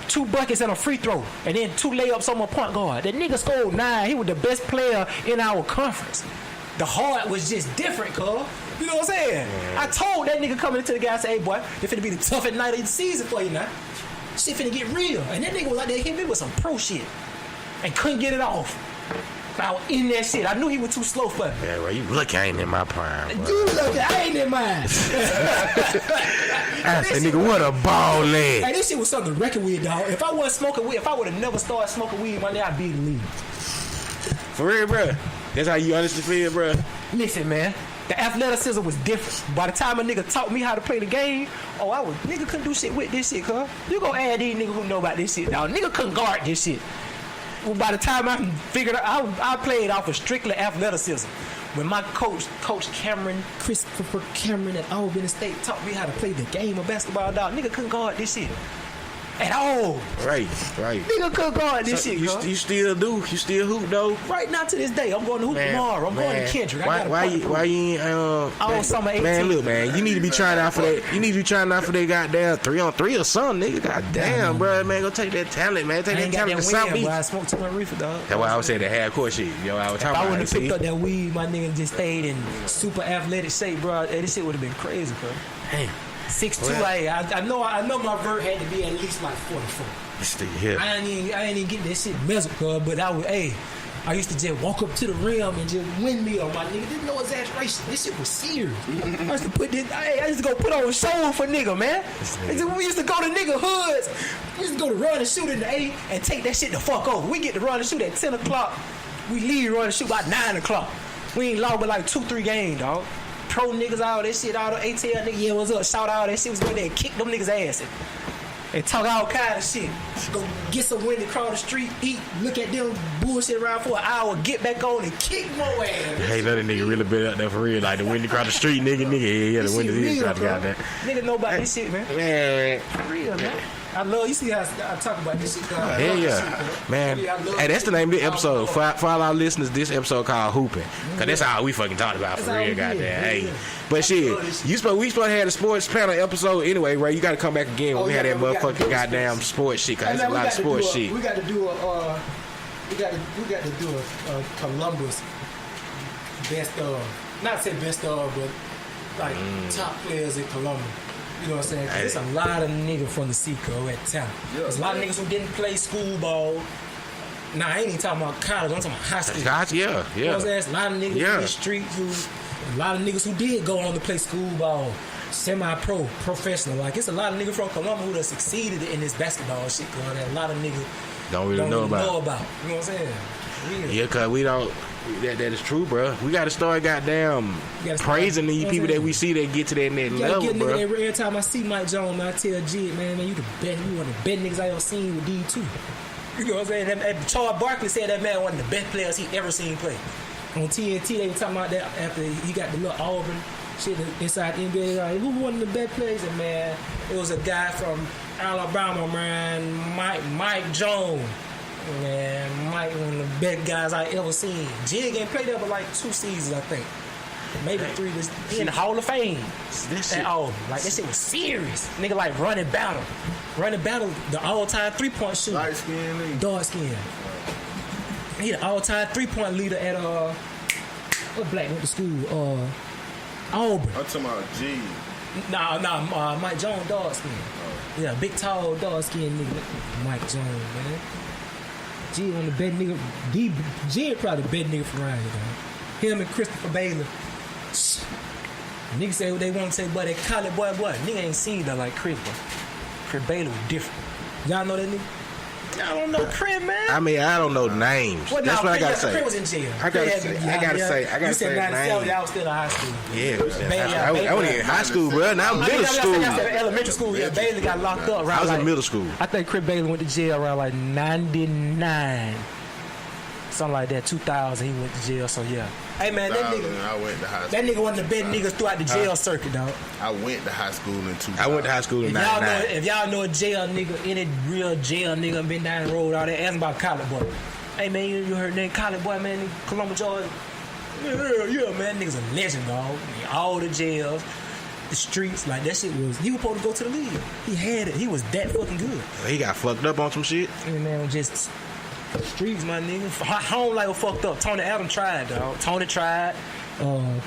2 buckets and a free throw, and then 2 layups on my point guard. That nigga scored 9. He was the best player in our conference. The heart was just different, cuz. You know what I'm saying? I told that nigga coming into the guy, I said, hey, boy, this finna be the toughest night of the season for you now. Shit finna get real. And that nigga was like, there hit me with some pro shit and couldn't get it off. I was in that shit. I knew he was too slow for me. Yeah, well, you lucky I ain't in my prime, bro. You lucky I ain't in mine. I said, nigga, what a ball leg. Hey, this shit was something to reckon with, dog. If I wasn't smoking weed, if I would have never started smoking weed, my nigga, I'd be in the league. For real, bro. That's how you honestly feel, bro. Listen, man. The athleticism was different. By the time a nigga taught me how to play the game, nigga couldn't do shit with this shit, cuz. You gonna add these niggas who know about this shit, dog. Nigga couldn't guard this shit. Well, by the time I figured out, I played off of strictly athleticism. When my coach Christopher Cameron at Albany State taught me how to play the game of basketball, dog, nigga couldn't guard this shit. At all. Right. Nigga couldn't guard this shit, you still do. You still hoop, though. Right now to this day. I'm going to hoop tomorrow. I'm going to Kendrick. Why you ain't all summer 18. Man, look, man, you need to be trying out for that. You need to be trying out for that goddamn 3-on-3 or something, nigga. Goddamn, bro, man, go take that talent, man. Take that talent to South Beach. I smoked too much reefer, dog. That's why I was saying that hardcore shit. Yo, I was talking about. I wouldn't have picked up that weed, my nigga just stayed in super athletic shape, bro. This shit would have been crazy, bro. Damn. 6'2". I know my vert had to be at least like 44. Yeah. I ain't even getting that shit measured, cuz, but I was, hey, I used to just walk up to the rim and just windmill, my nigga. This no exaggeration. This shit was serious. I used to put this. I used to go put on a show for nigga, man. We used to go to nigga hoods. We used to go to run and shoot in the 8 and take that shit the fuck over. We get to run and shoot at 10 o'clock. We leave run and shoot by 9 o'clock. We ain't lost but like 2-3 games, dog. Pro niggas, all that shit, all the ATL niggas, yeah, what's up? Shout out, that shit was going there and kick them niggas' ass. And talk all kind of shit. Go get some wind across the street, eat, look at them bullshit around for an hour, get back on and kick more ass. Hey, that nigga really been out there for real. Like the wind across the street, nigga, yeah, the wind is across the goddamn. Nigga know about this shit, man. Man. For real, man. I love, you see how I talk about this shit. Hell yeah. Man. Hey, that's the name of the episode. For all our listeners, this episode called Hoopin. Cause that's all we fucking talked about for real, goddamn. Hey. But shit, we supposed to have a sports panel episode anyway, right? You gotta come back again when we had that motherfucking goddamn sports shit, cause there's a lot of sports shit. We got to do a Columbus best of, not say best of, but like top players in Columbus. You know what I'm saying? There's a lot of niggas from the Seacoast at the time. There's a lot of niggas who didn't play school ball. Nah, I ain't even talking about college. I'm talking about high school. Yeah. You know what I'm saying? There's a lot of niggas in the streets a lot of niggas who did go on to play school ball, semi-pro, professional. Like, it's a lot of niggas from Columbus who have succeeded in this basketball shit going on. A lot of niggas don't really know about. You know what I'm saying? Really. Yeah, cause we don't. That is true, bro. We gotta start goddamn praising these people that we see that get to that next level, bro. Every time I see Mike Jones, man, I tell Jid, man, you the best. You one of the best niggas I ever seen with D2. You know what I'm saying? Charles Barkley said that man one of the best players he ever seen play. On TNT, they were talking about that after he got the little Auburn shit inside the NBA. Like, who one of the best players? And man, it was a guy from Alabama, man, Mike Jones. Man, Mike, one of the best guys I ever seen. Jig ain't played there but like 2 seasons, I think. Maybe 3. He in the Hall of Fame. At Auburn. Like, that shit was serious. Nigga like running battle, the all-time 3-point shooter. Light skin nigga. Dark skin. He the all-time 3-point leader at what black went to school? Auburn. I'm talking about G. Nah, Mike Jones, dark skin. Yeah, big tall dark skin nigga. Mike Jones, man. G on the best nigga. G probably the best nigga from around here, man. Him and Christopher Bailey. Niggas say what they want to say, but that college boy, nigga ain't seen that like Chris, boy. Chris Bailey was different. Y'all know that nigga? Y'all don't know Chris, man. I mean, I don't know names. Well, that's what I gotta say. Chris was in jail. I gotta say. You said 97, y'all was still in high school. Yeah, I was in high school, bro. Now I'm middle school. I said elementary school. Yeah, Bailey got locked up. I was in middle school. I think Chris Bailey went to jail around like 99. Something like that, 2000, he went to jail, so yeah. Hey man, that nigga, I went to high school. That nigga one of the best niggas throughout the jail circuit, dog. I went to high school in 2000. I went to high school in 99. If y'all know a jail nigga, any real jail nigga been down the road, all that, ask about College Boy. Hey man, you heard that College Boy, man, in Columbus, Georgia? Yeah, man, nigga's a legend, dog. All the jails, the streets, like that shit was, he was supposed to go to the league. He had it. He was that fucking good. He got fucked up on some shit. Hey man, just the streets, my nigga. Home life was fucked up. Tony Adams tried, dog. Tony tried. Mahone,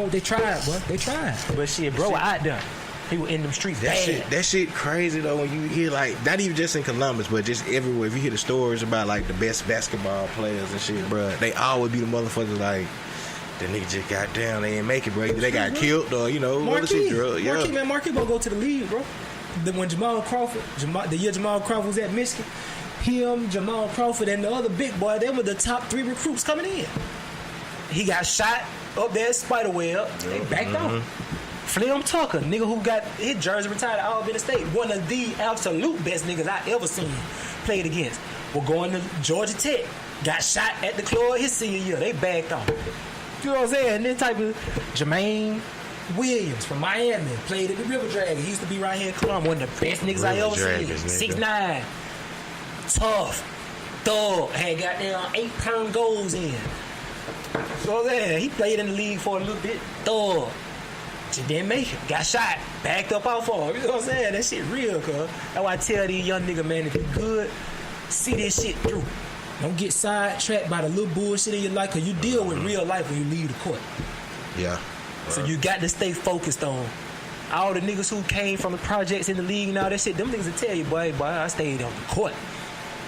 they tried, bro. They tried. But shit, bro, out there. He was in them streets. That shit crazy though. When you hear like, not even just in Columbus, but just everywhere. If you hear the stories about like the best basketball players and shit, bro, they always be the motherfuckers like, that nigga just got down. They ain't make it, bro. They got killed or Marquis gonna go to the league, bro. When Jamal Crawford, the year Jamal Crawford was at Michigan, him, Jamal Crawford, and the other big boy, they were the top 3 recruits coming in. He got shot up there at Spiderweb. They backed off. Flem Tucker, nigga who got his jersey retired at Albany State, one of the absolute best niggas I ever seen played against. We're going to Georgia Tech, got shot at the club his senior year. They backed off. You know what I'm saying? And this type of Jermaine Williams from Miami played at the River Dragon. He used to be right here in Columbus. One of the best niggas I ever seen. 6'9", tough, thug. Had goddamn 8 perm goals in. So yeah, he played in the league for a little bit. Thug. She didn't make it. Got shot. Backed up out for him. You know what I'm saying? That shit real, cuz. That's why I tell these young niggas, man, if you good, see this shit through. Don't get sidetracked by the little bullshit in your life, cause you deal with real life when you leave the court. Yeah. So you got to stay focused on all the niggas who came from the projects in the league and all that shit. Them niggas will tell you, boy, I stayed on the court.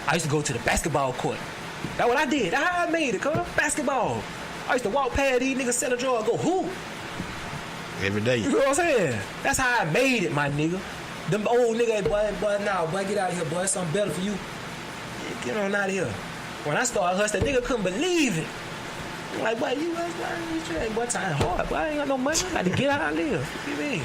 I used to go to the basketball court. That's what I did. That's how I made it, cuz. Basketball. I used to walk past these niggas, set a draw, and go hoop. Every day. You know what I'm saying? That's how I made it, my nigga. Them old niggas, boy, get out of here, boy. Something better for you. Get on out of here. When I started hustling, nigga couldn't believe it. I'm like, boy, boy, time hard, boy. I ain't got no money. I got to get out of here. What you mean?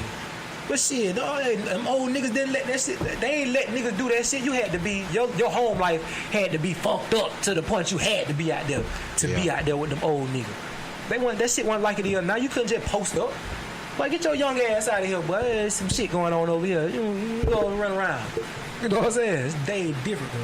But shit, them old niggas didn't let that shit. They ain't let niggas do that shit. You had to be your home life had to be fucked up to the point you had to be out there be out there with them old niggas. That shit wasn't like it here. Now you couldn't just post up. Boy, get your young ass out of here, boy. There's some shit going on over here. You go run around. You know what I'm saying? It's day different, bro.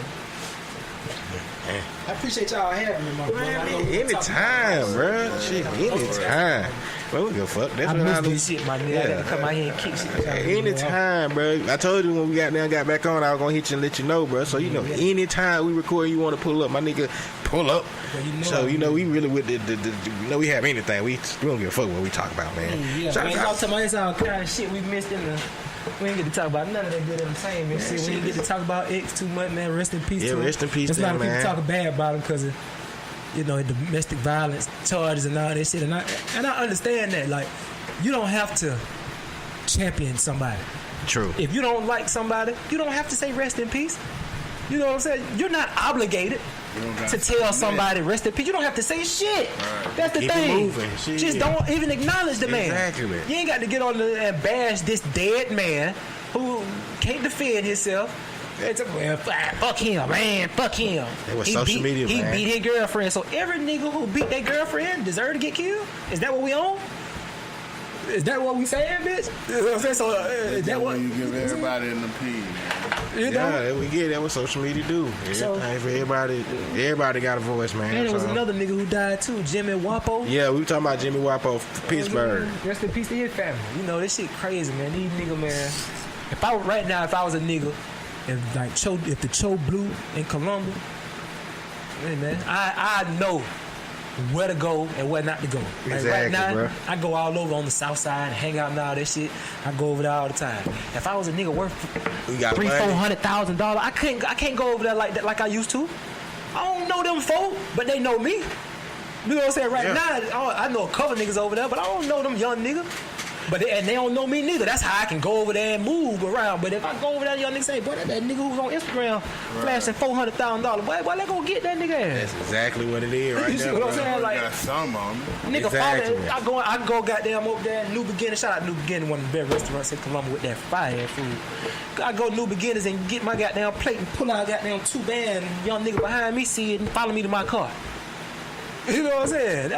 I appreciate y'all having me, my brother. Anytime, bro. Shit, anytime. Bro, we give a fuck. That's I what miss I do. this shit, my nigga. I gotta come out here and kick shit. Anytime, bro. I told you when we got back on, I was gonna hit you and let you know, bro. So anytime we record, you want to pull up, my nigga, pull up. So we really with the we have anything. We don't give a fuck what we talk about, man. Yeah, man. Y'all talking about this all kind of shit we missed in the. We ain't get to talk about none of that good entertainment shit. We ain't get to talk about X too much, man. Rest in peace. Yeah, rest in peace. There's a lot of people man. talking bad about him because of domestic violence charges and all that shit. And I understand that. Like, you don't have to champion somebody. True. If you don't like somebody, you don't have to say rest in peace. You know what I'm saying? You're not obligated to tell somebody rest in peace. You don't have to say shit. Right. That's the Keep thing. Just don't even acknowledge the man. Exactly. You ain't got to get on there and bash this dead man who can't defend himself. Well, fuck him, man. Fuck him. It was social media, He man. beat his girlfriend. So every nigga who beat their girlfriend deserve to get killed? Is that what we on? Is that what we saying, bitch? You know what I'm saying? So is that what you give everybody an opinion? You know? Yeah, we get that. What social media do? So, for everybody got a voice, man. And there was another nigga who died too, Jimmy Wapo. Yeah, we were talking about Jimmy Wapo, Pittsburgh. Rest in peace to his family. You know, this shit crazy, man. These nigga, man. If I was a nigga, if the Cho blew in Columbia, hey man, I know where to go and where not to go. Like exactly, right now, bro. I go all over on the south side and hang out and all that shit. I go over there all the time. If I was a nigga worth $300,000-$400,000, I can't go over there like that like I used to. I don't know them folk, but they know me. You know what I'm saying? Right now, I know a couple niggas over there, but I don't know them young niggas. But they don't know me neither. That's how I can go over there and move around. But if I go over there, young niggas say, boy, that nigga who's on Instagram flashing $400,000, boy, they gonna get that nigga ass. That's exactly what it is right You see there, what I'm bro. saying? Like, Got some on me. nigga, Exactly. I go goddamn over there, New Beginnings. Shout out New Beginnings, one of the best restaurants in Columbia with that fire food. I go New Beginnings and get my goddamn plate and pull out goddamn 2 band young nigga behind me, see it and follow me to my car. You know what I'm saying?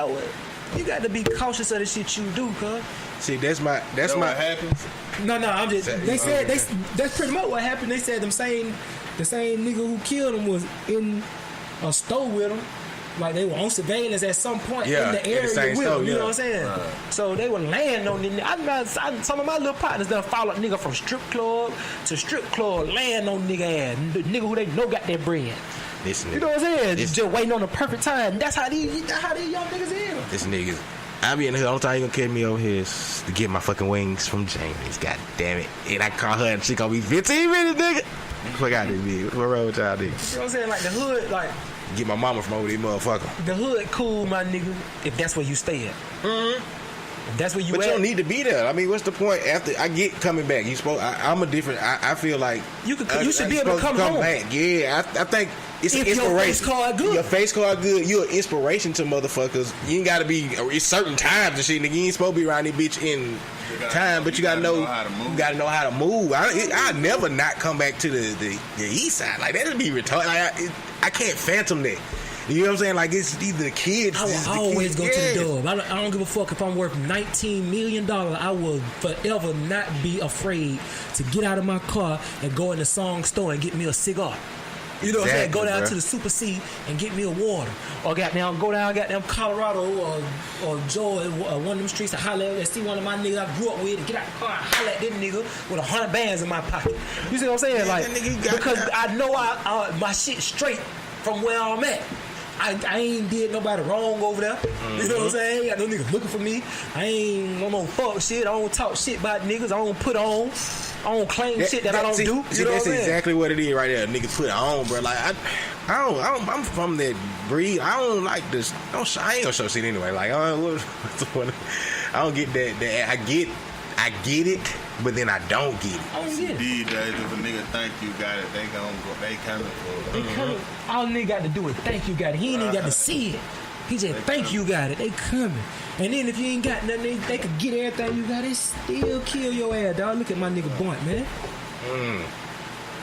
You got to be cautious of the shit you do, cuz. See, that's what happens. No, I'm just. They said that's pretty much what happened. They said the same nigga who killed him was in a store with him. Like they were on surveillance at some point in the area with him. You know what I'm saying? Right. So they were laying on the. Some of my little partners done follow nigga from strip club to strip club, laying on nigga ass. Nigga who they know got that bread. You know what I'm saying? Just waiting on the perfect time. That's how these young niggas is. This nigga. I be in the hood. Only time you gonna catch me over here is to get my fucking wings from Jamie's. God damn it. And I call her and she gonna be 15 minutes, nigga. Fuck out this bitch. What wrong with y'all niggas? You know what I'm saying? Like the hood, like. Get my mama from over there, motherfucker. The hood cool, my nigga, if that's where you stay at. Mm-hmm. If that's where you But at. you don't need to be there. I mean, what's the point after I get coming back? I'm a different. I feel like you should be able to come home. Back. Yeah, I think it's if inspiration. Your face card good. Your face card good. You're an inspiration to motherfuckers. You ain't gotta be it's certain times and shit. Nigga, you ain't supposed to be around this bitch in time, but you gotta know how to move. You gotta know how to move. I never not come back to the east side. Like that'd be retarded. Like, I can't phantom that. You know what I'm saying? Like it's either the kids. I will always go to the dub. I don't give a fuck if I'm worth $19 million. I will forever not be afraid to get out of my car and go in the song store and get me a cigar. You know what I'm saying? Go down to the Super C and get me a water. Or go down Colorado or Georgia, one of them streets and holler and see one of my niggas I grew up with and get out the car and holler at this nigga with 100 bands in my pocket. You see what I'm saying? Yeah, like because I know my shit straight from where I'm at. I ain't did nobody wrong over there. Mm-hmm. You know what I'm saying? Ain't got no niggas looking for me. I ain't no fuck shit. I don't talk shit about niggas. I don't put on. I don't claim shit that I don't do. You know that's what I'm saying? exactly what it is right there. Niggas put it on, bro. Like I'm from that breed. I don't like this. I ain't gonna show shit anyway. Like I don't get that. I get it, but then I don't get it. These days, if a nigga think you got it, they gon' go. They coming for it. All nigga got to do is think you got it. He ain't even got to see it. He just think you got it. They coming. And then if you ain't got nothing, they could get everything you got. They still kill your ass, dog. Look at my nigga Boint, man.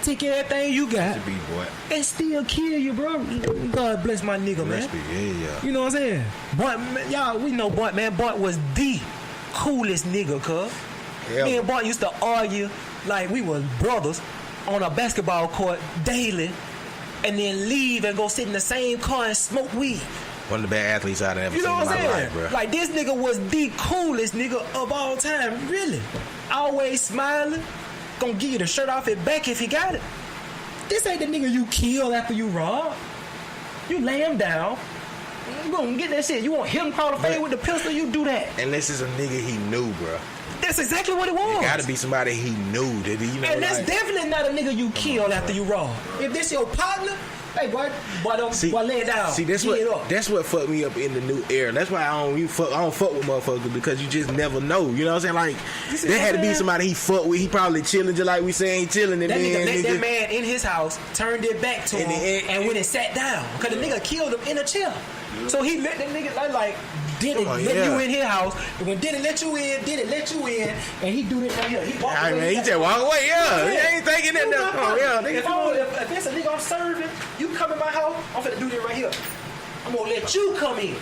Take everything you got and still kill you, bro. God bless my nigga, man. You know what I'm saying? Boint, man, y'all, we know Boint, man. Boint was the coolest nigga, cuz. Me and Boint used to argue like we was brothers on a basketball court daily and then leave and go sit in the same car and smoke weed. One of the bad athletes I've ever seen in my life, bro. Like, this nigga was the coolest nigga of all time, really. Always smiling. Gonna give you the shirt off his back if he got it. This ain't the nigga you kill after you rob. You lay him down. You gonna get that shit. You want him call the fade with the pistol, you do that. And this is a nigga he knew, bro. That's exactly what it was. It gotta be somebody he knew that he, you know. And that's definitely not a nigga you kill after you rob. If this your partner, hey boy, boy lay it down. See, that's what fucked me up in the new era. That's why I don't fuck with motherfuckers, because you just never know. You know what I'm saying? Like, there had to be somebody he fucked with. He probably chilling just like we saying he chilling. And that nigga let that man in his house, turned it back to him, and went and sat down. Because the nigga killed him in a chair. So he let that nigga like did it let you in his house. And when did it let you in, and he do this right here. He walk away. He just walk away, He ain't thinking that. If it's a nigga I'm serving, you come in my house, I'm finna do this right here. I'm gonna let you come in.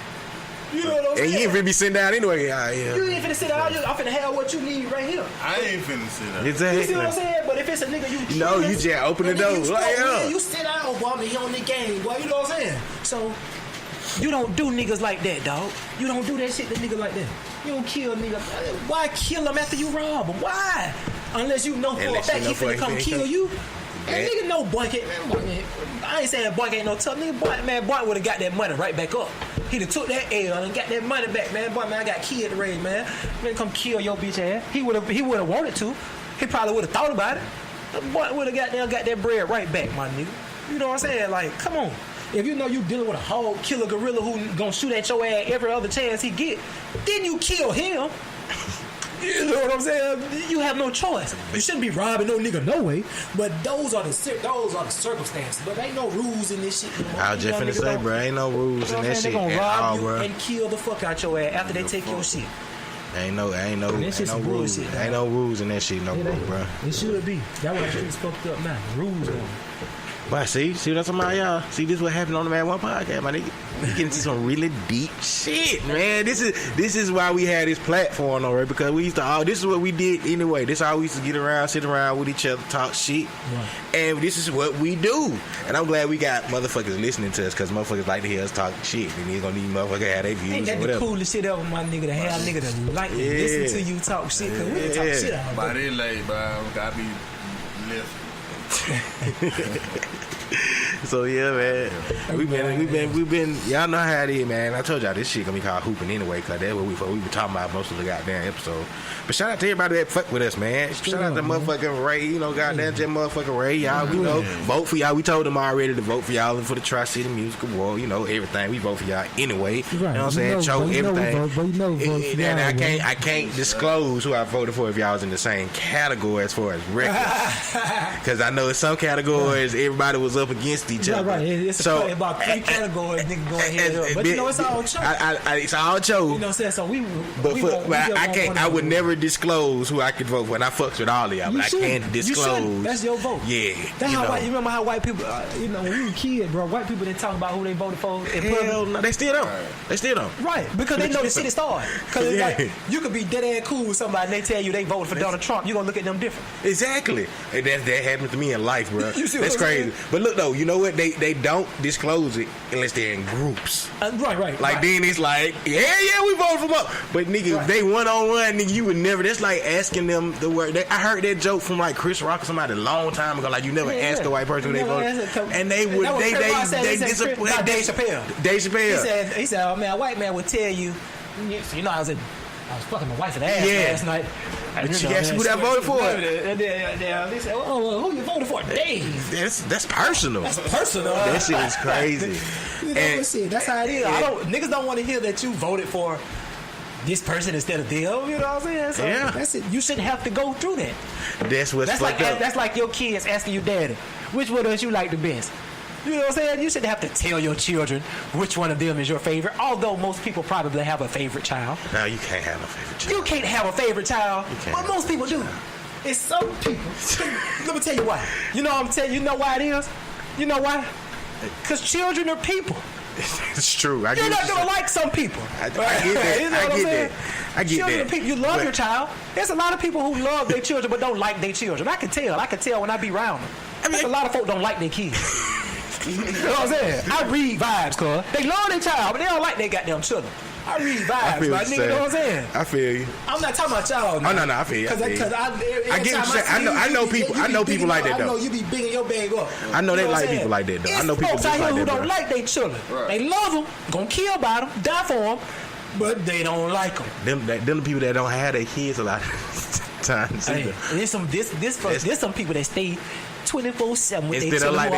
You know what I'm saying? And you ain't finna be sitting down anyway. You ain't finna sit down. I'm finna have what you need right here. I ain't finna sit down. Exactly. You see what I'm saying? But if it's a nigga you just open the door. You sit down, boy, he on the game, boy. You know what I'm saying? So you don't do niggas like that, dog. You don't do that shit to niggas like that. You don't kill niggas. Why kill him after you rob him? Why? Unless you know for a fact he finna come kill you. And nigga know boy can't. I ain't saying boy ain't no tough nigga. Boy would have got that money right back up. He'd have took that L and got that money back, man. Boy, man, I got kid to raise, man. Man, come kill your bitch ass. He would have wanted to. He probably would have thought about it. The boy would have got that bread right back, my nigga. You know what I'm saying? Like, come on. If you know you dealing with a whole killer gorilla who gonna shoot at your ass every other chance he get, then you kill him. You know what I'm saying? You have no choice. You shouldn't be robbing no nigga no way. But those are the circumstances. But ain't no rules in this shit. No more. I was just finna say, bro, ain't no rules in that shit. They gonna rob you bro. and kill the fuck out your ass after they take your shit. Ain't no rules. Ain't no rules in that shit no more, bro. It should be. That's why shit's fucked up now. Rules on. But see what I'm talking about, y'all? See, this is what happened on the Man One podcast, my nigga. We get into some really deep shit, man. This is why we had this platform, alright? Because we used to this is what we did anyway. This is how we used to get around, sit around with each other, talk shit. Right. And this is what we do. And I'm glad we got motherfuckers listening to us, because motherfuckers like to hear us talk shit. And they're gonna need motherfuckers have their views. Ain't that whatever. The coolest shit ever, my nigga, to have a nigga that like to listen to you talk shit? Because we can talk shit out. By this late, bro, gotta be listening. So yeah, man, we've been. Y'all know how it is, man. I told y'all this shit gonna be called Hoopin anyway, cause that's what we been talking about most of the goddamn episode. But shout out to everybody that fuck with us, man. Shout out to motherfucking Ray, you know, goddamn just motherfucking Ray, y'all. We know vote for y'all. We told them already to vote for y'all and for the Tri-City Music Award. You know everything. We vote for y'all anyway. You know what I'm saying? Show everything. And I can't disclose who I voted for if y'all was in the same category as far as records, because I know in some categories everybody was up against each other. Right. It's about 3 categories, nigga, going here. But you know, it's all show. It's all show. You know what I'm saying? So I would never disclose who I could vote for, and I fucks with all of y'all, but I can't disclose. That's your vote. Yeah. That's how you remember how white people, you know, when you were a kid, bro, white people didn't talk about who they voted for. Hell no, they still don't. They still don't. Right, because they know the shit is started. Because like, you could be dead ass cool with somebody and they tell you they voted for Donald Trump, you're going to look at them different. Exactly. And that happens to me in life, bro. That's crazy. But look, though, you know what? They don't disclose it unless they're in groups. Right. Like, then it's like, yeah, we voted for them. But, nigga, if they one-on-one, nigga, you would never. That's like asking them the word. I heard that joke from, like, Chris Rock or somebody a long time ago. Like, you never asked the white person who they voted. And they would, they disappoint. Dave Chappelle. He said, oh, man, a white man would tell you, you know, I was fucking my wife in the ass last night. But she asked who that voted for. And then they said, "Oh, who you voted for?" Dave. That's personal. That's personal. That shit is crazy. You know, shit, that's how it is. Niggas don't want to hear that you voted for this person instead of them. You know what I'm saying? So that's it. You shouldn't have to go through that. That's what's fucked up. That's like your kids asking you, daddy, which one of us you like the best? You know what I'm saying? You shouldn't have to tell your children which one of them is your favorite, although most people probably have a favorite child. No, you can't have a favorite child. You can't have a favorite child, but most people do. It's some people. Let me tell you why. You know why it is? You know why? Because children are people. It's true. You're not gonna like some people. I get that. You know what I'm saying? I get children that. Are people. You love your child. There's a lot of people who love their children but don't like their children. I can tell when I be around them. There's a lot of folk don't like their kids. You know what I'm saying? I read vibes, cuz. They love their child, but they don't like their goddamn children. I read vibes, my nigga. You know what I'm saying? I feel you. I'm not talking about y'all. Oh no, I feel you. Because I get what you're saying. I know people. I know people like that though. I know you be bigging your bag up. I know they like people like that though. I know people just like that. Who don't like their children. They love them, gonna kill about them, die for them, but they don't like them. Them the people that don't have their kids a lot of times. Hey, there's some people that stay 24/7 with their children. Like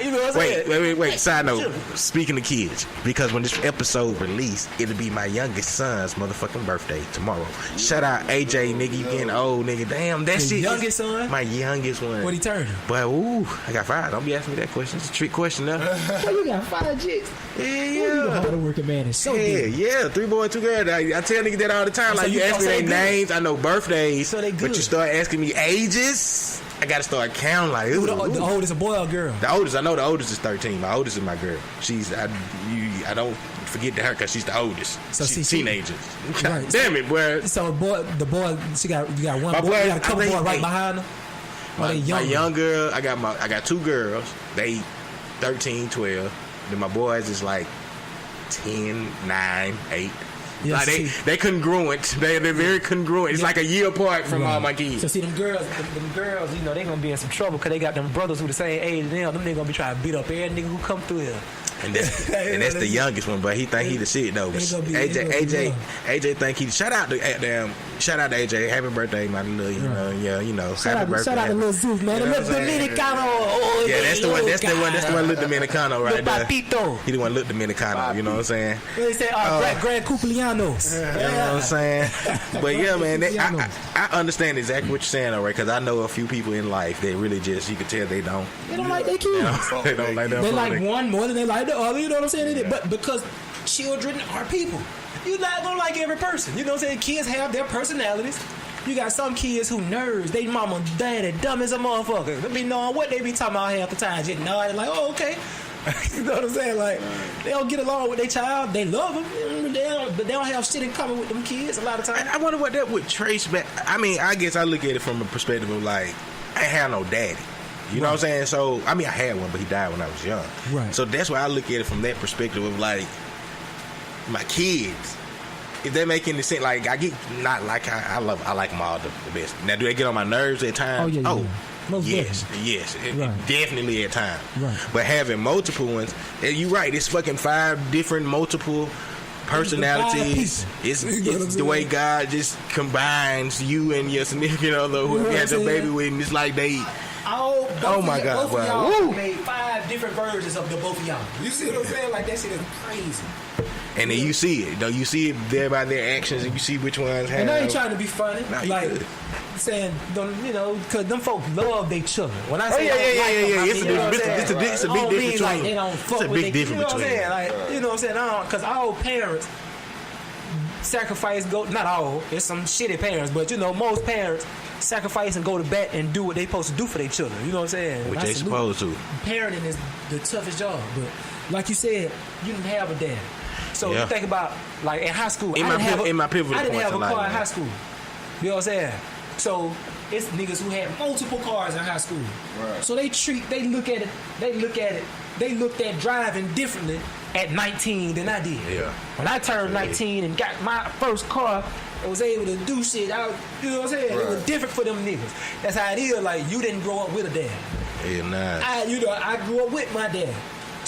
You know what I'm saying? Wait. Side note. Speaking of kids, because when this episode released, it'll be my youngest son's motherfucking birthday tomorrow. Shout out AJ, nigga. You getting old, nigga. Damn, that shit. Your youngest son? My youngest one. What he turned? But I got 5. Don't be asking me that question. It's a trick question now. You got 5 chicks. Yeah. You a hard working man. It's so good. Yeah. 3 boys, 2 girls. I tell niggas that all the time. So like you ask me their names, I know birthdays. So they good. But you start asking me ages, I gotta start counting like the oldest, a boy or girl? The oldest, I know the oldest is 13. My oldest is my girl. I don't forget to her because she's the oldest. So she's teenagers. Right. Damn it, boy. So you got one boy, you got a couple boys right behind her. My young girl, I got 2 girls. They 13, 12. Then my boys is like 10, 9, 8. Yes, like they congruent. They're very congruent. It's like a year apart from all my kids. So see them girls, you know, they gonna be in some trouble because they got them brothers who the same age as them. Them niggas gonna be trying to beat up every nigga who come through here. And that's the youngest one, but he think he the shit though. AJ think he. Shout out to AJ. Happy birthday, my little. You know. Happy birthday. Shout out to little Zeus, man. The little Dominicano. Yeah, that's the one. That's the one. Little Dominicano right there. Papito. He the one. Little Dominicano. You know what I'm saying? They say Grand Cuplianos. You know what I'm saying? But yeah, man. I understand exactly what you're saying, alright? Because I know a few people in life that really just you can tell they don't. They don't like their kids. They don't like them. They like one more than they like the other. You know what I'm saying? Yeah. But because children are people, you're not gonna like every person. You know what I'm saying? Kids have their personalities. You got some kids who nerds. They mama and daddy dumb as a motherfucker. They be knowing what they be talking about half the time. Just nodding like, oh, okay. You know what I'm saying? Like, they don't get along with their child. They love them, but they don't have shit in common with them kids a lot of times. I wonder what that would trace back. I mean, I guess I look at it from a perspective of like, I ain't have no daddy. You know what I'm saying? So, I mean, I had one, but he died when I was young. Right. So that's why I look at it from that perspective of like, my kids. If they make any sense, like I get not like I like them all the best. Now, do they get on my nerves at times? Yes, definitely at times. Right. But having multiple ones, you're right. It's fucking 5 different multiple personalities. It's the way God just combines you and your significant other who you had your baby with, and it's like they. Oh my God! Both of y'all made 5 different versions of the both of y'all. You see what I'm saying? Like that shit is crazy. And then you see it. Though you see it there by their actions, and you see which ones have. And I ain't trying to be funny. Nah, like saying, you know, because them folks love their children. When I say, it's a big difference between. Like they don't fuck with their kids. You know what I'm saying? Like, you know what I'm saying? Because all parents sacrifice not all. There's some shitty parents, but you know, most parents sacrifice and go to bat and do what they supposed to do for their children. You know what I'm saying? What they supposed to. Parenting is the toughest job, but like you said, you didn't have a dad. So you think about like in high school. I didn't have a car in high school. You know what I'm saying? So it's niggas who had multiple cars in high school. Right. So they look at driving differently at 19 than I did. Yeah. When I turned 19 and got my first car, I was able to do shit. You know what I'm saying? Right. It was different for them niggas. That's how it is. Like you didn't grow up with a dad. Yeah, nah. I grew up with my dad.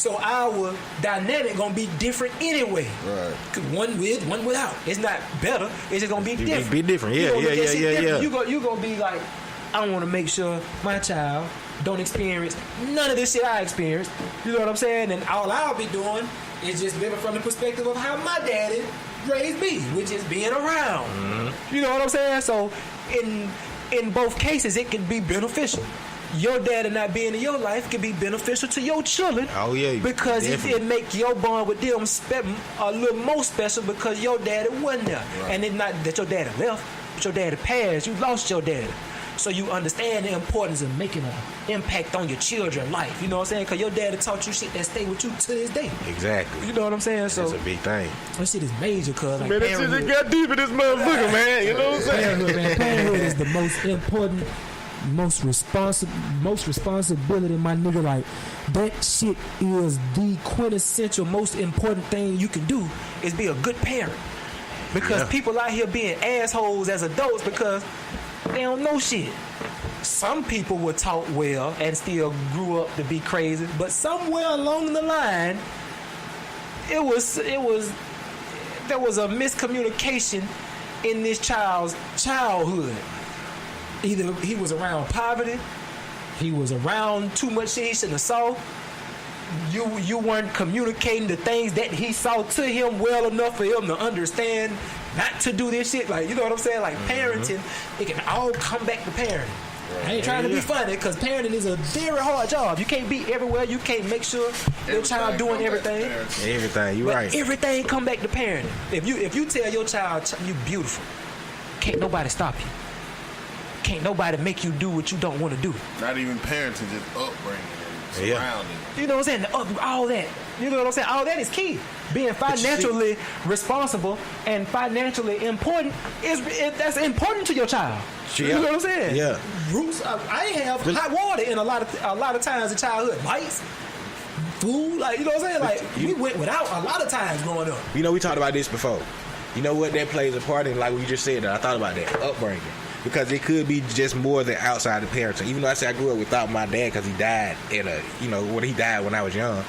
So our dynamic gonna be different anyway. Right. One with, one without. It's not better. It's just gonna be different. Be different. Yeah, yeah. You gonna be like, I want to make sure my child don't experience none of this shit I experienced. You know what I'm saying? And all I'll be doing is just living from the perspective of how my daddy raised me, which is being around. Mm-hmm. You know what I'm saying? So in both cases, it can be beneficial. Your daddy not being in your life can be beneficial to your children. Oh yeah, because it make your bond with them a little more special because your daddy wasn't there, and it's not that your daddy left, but your daddy passed. You lost your daddy. So you understand the importance of making an impact on your children's life. You know what I'm saying? Because your daddy taught you shit that stay with you to this day. Exactly. You know what I'm saying? So it's a big thing. That shit is major, cuz. Like, man, that shit got deep in this motherfucker, man. You know what I'm saying? Parenthood is the most important, most responsibility, my nigga. Like, that shit is the quintessential, most important thing you can do is be a good parent. Because people out here being assholes as adults because they don't know shit. Some people were taught well and still grew up to be crazy, but somewhere along the line, there was a miscommunication in this child's childhood. Either he was around poverty, he was around too much shit he shouldn't have saw. You weren't communicating the things that he saw to him well enough for him to understand not to do this shit. Like, you know what I'm saying? Like, parenting, it can all come back to parenting. I ain't trying to be funny because parenting is a very hard job. You can't be everywhere. You can't make sure your child doing everything. Everything, you right. Everything come back to parenting. If you tell your child you beautiful, can't nobody stop you. Can't nobody make you do what you don't want to do. Not even parenting, just upbringing. Surrounding. You know what I'm saying? All that. You know what I'm saying? All that is key. Being financially responsible and financially important that's important to your child. You know what I'm saying? Yeah. Roots. I ain't have hot water in a lot of times in childhood. Lights, food. Like, you know what I'm saying? Like, we went without a lot of times growing up. You know, we talked about this before. You know what that plays a part in? Like we just said, I thought about that upbringing. Because it could be just more than outside the parenting. Even though I say I grew up without my dad because he died when he died when I was young.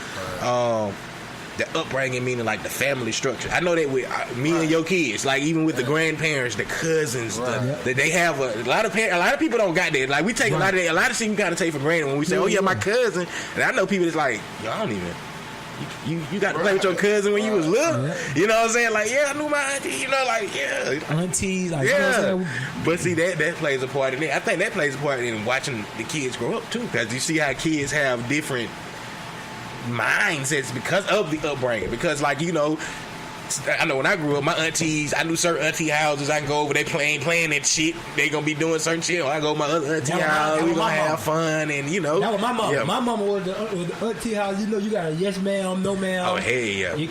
The upbringing meaning like the family structure. I know that with me and your kids, like even with the grandparents, the cousins, that they have a lot of people don't got that. Like we take a lot of shit you gotta take for granted when we say, oh yeah, my cousin. And I know people that's like, yo, I don't even. You got to play with your cousin when you was little. You know what I'm saying? Like, yeah, I knew my auntie. You know, like, yeah. Aunties. Like, yeah. You know what I'm saying? But see, that plays a part in it. I think that plays a part in watching the kids grow up, too. Because you see how kids have different mindsets because of the upbringing. Because, like, you know, I know when I grew up, my aunties, I knew certain auntie houses I can go over, they playing that shit. They gonna be doing certain shit. Or I go to my other auntie house, we gonna have fun, and you know. That was my mom. Yeah. My mama was the auntie house. You know, you got a yes ma'am, no ma'am. Oh hey, yeah. You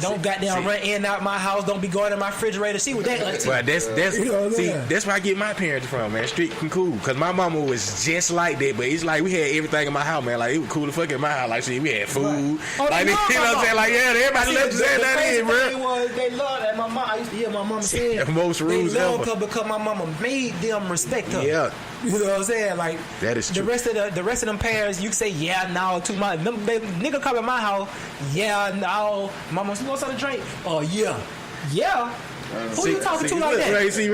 don't goddamn run in and out my house. Don't be going in my refrigerator. She was that auntie. But that's You know, that's where I get my parents from, man. Strict and cool. Cause my mama was just like that, but it's like we had everything in my house, man. Like it was cool to fuck in my house. Like shit, we had food. Right. Like you know what I'm saying? Like yeah, everybody let you say that in, bro. They love that. My mom, I used to hear my mama say most rules they love ever. her because my mama made them respect her. Yeah. You know what I'm saying? Like that is true. The rest of them parents, you can say yeah, no, too much. Them nigga come in my house, yeah, no. Mama, you want something to drink? Oh yeah. Who you talking to like that? Ray, see,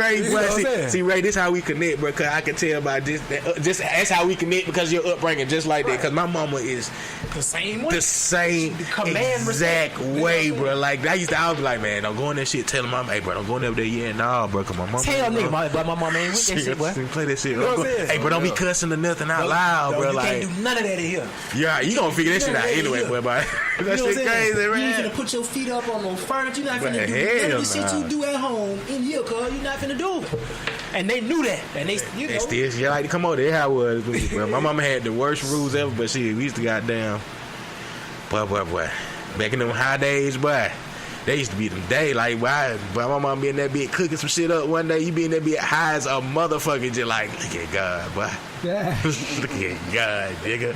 Ray, this how we connect, bro. Cause I can tell by just that's how we connect because your upbringing just like that. Cause my mama is the same way, exact way, bro. Like I used to always be like, man, don't go in that shit. Tell mama, hey, bro, don't go in there with that. Yeah, nah, bro. Cause my mama. Tell nigga, but my mama ain't with that shit, boy. Play that shit. You know hey, bro, don't be cussing or nothing out loud, bro. You like, can't do none of that in here. Yeah, you gonna figure that shit out anyway, boy. That shit crazy, man. You ain't finna put your feet up on no furniture. You're not finna do none of the shit you do at home in here, cuz you're not finna do it. And they knew that. And they still like to come over there. How it was. Well, my mama had the worst rules ever, but we used to goddamn. Boy. Back in them high days, boy. They used to be them day. Like, why? But my mom be in that bit cooking some shit up one day. You be in that bit high as a motherfucker. Just like, look at God, boy. Yeah. Look at God, nigga.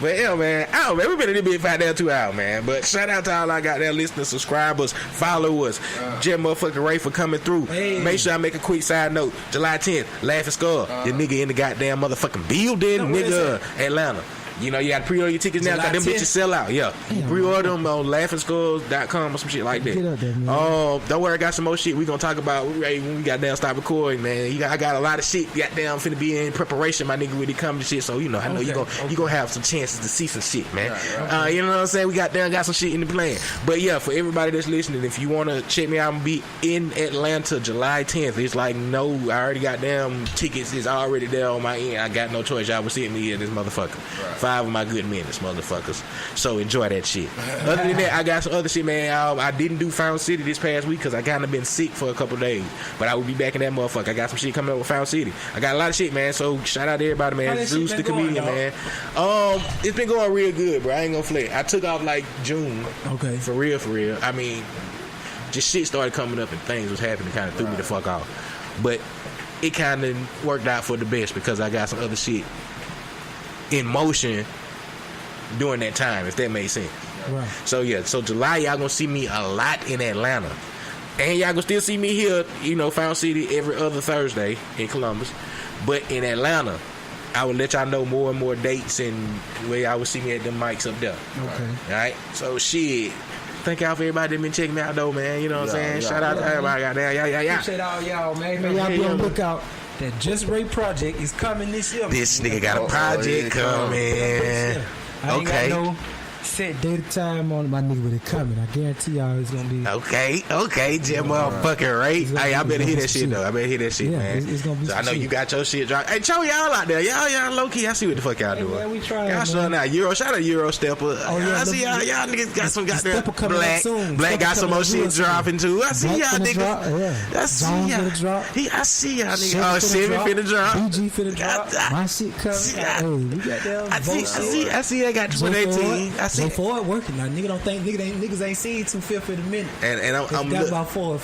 But yeah, man, we been in this bit 5 down 2 hours, man. But shout out to all I got there, listeners, subscribers, followers. Jim motherfucking Ray for coming through. Hey. Make sure I make a quick side note. July 10th, Laugh and Skull. The nigga in the goddamn motherfucking building, nigga, Atlanta. You know, you got to pre-order your tickets now because them bitches sell out. Yeah. You pre-order them on laughingskulls.com or some shit like that. Get up there, man. Don't worry, I got some more shit we gonna talk about when we got down start recording, man. I got a lot of shit goddamn finna be in preparation, my nigga, with the comedy shit. So, you know, I know you gonna have some chances to see some shit, man. Right. You know what I'm saying? We got some shit in the plan. But yeah, for everybody that's listening, if you wanna check me out, I'm gonna be in Atlanta July 10th. It's like, no, I already got damn tickets. It's already there on my end. I got no choice. Y'all will see me in this motherfucker. Right. 5 of my good men, this motherfuckers. So enjoy that shit. Other than that, I got some other shit, man. I didn't do Found City this past week because I kind of been sick for a couple of days. But I will be back in that motherfucker. I got some shit coming up with Found City. I got a lot of shit, man. So shout out to everybody, man. Zeus the comedian, man. It's been going real good, bro. I ain't gonna flex. I took off like June. Okay. For real. I mean, just shit started coming up and things was happening, kind of threw me the fuck off. But it kind of worked out for the best because I got some other shit in motion during that time, if that made sense. Right. So yeah, so July y'all gonna see me a lot in Atlanta, and y'all gonna still see me here, you know, Found City every other Thursday in Columbus. But in Atlanta, I will let y'all know more and more dates and where y'all will see me at them mics up there. Okay. All right. So shit. Thank y'all for everybody that been checking me out though, man. You know what I'm saying? Shout out to everybody. Yeah. Appreciate all y'all, man. Y'all be on the lookout. That Just Ray project is coming this year. This nigga got a project coming. I ain't got no set date or time on my nigga, but it coming. I guarantee y'all it's gonna be okay, Jim motherfucking right. Hey, I better hear that shit though. Man. It's gonna be so I know you got your shit dropped. Hey, show y'all out there. Y'all low key. I see what the fuck y'all doing. Man, we trying. Y'all showing out shout out Euro Stepper. I see y'all niggas got some goddamn Black got some more shit dropping too. I see y'all niggas. I see y'all. I see y'all niggas. Oh, Chevy finna drop. BG finna drop. My shit coming. We got them. I see I got 2018. I see. So Ford working now. Nigga don't think niggas ain't seen 250 in a minute. And I'm got about Ford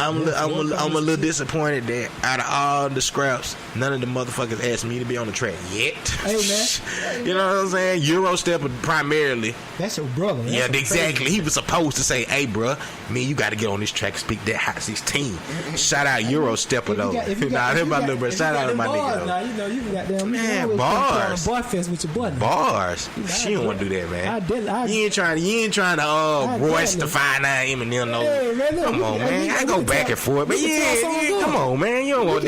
I'm a little disappointed that out of all the scraps, none of the motherfuckers asked me to be on the track yet. Hey man, you know what I'm saying? Euro Stepper primarily. That's your brother. Yeah, exactly. He was supposed to say, "Hey, bro, man, you got to get on this track and speak that hot 16." Shout out Euro Stepper though. Nah, that's my little bro. Shout out to my nigga though. Now you know you got them man bars. Bar fest with your boy. Bars. She don't want to do that, man. You ain't trying to Royce to find out Eminem. No, come on, man. I go back and forth, but yeah, come on, man. You don't want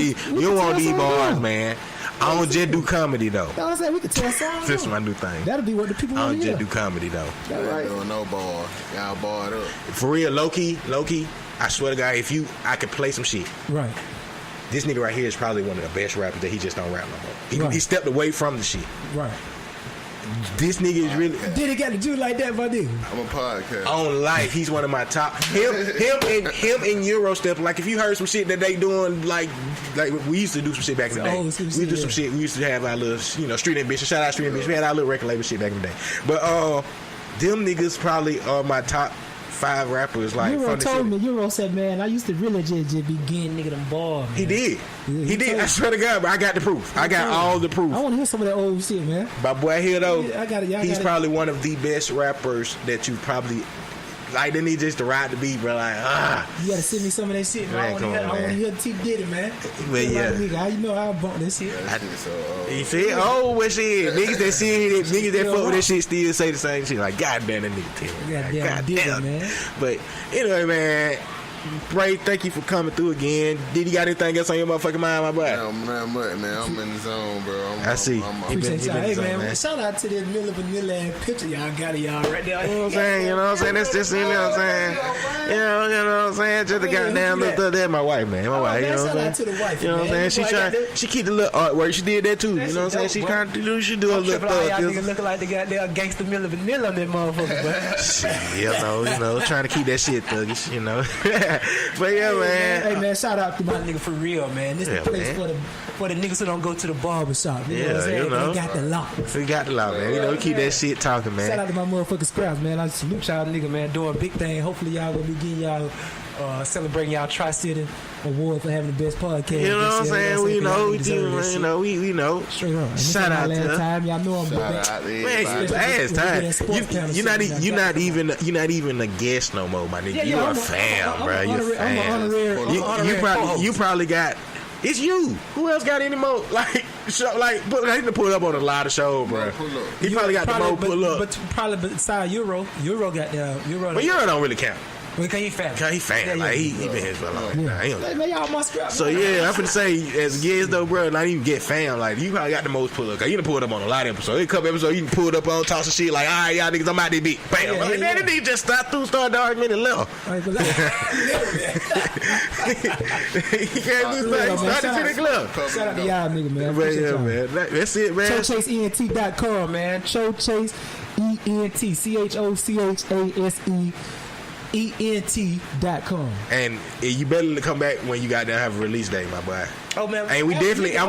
these bars, man. I don't just do comedy though. I was saying we could tell songs. This is my new thing. That'll be what the people want to hear. I don't just do comedy though. That's right. Doing no bar. Y'all barred up. For real, low key. I swear to God, I could play some shit. Right. This nigga right here is probably one of the best rappers that he just don't rap no more. He stepped away from the shit. Right. This nigga is really. Did it got to do like that, my nigga? I'm a podcast. On life, he's one of my top. Him and Euro Step. Like if you heard some shit that they doing, like we used to do some shit back in the day. We used to do some shit. We used to have our little, Street Ambition. Shout out Street Ambition. We had our little record label shit back in the day. But them niggas probably are my top 5 rappers. Like Euro told me. Euro said, "Man, I used to really just be getting nigga them bars." He did. He did. I swear to God, but I got the proof. I got all the proof. I want to hear some of that old shit, man. My boy here though, he's probably one of the best rappers that you probably like. They need just to ride the beat, bro. Like you gotta send me some of that shit, man. I want to hear T Diddy, man. But yeah, nigga, how you know I bump this shit? You see, what shit? Niggas that see it, niggas that fuck with that shit still say the same shit. Like, goddamn, that nigga tell me. Goddamn, man. But anyway, man. Ray, thank you for coming through again. Did you got anything else on your motherfucking mind, my boy? No, not much, man. I'm in the zone, bro. I see. Appreciate y'all. Hey, man, shout out to this Miller Vanilla ass picture y'all got of y'all right there. You know what I'm saying? That's just, you know what I'm saying? You know what I'm saying? Just the goddamn little, that's my wife, man. My wife, you know what I'm saying? Shout out to the wife, you know what I'm saying? She keep the little artwork. She did that too. You know what I'm saying? She trying to do, she do a little thug. Y'all niggas looking like the goddamn gangster Miller Vanilla on that motherfucker, but shit, trying to keep that shit thuggish, But yeah, man. Hey, man, shout out to my nigga for real, man. This is the place for the niggas who don't go to the barbershop. You know what I'm saying? They got the lock. We got the lock, man. We keep that shit talking, man. Shout out to my motherfucking scraps, man. I salute y'all nigga, man, doing big thing. Hopefully y'all gonna be getting y'all celebrating y'all Tri-City Award for having the best podcast. You know what I'm saying? We know. Straight up. Shout out to time. Y'all know I'm last time. You're not even a guest no more, my nigga. You a fan, bro. You a fan. You probably got. It's you. Who else got any more? Like he done pulled up on a lot of shows, bro. He probably got the most pull up. But probably beside Euro got Euro. But Euro don't really count. Because he fan. He been here for a long time. Man, y'all must scrap. So yeah, I'm finna say as guests though, bro, not even get fam. Like you probably got the most pull up. You done pulled up on a lot of episodes. A couple episodes you done pulled up on, talk some shit like, all right, y'all niggas, I'm out this beat. Bam. Then the nigga just start the argument and left. He can't do nothing. He started to the club. Shout out to y'all nigga, man. But yeah, man. That's it, man. ChoChaseENT.com, man. ChoChase ENT. And you better come back when you got to have a release date, my boy. Oh man, and I'm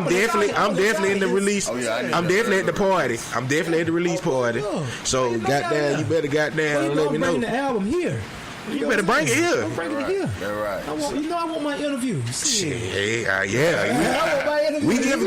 definitely in the release. I'm definitely at the party. I'm definitely at the release party. So goddamn, you better goddamn let me know. Bring the album here. You better bring it here. Bring it here. That's right. I want my interview. Yeah. We give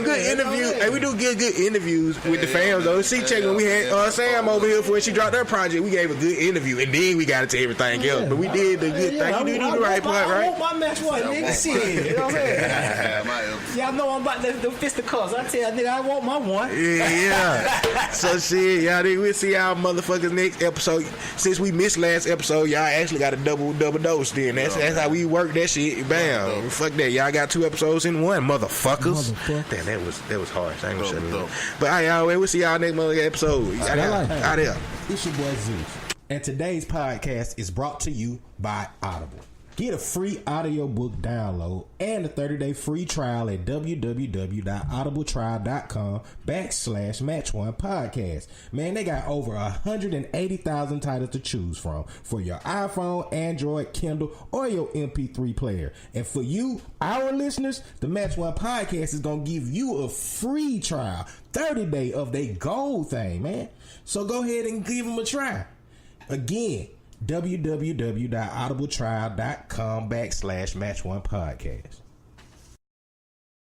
good interviews. Hey, we do good interviews with the fans though. Check when we had Sam over here for when she dropped her project. We gave a good interview, and then we got into everything else. But we did the good thing. You do the right part, right? I want my match one, nigga. Shit. You know what I'm saying? Y'all know I'm about to fist the cause. I tell nigga, I want my one. Yeah. So shit, y'all nigga, we'll see y'all motherfuckers next episode. Since we missed last episode, y'all actually got a double dose then. That's how we work that shit. Bam. Fuck that. Y'all got 2 episodes in one, motherfuckers. Damn, that was harsh. I ain't gonna shut it up. But all right, we'll see y'all next motherfucking episode. Out there. It's your boy Zeus. And today's podcast is brought to you by Audible. Get a free audiobook download and a 30-day free trial at www.audibletrial.com/match1podcast. Man, they got over 180,000 titles to choose from for your iPhone, Android, Kindle, or your MP3 player. And for you, our listeners, the Match One Podcast is going to give you a free trial, 30-day of their gold thing, man. So go ahead and give them a try. Again, www.audibletrial.com/match1podcast.